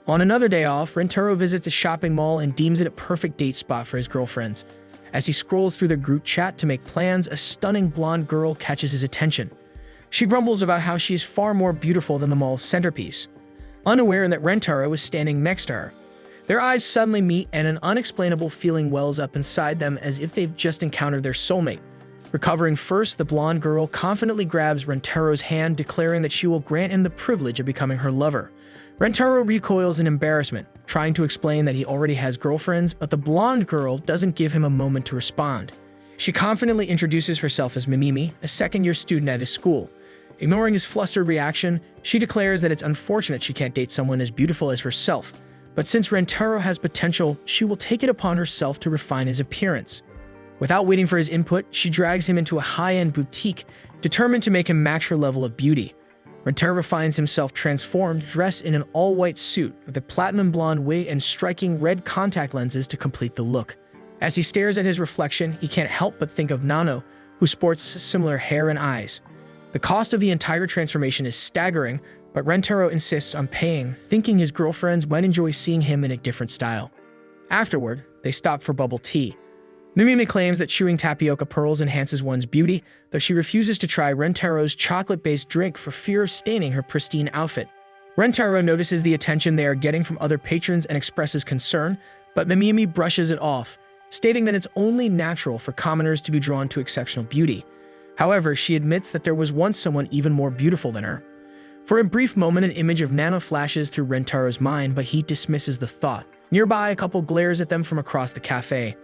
On another day off, Rentaro visits a shopping mall and deems it a perfect date spot for his girlfriends. As he scrolls through the group chat to make plans, a stunning blonde girl catches his attention. She grumbles about how she is far more beautiful than the mall's centerpiece, unaware that Rentaro is standing next to her. Their eyes suddenly meet and an unexplainable feeling wells up inside them as if they've just encountered their soulmate. Recovering first, the blonde girl confidently grabs Rentaro's hand, declaring that she will grant him the privilege of becoming her lover. Rentaro recoils in embarrassment, trying to explain that he already has girlfriends, but the blonde girl doesn't give him a moment to respond. She confidently introduces herself as Mimimi, a second-year student at his school. Ignoring his flustered reaction, she declares that it's unfortunate she can't date someone as beautiful as herself, but since Rentaro has potential, she will take it upon herself to refine his appearance. Without waiting for his input, she drags him into a high-end boutique, determined to make him match her level of beauty. Rentaro finds himself transformed, dressed in an all-white suit with a platinum blonde wig and striking red contact lenses to complete the look. As he stares at his reflection, he can't help but think of Nano, who sports similar hair and eyes. The cost of the entire transformation is staggering, but Rentaro insists on paying, thinking his girlfriends might enjoy seeing him in a different style. Afterward, they stop for bubble tea. Mimimi claims that chewing tapioca pearls enhances one's beauty, though she refuses to try Rentaro's chocolate-based drink for fear of staining her pristine outfit. Rentaro notices the attention they are getting from other patrons and expresses concern, but Mimimi brushes it off, stating that it's only natural for commoners to be drawn to exceptional beauty. However, she admits that there was once someone even more beautiful than her. For a brief moment, an image of Nano flashes through Rentaro's mind, but he dismisses the thought. Nearby, a couple glares at them from across the cafe.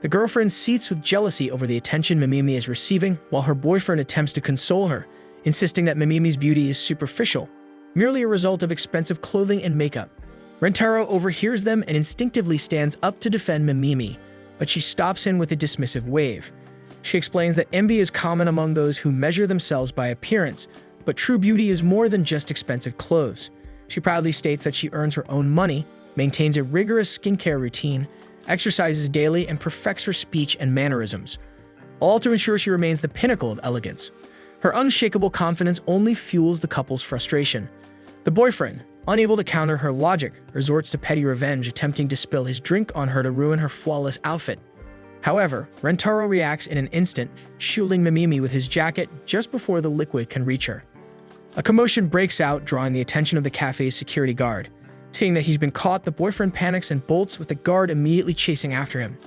The girlfriend seethes with jealousy over the attention Mimimi is receiving, while her boyfriend attempts to console her, insisting that Mimimi's beauty is superficial, merely a result of expensive clothing and makeup. Rentaro overhears them and instinctively stands up to defend Mimimi, but she stops him with a dismissive wave. She explains that envy is common among those who measure themselves by appearance, but true beauty is more than just expensive clothes. She proudly states that she earns her own money, maintains a rigorous skincare routine, exercises daily, and perfects her speech and mannerisms, all to ensure she remains the pinnacle of elegance. Her unshakable confidence only fuels the couple's frustration. The boyfriend, unable to counter her logic, resorts to petty revenge, attempting to spill his drink on her to ruin her flawless outfit. However, Rentaro reacts in an instant, shielding Mimimi with his jacket just before the liquid can reach her. A commotion breaks out, drawing the attention of the cafe's security guard. Seeing that he's been caught, the boyfriend panics and bolts, with the guard immediately chasing after him.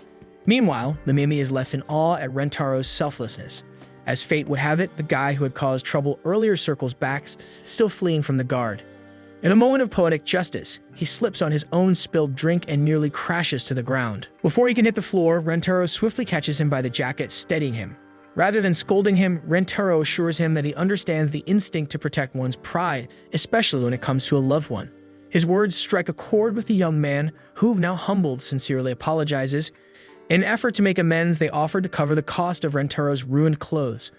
Meanwhile, Mimimi is left in awe at Rentaro's selflessness. As fate would have it, the guy who had caused trouble earlier circles back, still fleeing from the guard. In a moment of poetic justice, he slips on his own spilled drink and nearly crashes to the ground. Before he can hit the floor, Rentaro swiftly catches him by the jacket, steadying him. Rather than scolding him, Rentaro assures him that he understands the instinct to protect one's pride, especially when it comes to a loved one. His words strike a chord with the young man, who, now humbled, sincerely apologizes. In an effort to make amends, they offer to cover the cost of Rentaro's ruined clothes.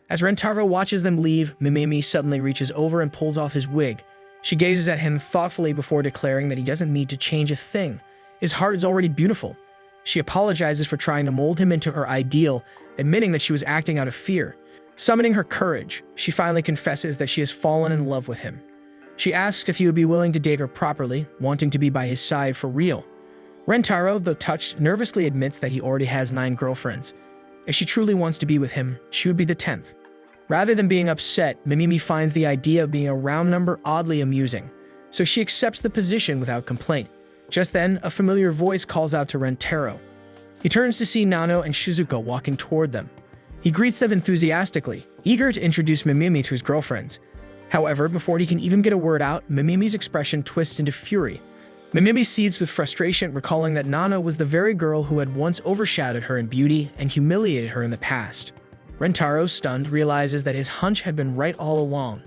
As Rentaro watches them leave, Mimimi suddenly reaches over and pulls off his wig. She gazes at him thoughtfully before declaring that he doesn't need to change a thing. His heart is already beautiful. She apologizes for trying to mold him into her ideal, admitting that she was acting out of fear. Summoning her courage, she finally confesses that she has fallen in love with him. She asks if he would be willing to date her properly, wanting to be by his side for real. Rentaro, though touched, nervously admits that he already has 9 girlfriends. If she truly wants to be with him, she would be the 10th. Rather than being upset, Mimimi finds the idea of being a round number oddly amusing, so she accepts the position without complaint. Just then, a familiar voice calls out to Rentaro. He turns to see Nano and Shizuka walking toward them. He greets them enthusiastically, eager to introduce Mimimi to his girlfriends. However, before he can even get a word out, Mimimi's expression twists into fury. Mimimi seethes with frustration, recalling that Nano was the very girl who had once overshadowed her in beauty and humiliated her in the past. Rentaro, stunned, realizes that his hunch had been right all along.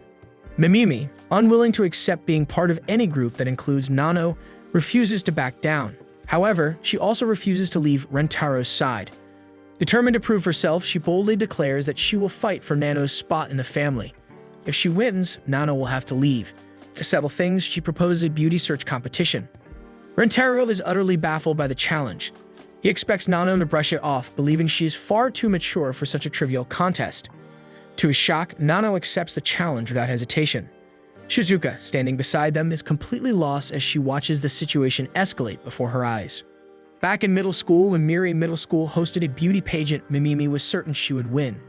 Mimimi, unwilling to accept being part of any group that includes Nano, refuses to back down. However, she also refuses to leave Rentaro's side. Determined to prove herself, she boldly declares that she will fight for Nano's spot in the family. If she wins, Nano will have to leave. To settle things, she proposes a beauty search competition. Rentaro is utterly baffled by the challenge. He expects Nano to brush it off, believing she is far too mature for such a trivial contest. To his shock, Nano accepts the challenge without hesitation. Shizuka, standing beside them, is completely lost as she watches the situation escalate before her eyes. Back in middle school, when Miri Middle School hosted a beauty pageant, Mimimi was certain she would win.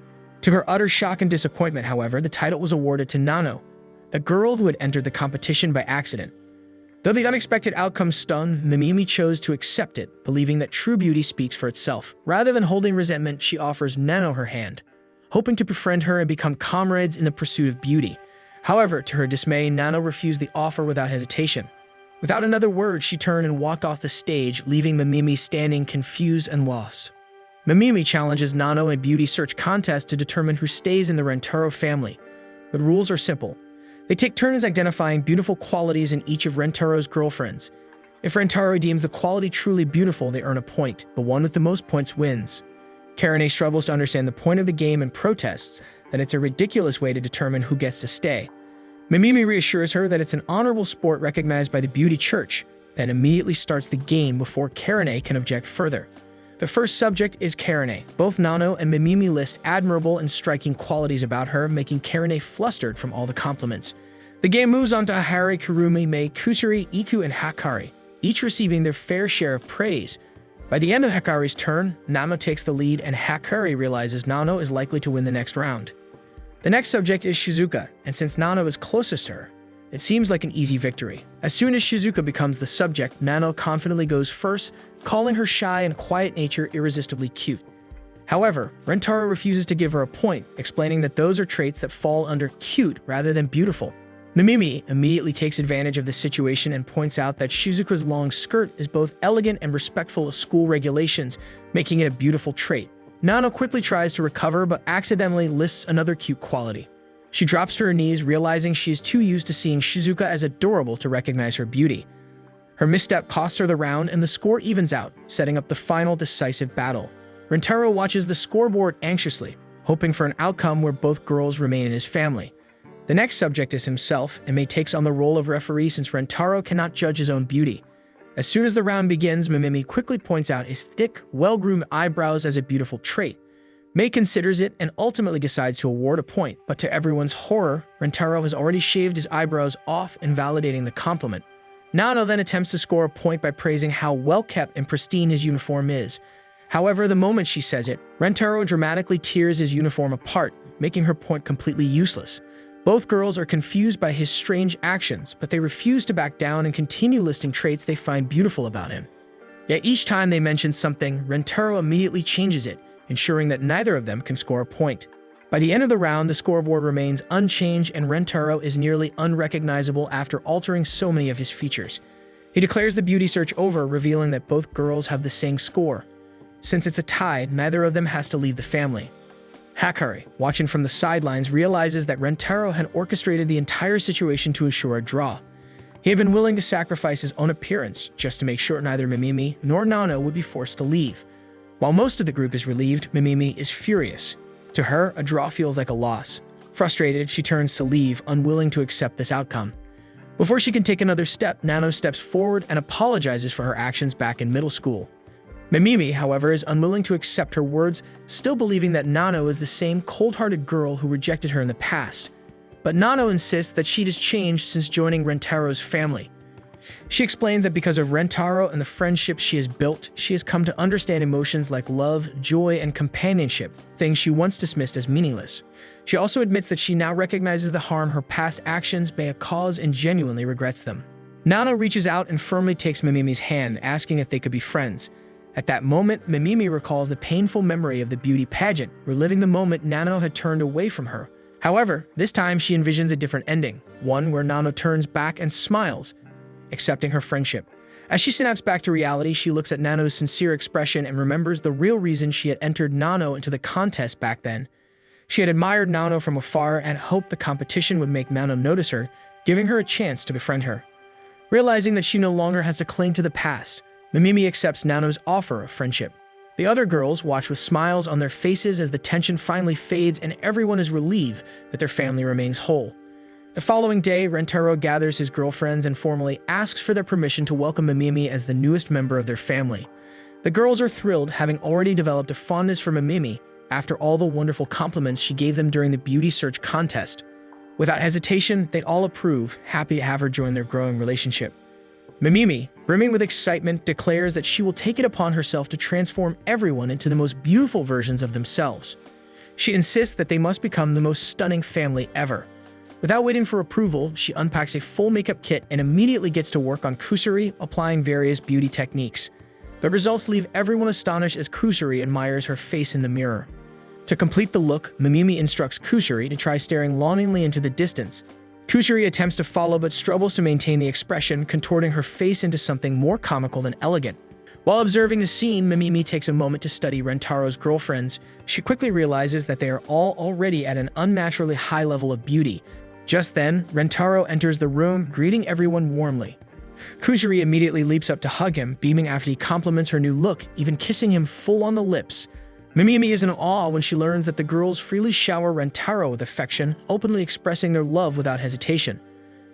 To her utter shock and disappointment, however, the title was awarded to Nano, the girl who had entered the competition by accident. Though the unexpected outcome stunned, Mimimi chose to accept it, believing that true beauty speaks for itself. Rather than holding resentment, she offers Nano her hand, hoping to befriend her and become comrades in the pursuit of beauty. However, to her dismay, Nano refused the offer without hesitation. Without another word, she turned and walked off the stage, leaving Mimimi standing confused and lost. Mimimi challenges Nano in a beauty search contest to determine who stays in the Rentaro family. The rules are simple. They take turns identifying beautiful qualities in each of Rentaro's girlfriends. If Rentaro deems the quality truly beautiful, they earn a point. The one with the most points wins. Karane struggles to understand the point of the game and protests that it's a ridiculous way to determine who gets to stay. Mimimi reassures her that it's an honorable sport recognized by the beauty church, then immediately starts the game before Karane can object further. The first subject is Karine. Both Nano and Mimimi list admirable and striking qualities about her, making Karine flustered from all the compliments. The game moves on to Hari, Kurumi, Mei, Kusuri, Iku, and Hakari, each receiving their fair share of praise. By the end of Hakari's turn, Nano takes the lead and Hakari realizes Nano is likely to win the next round. The next subject is Shizuka, and since Nano is closest to her, it seems like an easy victory. As soon as Shizuka becomes the subject, Nano confidently goes first, calling her shy and quiet nature irresistibly cute. However, Rentaro refuses to give her a point, explaining that those are traits that fall under cute rather than beautiful. Mimimi immediately takes advantage of the situation and points out that Shizuka's long skirt is both elegant and respectful of school regulations, making it a beautiful trait. Nano quickly tries to recover but accidentally lists another cute quality. She drops to her knees, realizing she is too used to seeing Shizuka as adorable to recognize her beauty. Her misstep costs her the round and the score evens out, setting up the final decisive battle. Rentaro watches the scoreboard anxiously, hoping for an outcome where both girls remain in his family. The next subject is himself, and Mei takes on the role of referee since Rentaro cannot judge his own beauty. As soon as the round begins, Mimimi quickly points out his thick, well-groomed eyebrows as a beautiful trait. Mei considers it and ultimately decides to award a point, but to everyone's horror, Rentaro has already shaved his eyebrows off, invalidating the compliment. Nano then attempts to score a point by praising how well-kept and pristine his uniform is. However, the moment she says it, Rentaro dramatically tears his uniform apart, making her point completely useless. Both girls are confused by his strange actions, but they refuse to back down and continue listing traits they find beautiful about him. Yet each time they mention something, Rentaro immediately changes it, ensuring that neither of them can score a point. By the end of the round, the scoreboard remains unchanged and Rentaro is nearly unrecognizable after altering so many of his features. He declares the beauty search over, revealing that both girls have the same score. Since it's a tie, neither of them has to leave the family. Hakari, watching from the sidelines, realizes that Rentaro had orchestrated the entire situation to ensure a draw. He had been willing to sacrifice his own appearance just to make sure neither Mimimi nor Nano would be forced to leave. While most of the group is relieved, Mimimi is furious. To her, a draw feels like a loss. Frustrated, she turns to leave, unwilling to accept this outcome. Before she can take another step, Nano steps forward and apologizes for her actions back in middle school. Mimimi, however, is unwilling to accept her words, still believing that Nano is the same cold-hearted girl who rejected her in the past. But Nano insists that she has changed since joining Rentaro's family. She explains that because of Rentaro and the friendship she has built, she has come to understand emotions like love, joy, and companionship, things she once dismissed as meaningless. She also admits that she now recognizes the harm her past actions may have caused and genuinely regrets them. Nano reaches out and firmly takes Mimimi's hand, asking if they could be friends. At that moment, Mimimi recalls the painful memory of the beauty pageant, reliving the moment Nano had turned away from her. However, this time she envisions a different ending, one where Nano turns back and smiles, accepting her friendship. As she snaps back to reality, she looks at Nano's sincere expression and remembers the real reason she had entered Nano into the contest back then. She had admired Nano from afar and hoped the competition would make Nano notice her, giving her a chance to befriend her. Realizing that she no longer has to cling to the past, Mimimi accepts Nano's offer of friendship. The other girls watch with smiles on their faces as the tension finally fades and everyone is relieved that their family remains whole. The following day, Rentaro gathers his girlfriends and formally asks for their permission to welcome Mimimi as the newest member of their family. The girls are thrilled, having already developed a fondness for Mimimi after all the wonderful compliments she gave them during the beauty search contest. Without hesitation, they all approve, happy to have her join their growing relationship. Mimimi, brimming with excitement, declares that she will take it upon herself to transform everyone into the most beautiful versions of themselves. She insists that they must become the most stunning family ever. Without waiting for approval, she unpacks a full makeup kit and immediately gets to work on Kusuri, applying various beauty techniques. The results leave everyone astonished as Kusuri admires her face in the mirror. To complete the look, Mimimi instructs Kusuri to try staring longingly into the distance. Kusuri attempts to follow but struggles to maintain the expression, contorting her face into something more comical than elegant. While observing the scene, Mimimi takes a moment to study Rentaro's girlfriends. She quickly realizes that they are all already at an unnaturally high level of beauty. Just then, Rentaro enters the room, greeting everyone warmly. Kusuri immediately leaps up to hug him, beaming after he compliments her new look, even kissing him full on the lips. Mimimi is in awe when she learns that the girls freely shower Rentaro with affection, openly expressing their love without hesitation.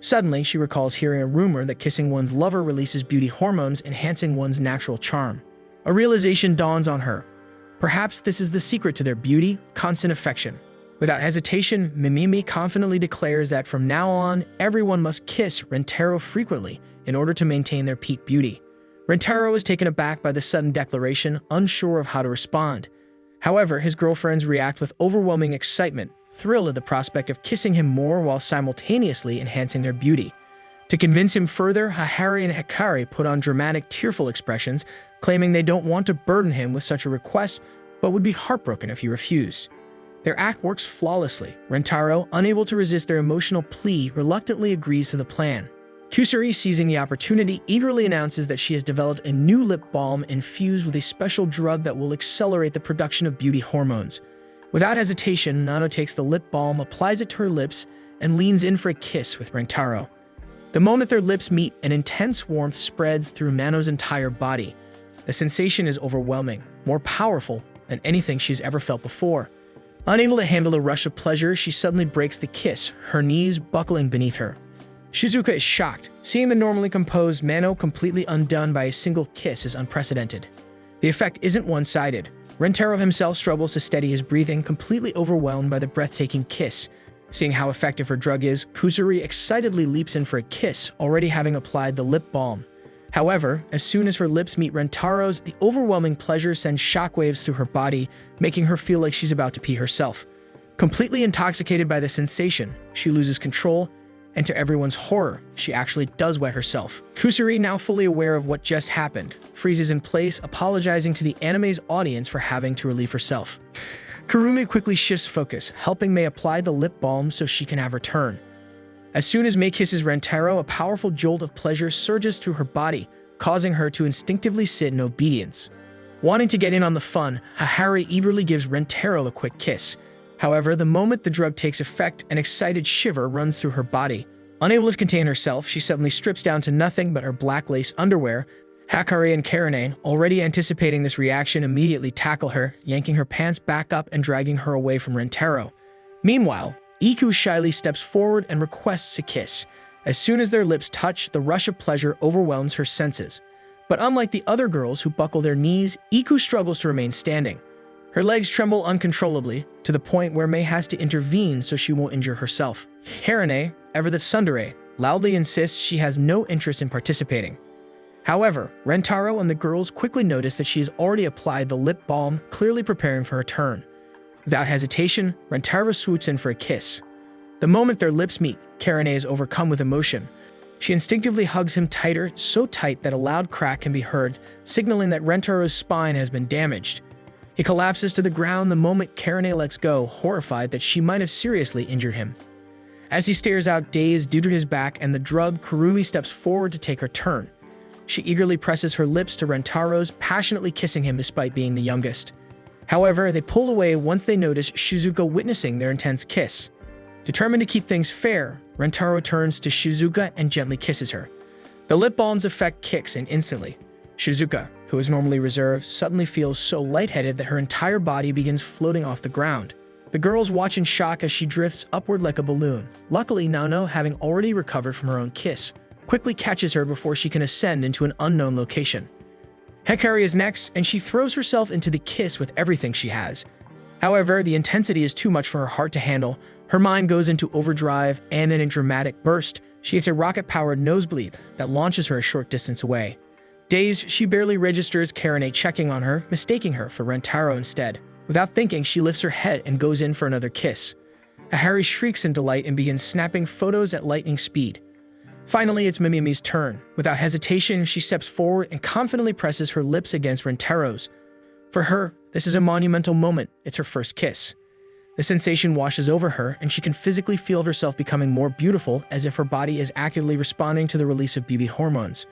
Suddenly, she recalls hearing a rumor that kissing one's lover releases beauty hormones, enhancing one's natural charm. A realization dawns on her. Perhaps this is the secret to their beauty, constant affection. Without hesitation, Mimimi confidently declares that from now on, everyone must kiss Rentaro frequently in order to maintain their peak beauty. Rentaro is taken aback by the sudden declaration, unsure of how to respond. However, his girlfriends react with overwhelming excitement, thrilled at the prospect of kissing him more while simultaneously enhancing their beauty. To convince him further, Hahari and Hikari put on dramatic, tearful expressions, claiming they don't want to burden him with such a request, but would be heartbroken if he refused. Their act works flawlessly. Rentaro, unable to resist their emotional plea, reluctantly agrees to the plan. Kusuri, seizing the opportunity, eagerly announces that she has developed a new lip balm infused with a special drug that will accelerate the production of beauty hormones. Without hesitation, Nano takes the lip balm, applies it to her lips, and leans in for a kiss with Rentaro. The moment their lips meet, an intense warmth spreads through Nano's entire body. The sensation is overwhelming, more powerful than anything she's ever felt before. Unable to handle the rush of pleasure, she suddenly breaks the kiss, her knees buckling beneath her. Shizuka is shocked. Seeing the normally composed Nano completely undone by a single kiss is unprecedented. The effect isn't one-sided. Rentaro himself struggles to steady his breathing, completely overwhelmed by the breathtaking kiss. Seeing how effective her drug is, Kusuri excitedly leaps in for a kiss, already having applied the lip balm. However, as soon as her lips meet Rentaro's, the overwhelming pleasure sends shockwaves through her body, making her feel like she's about to pee herself. Completely intoxicated by the sensation, she loses control, and to everyone's horror, she actually does wet herself. Kusuri, now fully aware of what just happened, freezes in place, apologizing to the anime's audience for having to relieve herself. Kurumi quickly shifts focus, helping Mei apply the lip balm so she can have her turn. As soon as Mei kisses Rentaro, a powerful jolt of pleasure surges through her body, causing her to instinctively sit in obedience. Wanting to get in on the fun, Hahari eagerly gives Rentaro a quick kiss. However, the moment the drug takes effect, an excited shiver runs through her body. Unable to contain herself, she suddenly strips down to nothing but her black lace underwear. Hikari and Karane, already anticipating this reaction, immediately tackle her, yanking her pants back up and dragging her away from Rentaro. Meanwhile, Iku shyly steps forward and requests a kiss. As soon as their lips touch, the rush of pleasure overwhelms her senses. But unlike the other girls who buckle their knees, Iku struggles to remain standing. Her legs tremble uncontrollably, to the point where Mei has to intervene so she won't injure herself. Karane, ever the tsundere, loudly insists she has no interest in participating. However, Rentaro and the girls quickly notice that she has already applied the lip balm, clearly preparing for her turn. Without hesitation, Rentaro swoops in for a kiss. The moment their lips meet, Karane is overcome with emotion. She instinctively hugs him tighter, so tight that a loud crack can be heard, signaling that Rentaro's spine has been damaged. He collapses to the ground the moment Karane lets go, horrified that she might have seriously injured him. As he stares out dazed due to his back and the drug, Kurumi steps forward to take her turn. She eagerly presses her lips to Rentaro's, passionately kissing him despite being the youngest. However, they pull away once they notice Shizuka witnessing their intense kiss. Determined to keep things fair, Rentaro turns to Shizuka and gently kisses her. The lip balm's effect kicks in instantly. Shizuka, who is normally reserved, suddenly feels so lightheaded that her entire body begins floating off the ground. The girls watch in shock as she drifts upward like a balloon. Luckily, Nano, having already recovered from her own kiss, quickly catches her before she can ascend into an unknown location. Hikari is next, and she throws herself into the kiss with everything she has. However, the intensity is too much for her heart to handle. Her mind goes into overdrive, and in a dramatic burst, she gets a rocket-powered nosebleed that launches her a short distance away. Dazed, she barely registers Karane checking on her, mistaking her for Rentaro instead. Without thinking, she lifts her head and goes in for another kiss. Hahari shrieks in delight and begins snapping photos at lightning speed. Finally, it's Mimimi's turn. Without hesitation, she steps forward and confidently presses her lips against Rentaro's. For her, this is a monumental moment. It's her first kiss. The sensation washes over her, and she can physically feel herself becoming more beautiful, as if her body is actively responding to the release of beauty hormones.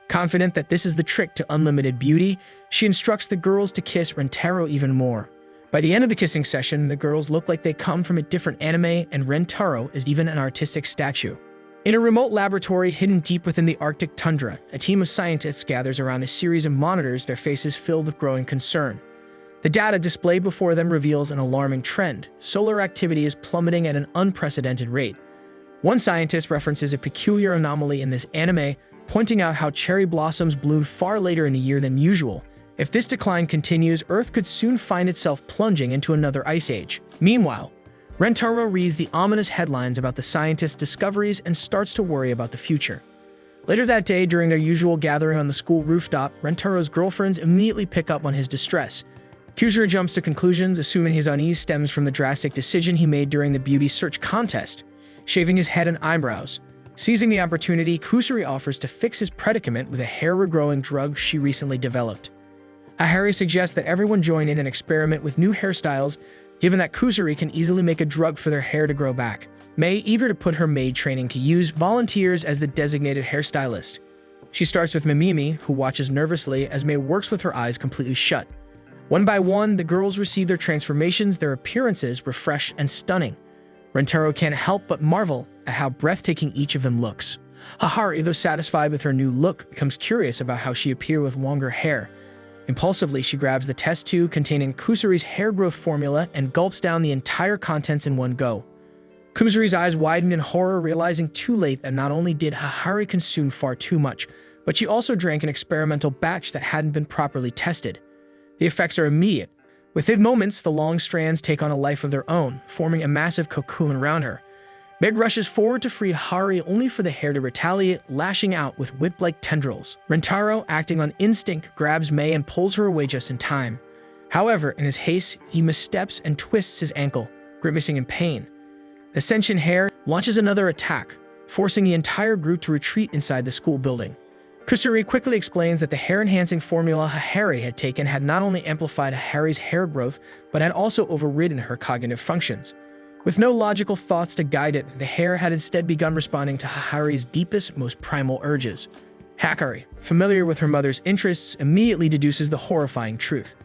Confident that this is the trick to unlimited beauty, she instructs the girls to kiss Rentaro even more. By the end of the kissing session, the girls look like they come from a different anime, and Rentaro is even an artistic statue. In a remote laboratory hidden deep within the Arctic tundra, a team of scientists gathers around a series of monitors, their faces filled with growing concern. The data displayed before them reveals an alarming trend. Solar activity is plummeting at an unprecedented rate. One scientist references a peculiar anomaly in this anime, pointing out how cherry blossoms bloom far later in the year than usual, If this decline continues, Earth could soon find itself plunging into another ice age. Meanwhile, Rentaro reads the ominous headlines about the scientists' discoveries and starts to worry about the future. Later that day, during their usual gathering on the school rooftop, Rentaro's girlfriends immediately pick up on his distress. Kusuri jumps to conclusions, assuming his unease stems from the drastic decision he made during the beauty search contest, shaving his head and eyebrows. Seizing the opportunity, Kusuri offers to fix his predicament with a hair-regrowing drug she recently developed. Harry suggests that everyone join in an experiment with new hairstyles, given that Kusuri can easily make a drug for their hair to grow back. May, eager to put her maid training to use, volunteers as the designated hairstylist. She starts with Mimimi, who watches nervously as May works with her eyes completely shut. One by one, the girls receive their transformations, their appearances refreshed and stunning. Rentaro can't help but marvel at how breathtaking each of them looks. Hahari, though satisfied with her new look, becomes curious about how she appears with longer hair. Impulsively, she grabs the test tube containing Kusuri's hair growth formula and gulps down the entire contents in one go. Kusuri's eyes widen in horror, realizing too late that not only did Hahari consume far too much, but she also drank an experimental batch that hadn't been properly tested. The effects are immediate. Within moments, the long strands take on a life of their own, forming a massive cocoon around her. Meg rushes forward to free Hari, only for the hair to retaliate, lashing out with whip-like tendrils. Rentaro, acting on instinct, grabs May and pulls her away just in time. However, in his haste, he missteps and twists his ankle, grimacing in pain. The sentient hair launches another attack, forcing the entire group to retreat inside the school building. Kusuri quickly explains that the hair-enhancing formula Harry had taken had not only amplified Harry's hair growth, but had also overridden her cognitive functions. With no logical thoughts to guide it, the hair had instead begun responding to Hahari's deepest, most primal urges. Hyakkano, familiar with her mother's interests, immediately deduces the horrifying truth.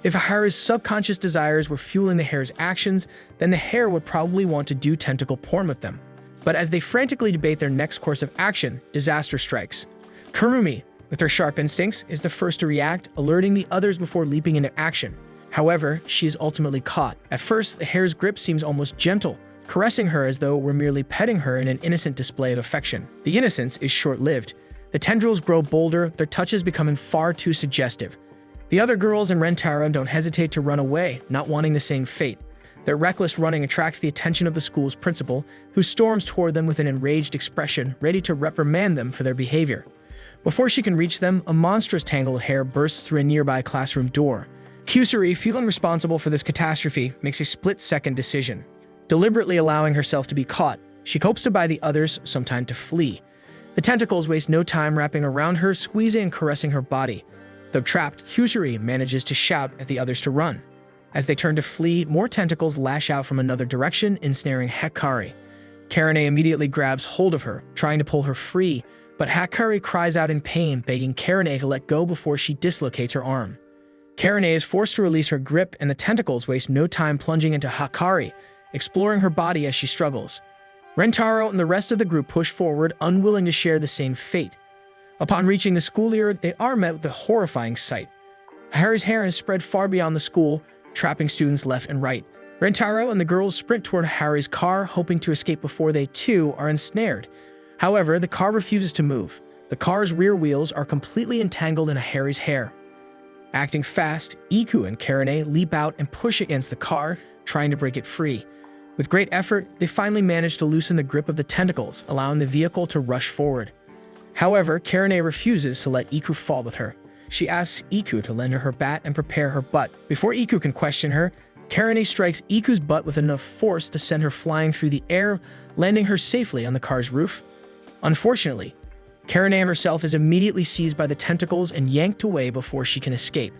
If Hahari's subconscious desires were fueling the hair's actions, then the hair would probably want to do tentacle porn with them. But as they frantically debate their next course of action, disaster strikes. Kurumi, with her sharp instincts, is the first to react, alerting the others before leaping into action. However, she is ultimately caught. At first, the hair's grip seems almost gentle, caressing her as though it were merely petting her in an innocent display of affection. The innocence is short-lived. The tendrils grow bolder, their touches becoming far too suggestive. The other girls and Rentaro don't hesitate to run away, not wanting the same fate. Their reckless running attracts the attention of the school's principal, who storms toward them with an enraged expression, ready to reprimand them for their behavior. Before she can reach them, a monstrous tangle of hair bursts through a nearby classroom door. Kusuri, feeling responsible for this catastrophe, makes a split-second decision. Deliberately allowing herself to be caught, she hopes to buy the others some time to flee. The tentacles waste no time wrapping around her, squeezing and caressing her body. Though trapped, Kusuri manages to shout at the others to run. As they turn to flee, more tentacles lash out from another direction, ensnaring Hyakkano. Karane immediately grabs hold of her, trying to pull her free, but Hyakkano cries out in pain, begging Karane to let go before she dislocates her arm. Karane is forced to release her grip, and the tentacles waste no time plunging into Hyakkano, exploring her body as she struggles. Rentaro and the rest of the group push forward, unwilling to share the same fate. Upon reaching the school yard, they are met with a horrifying sight. Harry's hair has spread far beyond the school, trapping students left and right. Rentaro and the girls sprint toward Harry's car, hoping to escape before they, too, are ensnared. However, the car refuses to move. The car's rear wheels are completely entangled in Harry's hair. Acting fast, Iku and Karane leap out and push against the car, trying to break it free. With great effort, they finally manage to loosen the grip of the tentacles, allowing the vehicle to rush forward. However, Karane refuses to let Iku fall with her. She asks Iku to lend her bat and prepare her butt. Before Iku can question her, Karane strikes Iku's butt with enough force to send her flying through the air, landing her safely on the car's roof. Unfortunately, Karane herself is immediately seized by the tentacles and yanked away before she can escape.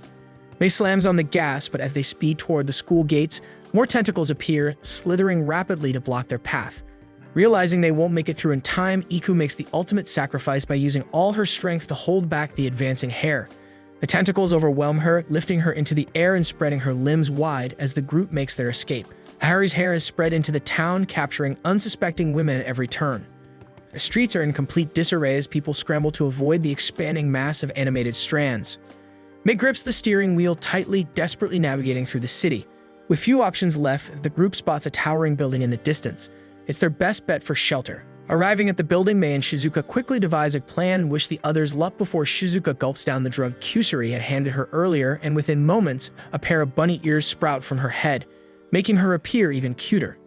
May slams on the gas, but as they speed toward the school gates, more tentacles appear, slithering rapidly to block their path. Realizing they won't make it through in time, Iku makes the ultimate sacrifice by using all her strength to hold back the advancing hair. The tentacles overwhelm her, lifting her into the air and spreading her limbs wide as the group makes their escape. Harry's hair is spread into the town, capturing unsuspecting women at every turn. The streets are in complete disarray as people scramble to avoid the expanding mass of animated strands. May grips the steering wheel tightly, desperately navigating through the city. With few options left, the group spots a towering building in the distance. It's their best bet for shelter. Arriving at the building, Mei and Shizuka quickly devise a plan and wish the others luck before Shizuka gulps down the drug Kusuri had handed her earlier, and within moments, a pair of bunny ears sprout from her head, making her appear even cuter.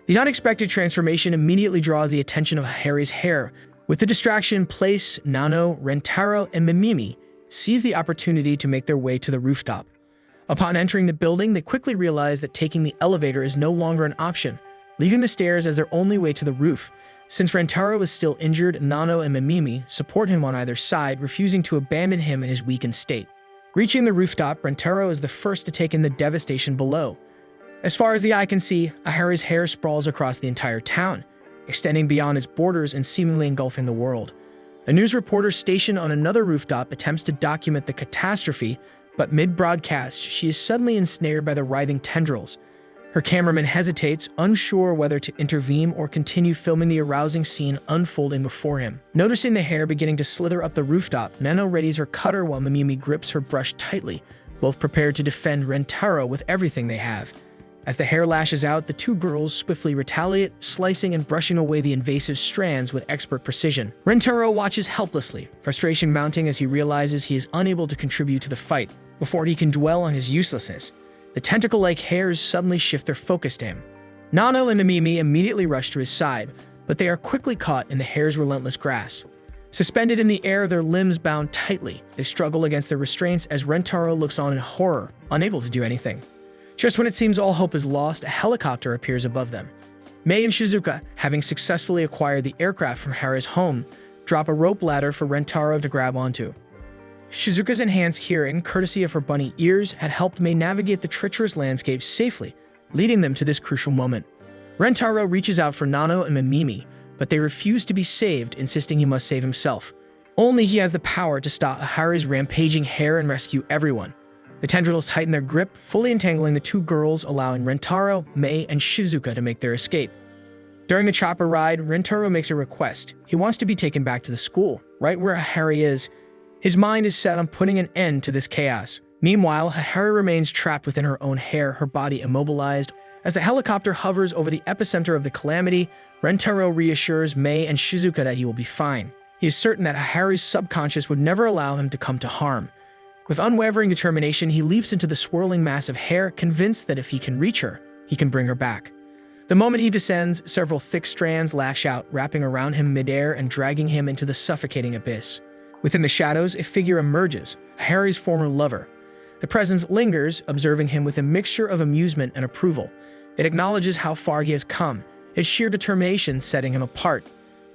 The unexpected transformation immediately draws the attention of Harry's hair. With the distraction in place, Nano, Rentaro, and Mimimi seize the opportunity to make their way to the rooftop. Upon entering the building, they quickly realize that taking the elevator is no longer an option, leaving the stairs as their only way to the roof. Since Rentaro is still injured, Nano and Mimimi support him on either side, refusing to abandon him in his weakened state. Reaching the rooftop, Rentaro is the first to take in the devastation below. As far as the eye can see, Harry's hair sprawls across the entire town, extending beyond its borders and seemingly engulfing the world. A news reporter stationed on another rooftop attempts to document the catastrophe, but mid-broadcast, she is suddenly ensnared by the writhing tendrils. Her cameraman hesitates, unsure whether to intervene or continue filming the arousing scene unfolding before him. Noticing the hair beginning to slither up the rooftop, Nano readies her cutter while Mimimi grips her brush tightly, both prepared to defend Rentaro with everything they have. As the hair lashes out, the two girls swiftly retaliate, slicing and brushing away the invasive strands with expert precision. Rentaro watches helplessly, frustration mounting as he realizes he is unable to contribute to the fight. Before he can dwell on his uselessness, the tentacle-like hairs suddenly shift their focus to him. Nano and Mimimi immediately rush to his side, but they are quickly caught in the hair's relentless grasp. Suspended in the air, their limbs bound tightly, they struggle against their restraints as Rentaro looks on in horror, unable to do anything. Just when it seems all hope is lost, a helicopter appears above them. Mei and Shizuka, having successfully acquired the aircraft from Harry's home, drop a rope ladder for Rentaro to grab onto. Shizuka's enhanced hearing, courtesy of her bunny ears, had helped Mei navigate the treacherous landscape safely, leading them to this crucial moment. Rentaro reaches out for Nano and Mimimi, but they refuse to be saved, insisting he must save himself. Only he has the power to stop Harry's rampaging hair and rescue everyone. The tendrils tighten their grip, fully entangling the two girls, allowing Rentaro, Mei, and Shizuka to make their escape. During the chopper ride, Rentaro makes a request. He wants to be taken back to the school, right where Harry is. His mind is set on putting an end to this chaos. Meanwhile, Harry remains trapped within her own hair, her body immobilized. As the helicopter hovers over the epicenter of the calamity, Rentaro reassures Mei and Shizuka that he will be fine. He is certain that Harry's subconscious would never allow him to come to harm. With unwavering determination, he leaps into the swirling mass of hair, convinced that if he can reach her, he can bring her back. The moment he descends, several thick strands lash out, wrapping around him midair and dragging him into the suffocating abyss. Within the shadows, a figure emerges, Harry's former lover. The presence lingers, observing him with a mixture of amusement and approval. It acknowledges how far he has come, its sheer determination setting him apart.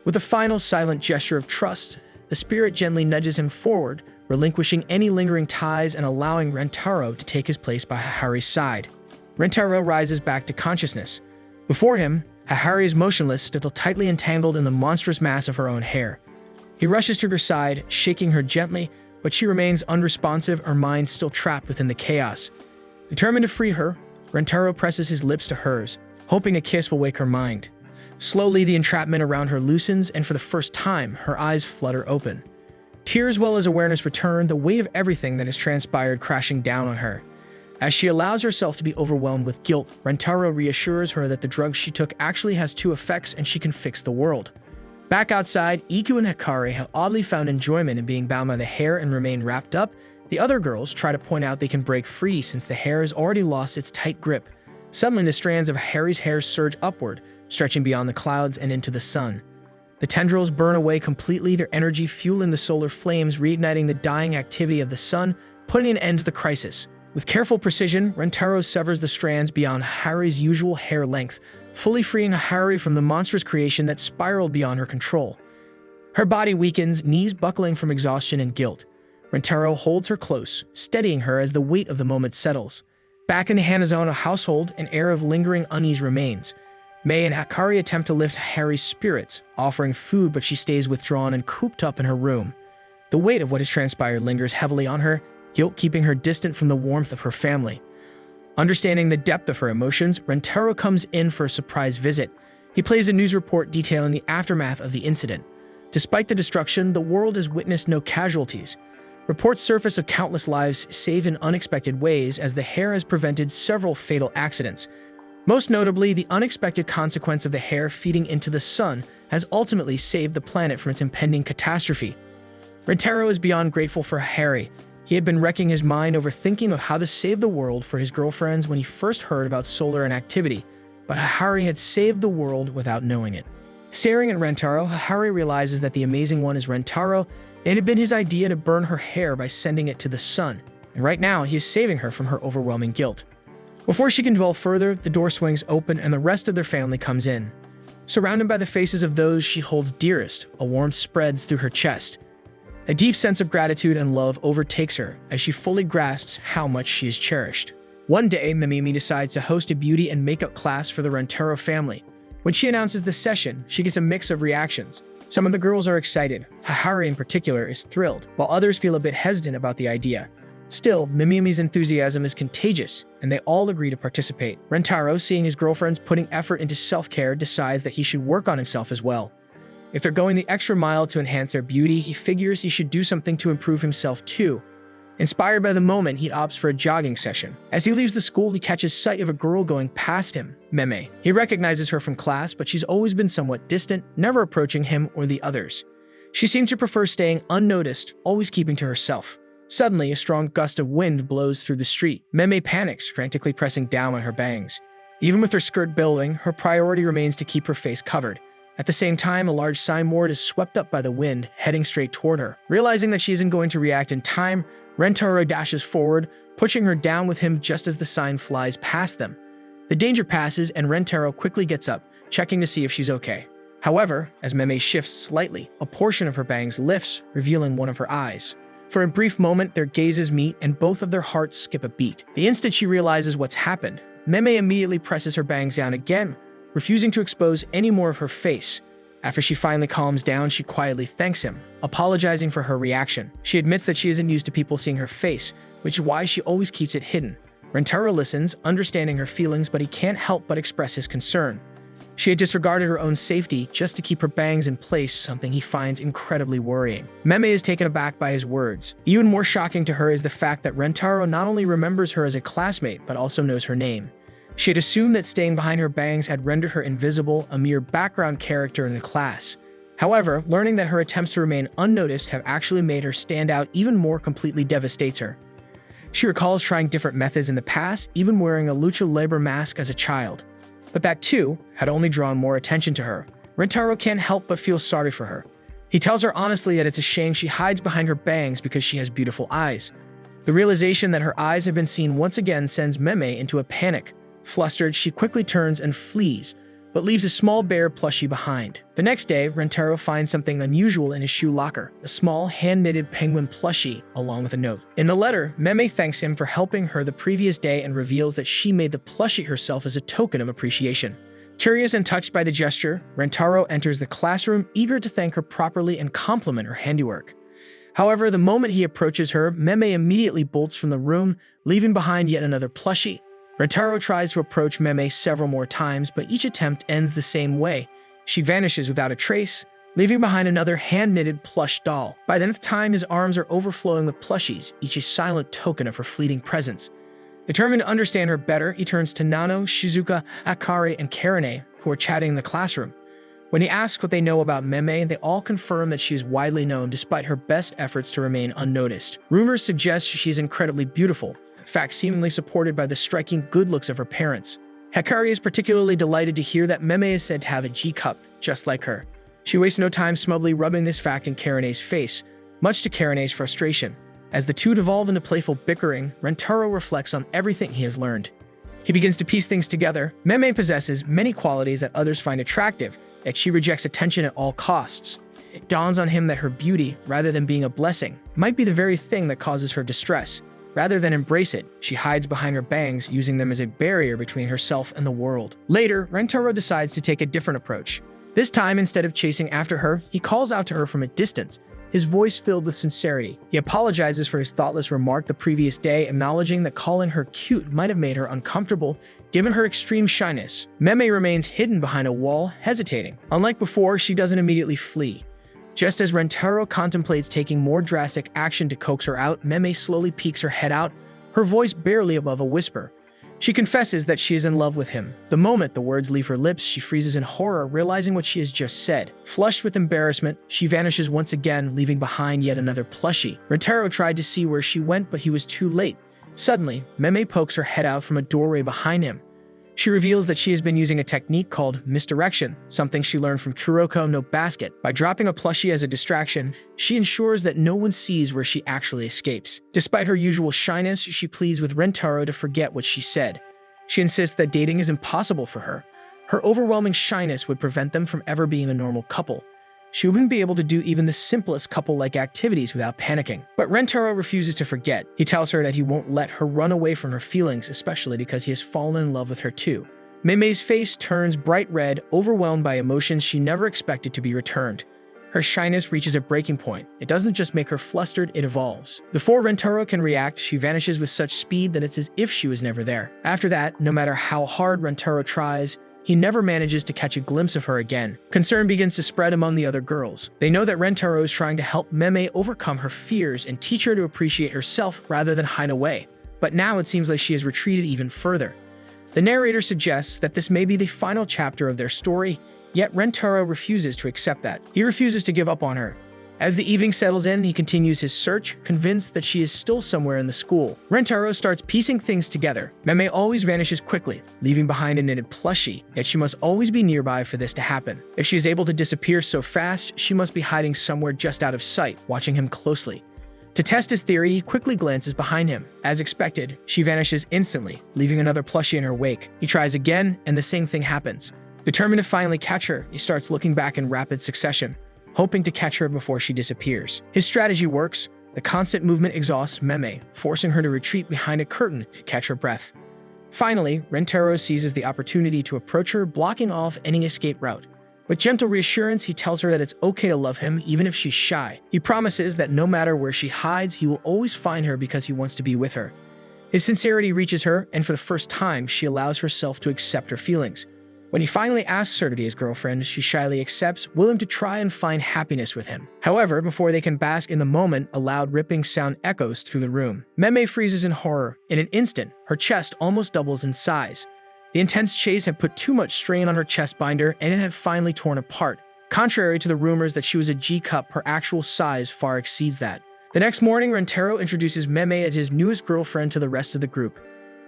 With a final silent gesture of trust, the spirit gently nudges him forward, relinquishing any lingering ties and allowing Rentaro to take his place by Harry's side. Rentaro rises back to consciousness. Before him, Harry is motionless, still tightly entangled in the monstrous mass of her own hair. He rushes to her side, shaking her gently, but she remains unresponsive, her mind still trapped within the chaos. Determined to free her, Rentaro presses his lips to hers, hoping a kiss will wake her mind. Slowly, the entrapment around her loosens, and for the first time, her eyes flutter open. Tears, well as awareness, return, the weight of everything that has transpired crashing down on her. As she allows herself to be overwhelmed with guilt, Rentaro reassures her that the drug she took actually has two effects and she can fix the world. Back outside, Iku and Hikari have oddly found enjoyment in being bound by the hair and remain wrapped up. The other girls try to point out they can break free since the hair has already lost its tight grip. Suddenly, the strands of Harry's hair surge upward, stretching beyond the clouds and into the sun. The tendrils burn away completely, their energy fueling the solar flames, reigniting the dying activity of the sun, putting an end to the crisis. With careful precision, Rentaro severs the strands beyond Harry's usual hair length, fully freeing Harry from the monstrous creation that spiraled beyond her control. Her body weakens, knees buckling from exhaustion and guilt. Rentaro holds her close, steadying her as the weight of the moment settles. Back in the Hanazono household, an air of lingering unease remains. Mei and Hikari attempt to lift Harry's spirits, offering food, but she stays withdrawn and cooped up in her room. The weight of what has transpired lingers heavily on her, guilt keeping her distant from the warmth of her family. Understanding the depth of her emotions, Rentaro comes in for a surprise visit. He plays a news report detailing the aftermath of the incident. Despite the destruction, the world has witnessed no casualties. Reports surface of countless lives saved in unexpected ways as the hair has prevented several fatal accidents. Most notably, the unexpected consequence of the hair feeding into the sun, has ultimately saved the planet from its impending catastrophe. Rentaro is beyond grateful for Harry. He had been wrecking his mind over thinking of how to save the world for his girlfriends when he first heard about solar inactivity, but Harry had saved the world without knowing it. Staring at Rentaro, Harry realizes that the Amazing One is Rentaro. It had been his idea to burn her hair by sending it to the sun, and right now he is saving her from her overwhelming guilt. Before she can dwell further, the door swings open and the rest of their family comes in. Surrounded by the faces of those she holds dearest, a warmth spreads through her chest. A deep sense of gratitude and love overtakes her as she fully grasps how much she is cherished. One day, Mimimi decides to host a beauty and makeup class for the Rentaro family. When she announces the session, she gets a mix of reactions. Some of the girls are excited. Harry in particular is thrilled, while others feel a bit hesitant about the idea. Still, Mimimi's enthusiasm is contagious, and they all agree to participate. Rentaro, seeing his girlfriends putting effort into self-care, decides that he should work on himself as well. If they're going the extra mile to enhance their beauty, he figures he should do something to improve himself too. Inspired by the moment, he opts for a jogging session. As he leaves the school, he catches sight of a girl going past him, Meme. He recognizes her from class, but she's always been somewhat distant, never approaching him or the others. She seems to prefer staying unnoticed, always keeping to herself. Suddenly, a strong gust of wind blows through the street. Meme panics, frantically pressing down on her bangs. Even with her skirt billowing, her priority remains to keep her face covered. At the same time, a large signboard is swept up by the wind, heading straight toward her. Realizing that she isn't going to react in time, Rentaro dashes forward, pushing her down with him just as the sign flies past them. The danger passes, and Rentaro quickly gets up, checking to see if she's okay. However, as Meme shifts slightly, a portion of her bangs lifts, revealing one of her eyes. For a brief moment, their gazes meet and both of their hearts skip a beat. The instant she realizes what's happened, Meme immediately presses her bangs down again, refusing to expose any more of her face. After she finally calms down, she quietly thanks him, apologizing for her reaction. She admits that she isn't used to people seeing her face, which is why she always keeps it hidden. Rentaro listens, understanding her feelings, but he can't help but express his concern. She had disregarded her own safety just to keep her bangs in place, something he finds incredibly worrying. Meme is taken aback by his words. Even more shocking to her is the fact that Rentaro not only remembers her as a classmate, but also knows her name. She had assumed that staying behind her bangs had rendered her invisible, a mere background character in the class. However, learning that her attempts to remain unnoticed have actually made her stand out even more completely devastates her. She recalls trying different methods in the past, even wearing a lucha libre mask as a child. But that, too, had only drawn more attention to her. Rentaro can't help but feel sorry for her. He tells her honestly that it's a shame she hides behind her bangs because she has beautiful eyes. The realization that her eyes have been seen once again sends Meme into a panic. Flustered, she quickly turns and flees, but leaves a small bear plushie behind. The next day, Rentaro finds something unusual in his shoe locker, a small hand-knitted penguin plushie, along with a note. In the letter, Meme thanks him for helping her the previous day and reveals that she made the plushie herself as a token of appreciation. Curious and touched by the gesture, Rentaro enters the classroom, eager to thank her properly and compliment her handiwork. However, the moment he approaches her, Meme immediately bolts from the room, leaving behind yet another plushie. Rentaro tries to approach Meme several more times, but each attempt ends the same way. She vanishes without a trace, leaving behind another hand-knitted plush doll. By the nth time, his arms are overflowing with plushies, each a silent token of her fleeting presence. Determined to understand her better, he turns to Nano, Shizuka, Akari, and Karine, who are chatting in the classroom. When he asks what they know about Meme, they all confirm that she is widely known despite her best efforts to remain unnoticed. Rumors suggest she is incredibly beautiful, fact seemingly supported by the striking good looks of her parents. Hyakkano is particularly delighted to hear that Meme is said to have a G-cup, just like her. She wastes no time smugly rubbing this fact in Karine's face, much to Karine's frustration. As the two devolve into playful bickering, Rentaro reflects on everything he has learned. He begins to piece things together. Meme possesses many qualities that others find attractive, yet she rejects attention at all costs. It dawns on him that her beauty, rather than being a blessing, might be the very thing that causes her distress. Rather than embrace it, she hides behind her bangs, using them as a barrier between herself and the world. Later, Rentaro decides to take a different approach. This time, instead of chasing after her, he calls out to her from a distance, his voice filled with sincerity. He apologizes for his thoughtless remark the previous day, acknowledging that calling her cute might have made her uncomfortable, given her extreme shyness. Meme remains hidden behind a wall, hesitating. Unlike before, she doesn't immediately flee. Just as Rentaro contemplates taking more drastic action to coax her out, Meme slowly peeks her head out, her voice barely above a whisper. She confesses that she is in love with him. The moment the words leave her lips, she freezes in horror, realizing what she has just said. Flushed with embarrassment, she vanishes once again, leaving behind yet another plushie. Rentaro tried to see where she went, but he was too late. Suddenly, Meme pokes her head out from a doorway behind him. She reveals that she has been using a technique called misdirection, something she learned from Kuroko no Basket. By dropping a plushie as a distraction, she ensures that no one sees where she actually escapes. Despite her usual shyness, she pleads with Rentaro to forget what she said. She insists that dating is impossible for her. Her overwhelming shyness would prevent them from ever being a normal couple. She wouldn't be able to do even the simplest couple-like activities without panicking. But Rentaro refuses to forget. He tells her that he won't let her run away from her feelings, especially because he has fallen in love with her too. Meme's face turns bright red, overwhelmed by emotions she never expected to be returned. Her shyness reaches a breaking point. It doesn't just make her flustered, it evolves. Before Rentaro can react, she vanishes with such speed that it's as if she was never there. After that, no matter how hard Rentaro tries, he never manages to catch a glimpse of her again. Concern begins to spread among the other girls. They know that Rentaro is trying to help Meme overcome her fears and teach her to appreciate herself rather than hide away. But now it seems like she has retreated even further. The narrator suggests that this may be the final chapter of their story, yet Rentaro refuses to accept that. He refuses to give up on her. As the evening settles in, he continues his search, convinced that she is still somewhere in the school. Rentaro starts piecing things together. Meme always vanishes quickly, leaving behind a knitted plushie, yet she must always be nearby for this to happen. If she is able to disappear so fast, she must be hiding somewhere just out of sight, watching him closely. To test his theory, he quickly glances behind him. As expected, she vanishes instantly, leaving another plushie in her wake. He tries again, and the same thing happens. Determined to finally catch her, he starts looking back in rapid succession, hoping to catch her before she disappears. His strategy works. The constant movement exhausts Meme, forcing her to retreat behind a curtain to catch her breath. Finally, Rentaro seizes the opportunity to approach her, blocking off any escape route. With gentle reassurance, he tells her that it's okay to love him even if she's shy. He promises that no matter where she hides, he will always find her because he wants to be with her. His sincerity reaches her, and for the first time, she allows herself to accept her feelings. When he finally asks her to be his girlfriend, she shyly accepts, willing to try and find happiness with him. However, before they can bask in the moment, a loud ripping sound echoes through the room. Meme freezes in horror. In an instant, her chest almost doubles in size. The intense chase had put too much strain on her chest binder, and it had finally torn apart. Contrary to the rumors that she was a G-cup, her actual size far exceeds that. The next morning, Rentaro introduces Meme as his newest girlfriend to the rest of the group.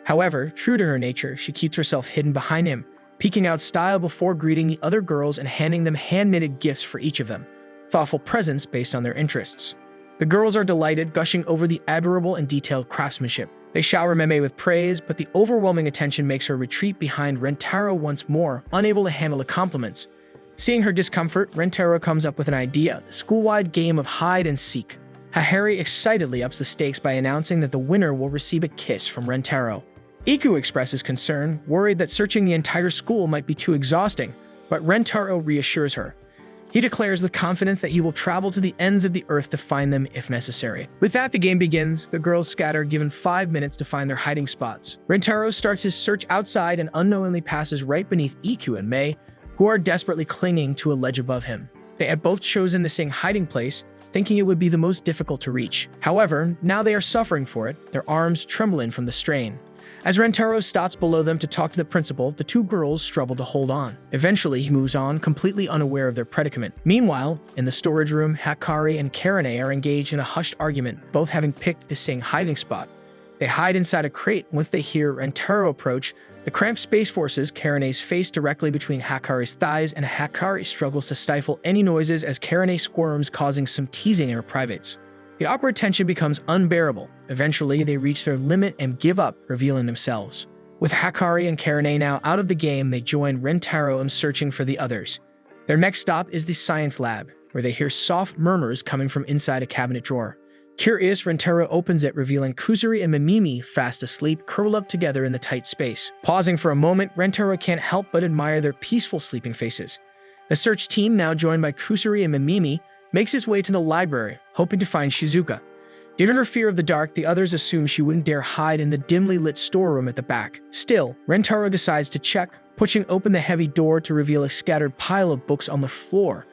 However, true to her nature, she keeps herself hidden behind him, peeking out style before greeting the other girls and handing them hand-knitted gifts for each of them, thoughtful presents based on their interests. The girls are delighted, gushing over the admirable and detailed craftsmanship. They shower Meme with praise, but the overwhelming attention makes her retreat behind Rentaro once more, unable to handle the compliments. Seeing her discomfort, Rentaro comes up with an idea, a school-wide game of hide and seek. Hahari excitedly ups the stakes by announcing that the winner will receive a kiss from Rentaro. Iku expresses concern, worried that searching the entire school might be too exhausting, but Rentaro reassures her. He declares with confidence that he will travel to the ends of the earth to find them if necessary. With that, the game begins. The girls scatter, given 5 minutes to find their hiding spots. Rentaro starts his search outside and unknowingly passes right beneath Iku and Mei, who are desperately clinging to a ledge above him. They had both chosen the same hiding place, thinking it would be the most difficult to reach. However, now they are suffering for it, their arms trembling from the strain. As Rentaro stops below them to talk to the principal, the two girls struggle to hold on. Eventually, he moves on, completely unaware of their predicament. Meanwhile, in the storage room, Hyakkano and Karane are engaged in a hushed argument, both having picked the same hiding spot. They hide inside a crate. Once they hear Rentaro approach, the cramped space forces Karane's face directly between Hakkari's thighs, and Hakkari struggles to stifle any noises as Karane squirms, causing some teasing in her privates. The awkward tension becomes unbearable. Eventually, they reach their limit and give up, revealing themselves. With Hakkari and Karane now out of the game, they join Rentaro in searching for the others. Their next stop is the science lab, where they hear soft murmurs coming from inside a cabinet drawer. Curious, Rentaro opens it, revealing Kusuri and Mimimi fast asleep, curled up together in the tight space. Pausing for a moment, Rentaro can't help but admire their peaceful sleeping faces. The search team, now joined by Kusuri and Mimimi, makes its way to the library, hoping to find Shizuka. Given her fear of the dark, the others assume she wouldn't dare hide in the dimly lit storeroom at the back. Still, Rentaro decides to check, pushing open the heavy door to reveal a scattered pile of books on the floor.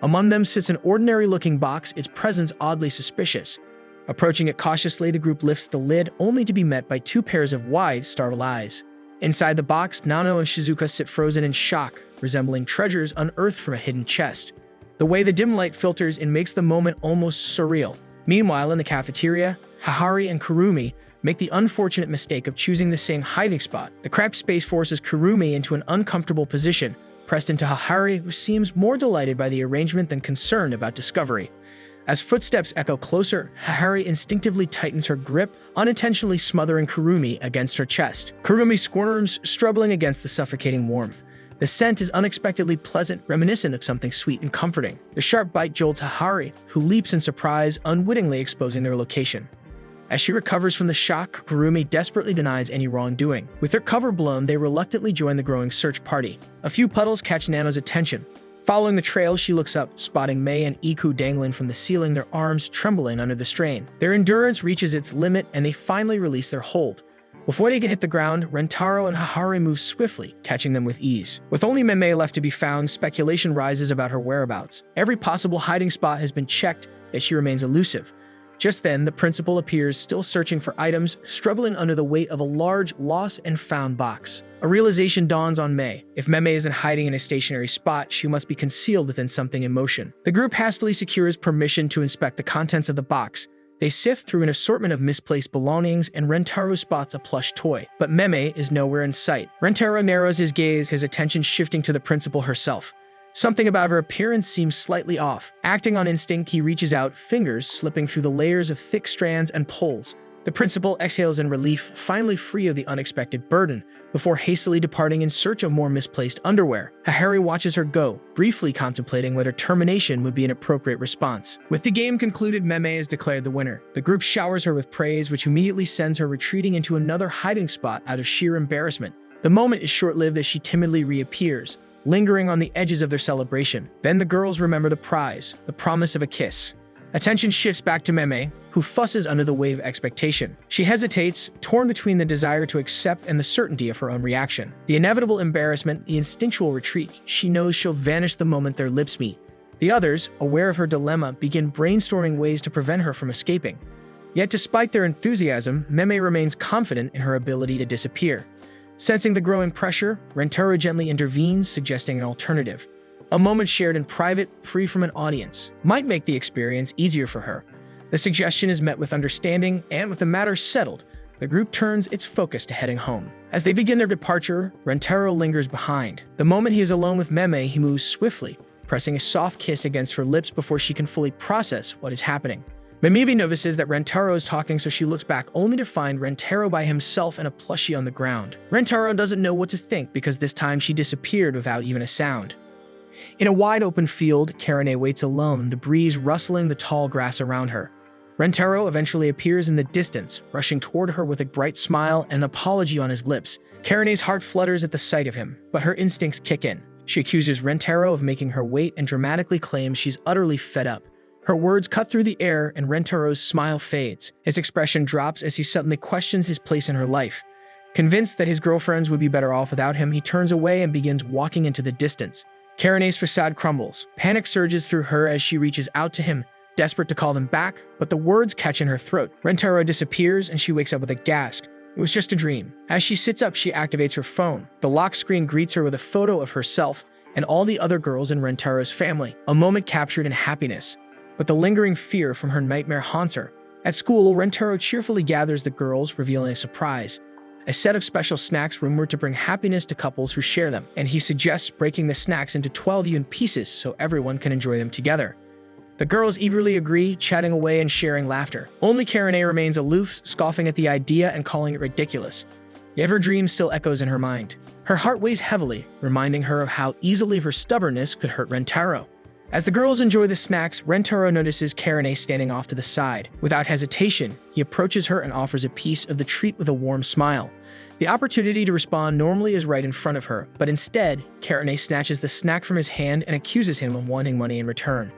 Among them sits an ordinary-looking box, its presence oddly suspicious. Approaching it cautiously, the group lifts the lid, only to be met by two pairs of wide, startled eyes. Inside the box, Nano and Shizuka sit frozen in shock, resembling treasures unearthed from a hidden chest. The way the dim light filters in makes the moment almost surreal. Meanwhile, in the cafeteria, Hahari and Kurumi make the unfortunate mistake of choosing the same hiding spot. The cramped space forces Kurumi into an uncomfortable position, pressed into Hahari, who seems more delighted by the arrangement than concerned about discovery. As footsteps echo closer, Hahari instinctively tightens her grip, unintentionally smothering Kurumi against her chest. Kurumi squirms, struggling against the suffocating warmth. The scent is unexpectedly pleasant, reminiscent of something sweet and comforting. The sharp bite jolts Hahari, who leaps in surprise, unwittingly exposing their location. As she recovers from the shock, Kurumi desperately denies any wrongdoing. With their cover blown, they reluctantly join the growing search party. A few puddles catch Nano's attention. Following the trail, she looks up, spotting Mei and Iku dangling from the ceiling, their arms trembling under the strain. Their endurance reaches its limit, and they finally release their hold. Before they can hit the ground, Rentaro and Hahari move swiftly, catching them with ease. With only Mei left to be found, speculation rises about her whereabouts. Every possible hiding spot has been checked, yet she remains elusive. Just then, the principal appears, still searching for items, struggling under the weight of a large lost-and-found box. A realization dawns on Mei. If Mei isn't hiding in a stationary spot, she must be concealed within something in motion. The group hastily secures permission to inspect the contents of the box. They sift through an assortment of misplaced belongings, and Rentaro spots a plush toy. But Mei is nowhere in sight. Rentaro narrows his gaze, his attention shifting to the principal herself. Something about her appearance seems slightly off. Acting on instinct, he reaches out, fingers slipping through the layers of thick strands and pulls. The principal exhales in relief, finally free of the unexpected burden, before hastily departing in search of more misplaced underwear. Hahari watches her go, briefly contemplating whether termination would be an appropriate response. With the game concluded, Mei is declared the winner. The group showers her with praise, which immediately sends her retreating into another hiding spot out of sheer embarrassment. The moment is short-lived as she timidly reappears, lingering on the edges of their celebration. Then the girls remember the prize, the promise of a kiss. Attention shifts back to Mei, who fusses under the weight of expectation. She hesitates, torn between the desire to accept and the certainty of her own reaction. The inevitable embarrassment, the instinctual retreat, she knows she'll vanish the moment their lips meet. The others, aware of her dilemma, begin brainstorming ways to prevent her from escaping. Yet despite their enthusiasm, Mei remains confident in her ability to disappear. Sensing the growing pressure, Rentaro gently intervenes, suggesting an alternative. A moment shared in private, free from an audience, might make the experience easier for her. The suggestion is met with understanding, and with the matter settled, the group turns its focus to heading home. As they begin their departure, Rentaro lingers behind. The moment he is alone with Mei, he moves swiftly, pressing a soft kiss against her lips before she can fully process what is happening. Mei notices that Rentaro is talking, so she looks back only to find Rentaro by himself and a plushie on the ground. Rentaro doesn't know what to think because this time she disappeared without even a sound. In a wide open field, Karine waits alone, the breeze rustling the tall grass around her. Rentaro eventually appears in the distance, rushing toward her with a bright smile and an apology on his lips. Karine's heart flutters at the sight of him, but her instincts kick in. She accuses Rentaro of making her wait and dramatically claims she's utterly fed up. Her words cut through the air, and Rentaro's smile fades. His expression drops as he suddenly questions his place in her life. Convinced that his girlfriends would be better off without him, he turns away and begins walking into the distance. Karine's facade crumbles. Panic surges through her as she reaches out to him, desperate to call them back, but the words catch in her throat. Rentaro disappears, and she wakes up with a gasp. It was just a dream. As she sits up, she activates her phone. The lock screen greets her with a photo of herself and all the other girls in Rentaro's family, a moment captured in happiness. But the lingering fear from her nightmare haunts her. At school, Rentaro cheerfully gathers the girls, revealing a surprise. A set of special snacks rumored to bring happiness to couples who share them, and he suggests breaking the snacks into 12 even pieces so everyone can enjoy them together. The girls eagerly agree, chatting away and sharing laughter. Only Karine remains aloof, scoffing at the idea and calling it ridiculous. Yet her dream still echoes in her mind. Her heart weighs heavily, reminding her of how easily her stubbornness could hurt Rentaro. As the girls enjoy the snacks, Rentaro notices Karine standing off to the side. Without hesitation, he approaches her and offers a piece of the treat with a warm smile. The opportunity to respond normally is right in front of her, but instead, Karine snatches the snack from his hand and accuses him of wanting money in return.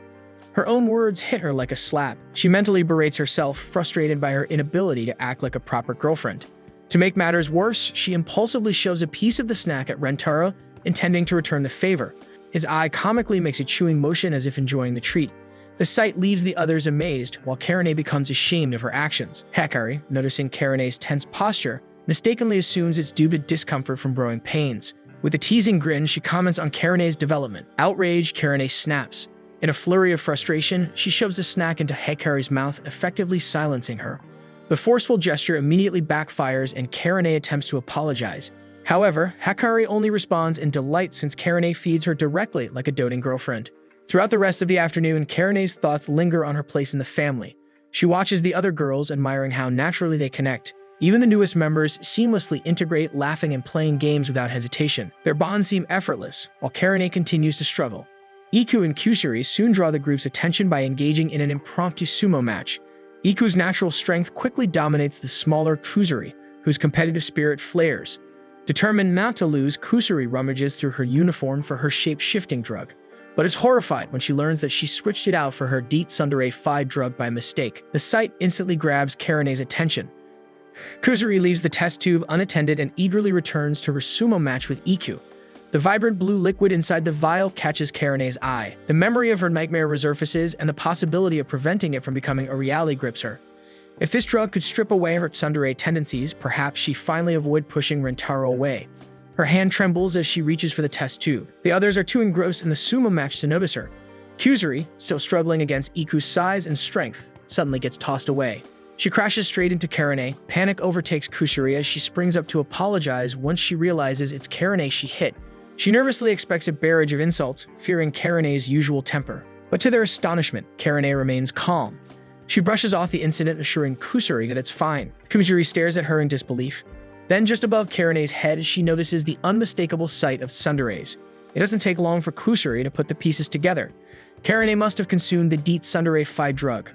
Her own words hit her like a slap. She mentally berates herself, frustrated by her inability to act like a proper girlfriend. To make matters worse, she impulsively shoves a piece of the snack at Rentaro, intending to return the favor. His eye comically makes a chewing motion as if enjoying the treat. The sight leaves the others amazed, while Karane becomes ashamed of her actions. Hyakkano, noticing Karane's tense posture, mistakenly assumes it's due to discomfort from growing pains. With a teasing grin, she comments on Karane's development. Outraged, Karane snaps. In a flurry of frustration, she shoves a snack into Hyakkano's mouth, effectively silencing her. The forceful gesture immediately backfires and Karane attempts to apologize. However, Hyakkano only responds in delight since Karane feeds her directly like a doting girlfriend. Throughout the rest of the afternoon, Karane's thoughts linger on her place in the family. She watches the other girls, admiring how naturally they connect. Even the newest members seamlessly integrate, laughing and playing games without hesitation. Their bonds seem effortless, while Karane continues to struggle. Iku and Kusuri soon draw the group's attention by engaging in an impromptu sumo match. Iku's natural strength quickly dominates the smaller Kusuri, whose competitive spirit flares. Determined not to lose, Kusuri rummages through her uniform for her shape-shifting drug, but is horrified when she learns that she switched it out for her Deet Tsundere Phi drug by mistake. The sight instantly grabs Karane's attention. Kusuri leaves the test tube unattended and eagerly returns to her sumo match with Iku. The vibrant blue liquid inside the vial catches Karane's eye. The memory of her nightmare resurfaces, and the possibility of preventing it from becoming a reality grips her. If this drug could strip away her tsundere tendencies, perhaps she finally avoid pushing Rentaro away. Her hand trembles as she reaches for the test tube. The others are too engrossed in the sumo match to notice her. Kusuri, still struggling against Iku's size and strength, suddenly gets tossed away. She crashes straight into Karane. Panic overtakes Kusuri as she springs up to apologize once she realizes it's Karane she hit. She nervously expects a barrage of insults, fearing Karane's usual temper. But to their astonishment, Karane remains calm. She brushes off the incident, assuring Kusuri that it's fine. Kusuri stares at her in disbelief. Then, just above Karane's head, she notices the unmistakable sight of tsunderes. It doesn't take long for Kusuri to put the pieces together. Karane must have consumed the Deet Tsundere Phi drug.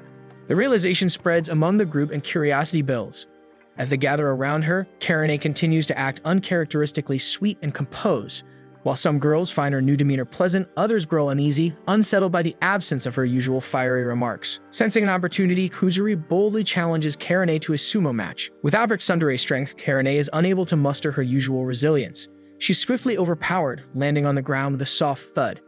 The realization spreads among the group and curiosity builds. As they gather around her, Karane continues to act uncharacteristically sweet and composed. While some girls find her new demeanor pleasant, others grow uneasy, unsettled by the absence of her usual fiery remarks. Sensing an opportunity, Kusuri boldly challenges Karane to a sumo match. Without her tsundere strength, Karane is unable to muster her usual resilience. She's swiftly overpowered, landing on the ground with a soft thud.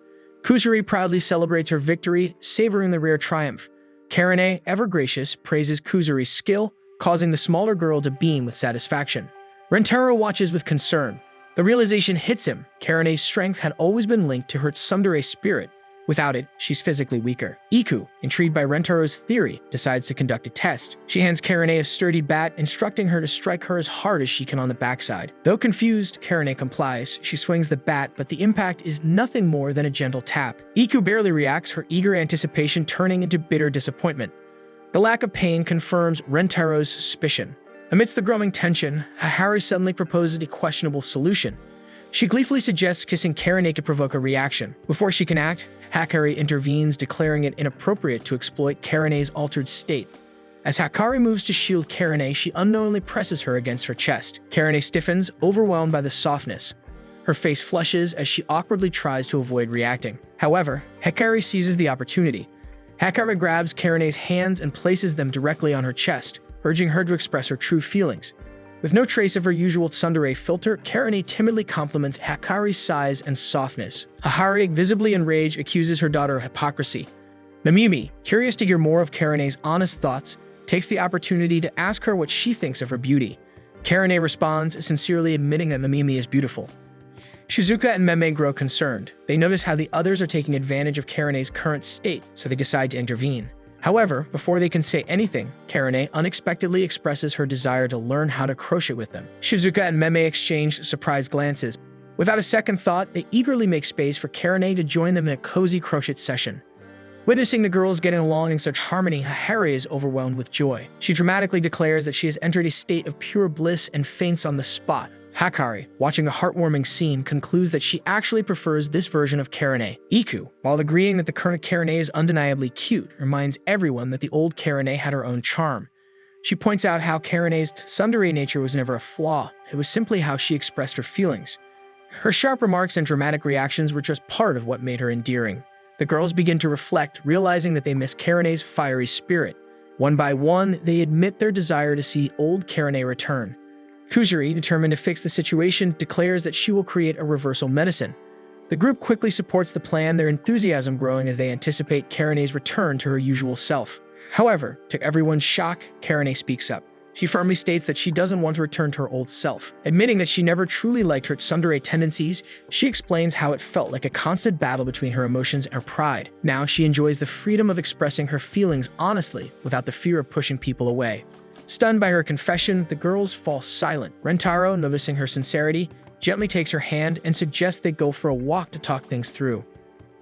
Kusuri proudly celebrates her victory, savoring the rare triumph. Karane, ever gracious, praises Kusuri's skill, causing the smaller girl to beam with satisfaction. Rentaro watches with concern. The realization hits him. Karane's strength had always been linked to her tsundere spirit. Without it, she's physically weaker. Iku, intrigued by Rentaro's theory, decides to conduct a test. She hands Karane a sturdy bat, instructing her to strike her as hard as she can on the backside. Though confused, Karane complies. She swings the bat, but the impact is nothing more than a gentle tap. Iku barely reacts, her eager anticipation turning into bitter disappointment. The lack of pain confirms Rentaro's suspicion. Amidst the growing tension, Hahari suddenly proposes a questionable solution. She gleefully suggests kissing Karane to provoke a reaction. Before she can act, Hyakkano intervenes, declaring it inappropriate to exploit Karane's altered state. As Hyakkano moves to shield Karane, she unknowingly presses her against her chest. Karane stiffens, overwhelmed by the softness. Her face flushes as she awkwardly tries to avoid reacting. However, Hyakkano seizes the opportunity. Hyakkano grabs Karane's hands and places them directly on her chest, urging her to express her true feelings. With no trace of her usual tsundere filter, Karane timidly compliments Hyakkano's size and softness. Hahari, visibly enraged, accuses her daughter of hypocrisy. Namimi, curious to hear more of Karane's honest thoughts, takes the opportunity to ask her what she thinks of her beauty. Karane responds, sincerely admitting that Namimi is beautiful. Shizuka and Meme grow concerned. They notice how the others are taking advantage of Karane's current state, so they decide to intervene. However, before they can say anything, Karane unexpectedly expresses her desire to learn how to crochet with them. Shizuka and Meme exchange surprised glances. Without a second thought, they eagerly make space for Karane to join them in a cozy crochet session. Witnessing the girls getting along in such harmony, Hahari is overwhelmed with joy. She dramatically declares that she has entered a state of pure bliss and faints on the spot. Hyakkano, watching the heartwarming scene, concludes that she actually prefers this version of Karane. Iku, while agreeing that the current Karane is undeniably cute, reminds everyone that the old Karane had her own charm. She points out how Karane's tsundere nature was never a flaw, it was simply how she expressed her feelings. Her sharp remarks and dramatic reactions were just part of what made her endearing. The girls begin to reflect, realizing that they miss Karane's fiery spirit. One by one, they admit their desire to see old Karane return. Kusuri, determined to fix the situation, declares that she will create a reversal medicine. The group quickly supports the plan, their enthusiasm growing as they anticipate Karane's return to her usual self. However, to everyone's shock, Karane speaks up. She firmly states that she doesn't want to return to her old self. Admitting that she never truly liked her tsundere tendencies, she explains how it felt like a constant battle between her emotions and her pride. Now she enjoys the freedom of expressing her feelings honestly without the fear of pushing people away. Stunned by her confession, the girls fall silent. Rentaro, noticing her sincerity, gently takes her hand and suggests they go for a walk to talk things through.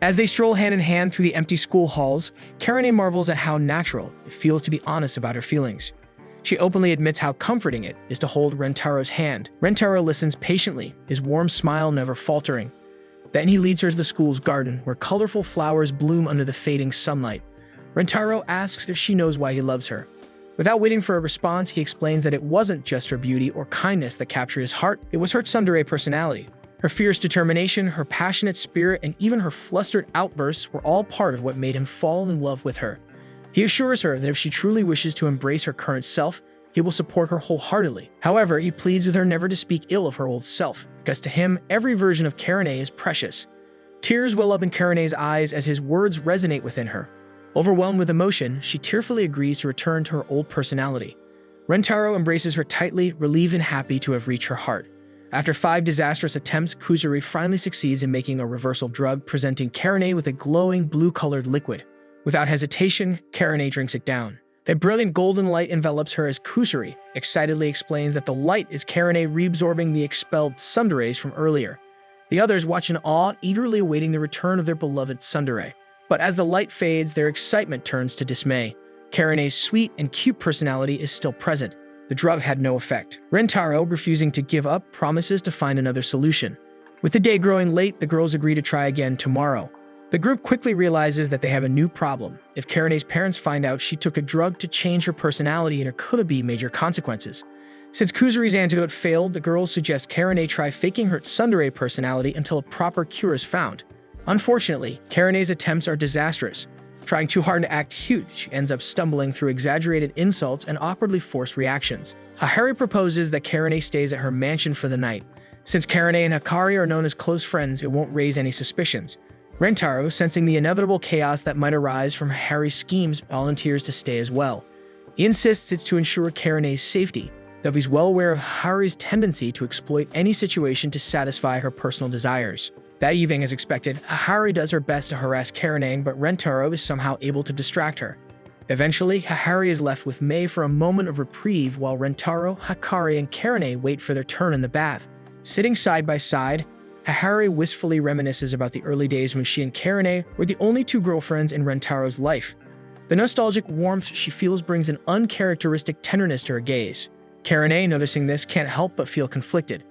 As they stroll hand in hand through the empty school halls, Karane marvels at how natural it feels to be honest about her feelings. She openly admits how comforting it is to hold Rentaro's hand. Rentaro listens patiently, his warm smile never faltering. Then he leads her to the school's garden, where colorful flowers bloom under the fading sunlight. Rentaro asks if she knows why he loves her. Without waiting for a response, he explains that it wasn't just her beauty or kindness that captured his heart, it was her tsundere personality. Her fierce determination, her passionate spirit, and even her flustered outbursts were all part of what made him fall in love with her. He assures her that if she truly wishes to embrace her current self, he will support her wholeheartedly. However, he pleads with her never to speak ill of her old self, because to him, every version of Karane is precious. Tears well up in Karane's eyes as his words resonate within her. Overwhelmed with emotion, she tearfully agrees to return to her old personality. Rentaro embraces her tightly, relieved and happy to have reached her heart. After 5 disastrous attempts, Kuzuri finally succeeds in making a reversal drug, presenting Karane with a glowing blue-colored liquid. Without hesitation, Karane drinks it down. The brilliant golden light envelops her as Kuzuri excitedly explains that the light is Karane reabsorbing the expelled tsunderes from earlier. The others watch in awe, eagerly awaiting the return of their beloved tsundere. But as the light fades, their excitement turns to dismay. Karane's sweet and cute personality is still present. The drug had no effect. Rentaro, refusing to give up, promises to find another solution. With the day growing late, the girls agree to try again tomorrow. The group quickly realizes that they have a new problem. If Karane's parents find out she took a drug to change her personality, there could be major consequences. Since Kuzuri's antidote failed, the girls suggest Karane try faking her tsundere personality until a proper cure is found. Unfortunately, Karane's attempts are disastrous. Trying too hard to act cute, she ends up stumbling through exaggerated insults and awkwardly forced reactions. Hyakkano proposes that Karane stays at her mansion for the night. Since Karane and Hikari are known as close friends, it won't raise any suspicions. Rentaro, sensing the inevitable chaos that might arise from Harry's schemes, volunteers to stay as well. He insists it's to ensure Karane's safety, though he's well aware of Harry's tendency to exploit any situation to satisfy her personal desires. That evening, as expected, Hikari does her best to harass Karane, but Rentaro is somehow able to distract her. Eventually, Hikari is left with Mei for a moment of reprieve while Rentaro, Hikari, and Karane wait for their turn in the bath. Sitting side by side, Hikari wistfully reminisces about the early days when she and Karane were the only 2 girlfriends in Rentaro's life. The nostalgic warmth she feels brings an uncharacteristic tenderness to her gaze. Karane, noticing this, can't help but feel conflicted.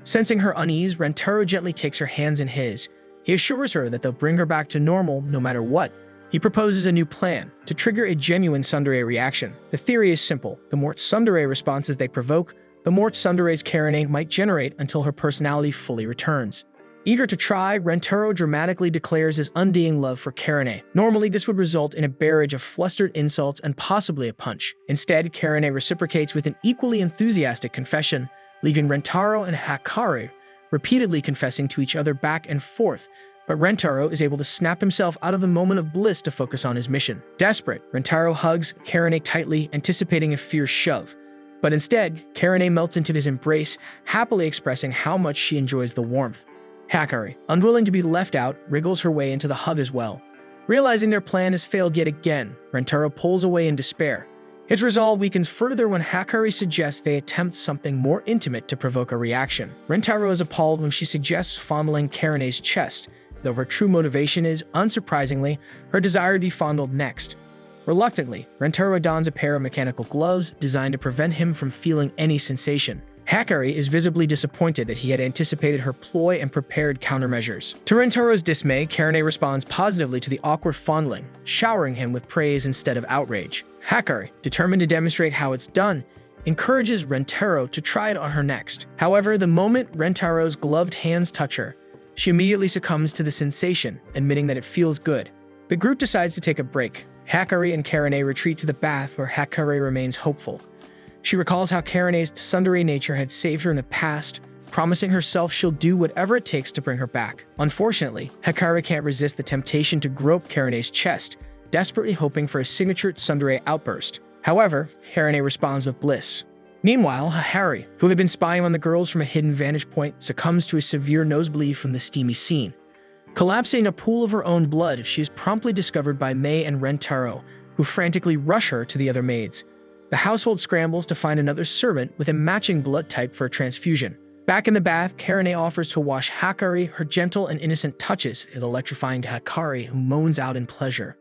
Sensing her unease, Rentaro gently takes her hands in his. He assures her that they'll bring her back to normal no matter what. He proposes a new plan to trigger a genuine tsundere reaction. The theory is simple. The more tsundere responses they provoke, the more tsunderes Karane might generate until her personality fully returns. Eager to try, Rentaro dramatically declares his undying love for Karane. Normally, this would result in a barrage of flustered insults and possibly a punch. Instead, Karane reciprocates with an equally enthusiastic confession, leaving Rentaro and Hikari repeatedly confessing to each other back and forth, but Rentaro is able to snap himself out of the moment of bliss to focus on his mission. Desperate, Rentaro hugs Karane tightly, anticipating a fierce shove. But instead, Karane melts into his embrace, happily expressing how much she enjoys the warmth. Hikari, unwilling to be left out, wriggles her way into the hug as well. Realizing their plan has failed yet again, Rentaro pulls away in despair. His resolve weakens further when Hikari suggests they attempt something more intimate to provoke a reaction. Rentaro is appalled when she suggests fondling Karane's chest, though her true motivation is, unsurprisingly, her desire to be fondled next. Reluctantly, Rentaro dons a pair of mechanical gloves designed to prevent him from feeling any sensation. Hikari is visibly disappointed that he had anticipated her ploy and prepared countermeasures. To Rentaro's dismay, Karane responds positively to the awkward fondling, showering him with praise instead of outrage. Hikari, determined to demonstrate how it's done, encourages Rentaro to try it on her next. However, the moment Rentaro's gloved hands touch her, she immediately succumbs to the sensation, admitting that it feels good. The group decides to take a break. Hikari and Karane retreat to the bath where Hikari remains hopeful. She recalls how Karane's tsundere nature had saved her in the past, promising herself she'll do whatever it takes to bring her back. Unfortunately, Hyakkano can't resist the temptation to grope Karene's chest, desperately hoping for a signature tsundere outburst. However, Karene responds with bliss. Meanwhile, Harry, who had been spying on the girls from a hidden vantage point, succumbs to a severe nosebleed from the steamy scene. Collapsing in a pool of her own blood, she is promptly discovered by Mei and Rentaro, who frantically rush her to the other maids. The household scrambles to find another servant with a matching blood type for a transfusion. Back in the bath, Karene offers to wash Hyakkano, her gentle and innocent touches, electrifying Hyakkano, who moans out in pleasure.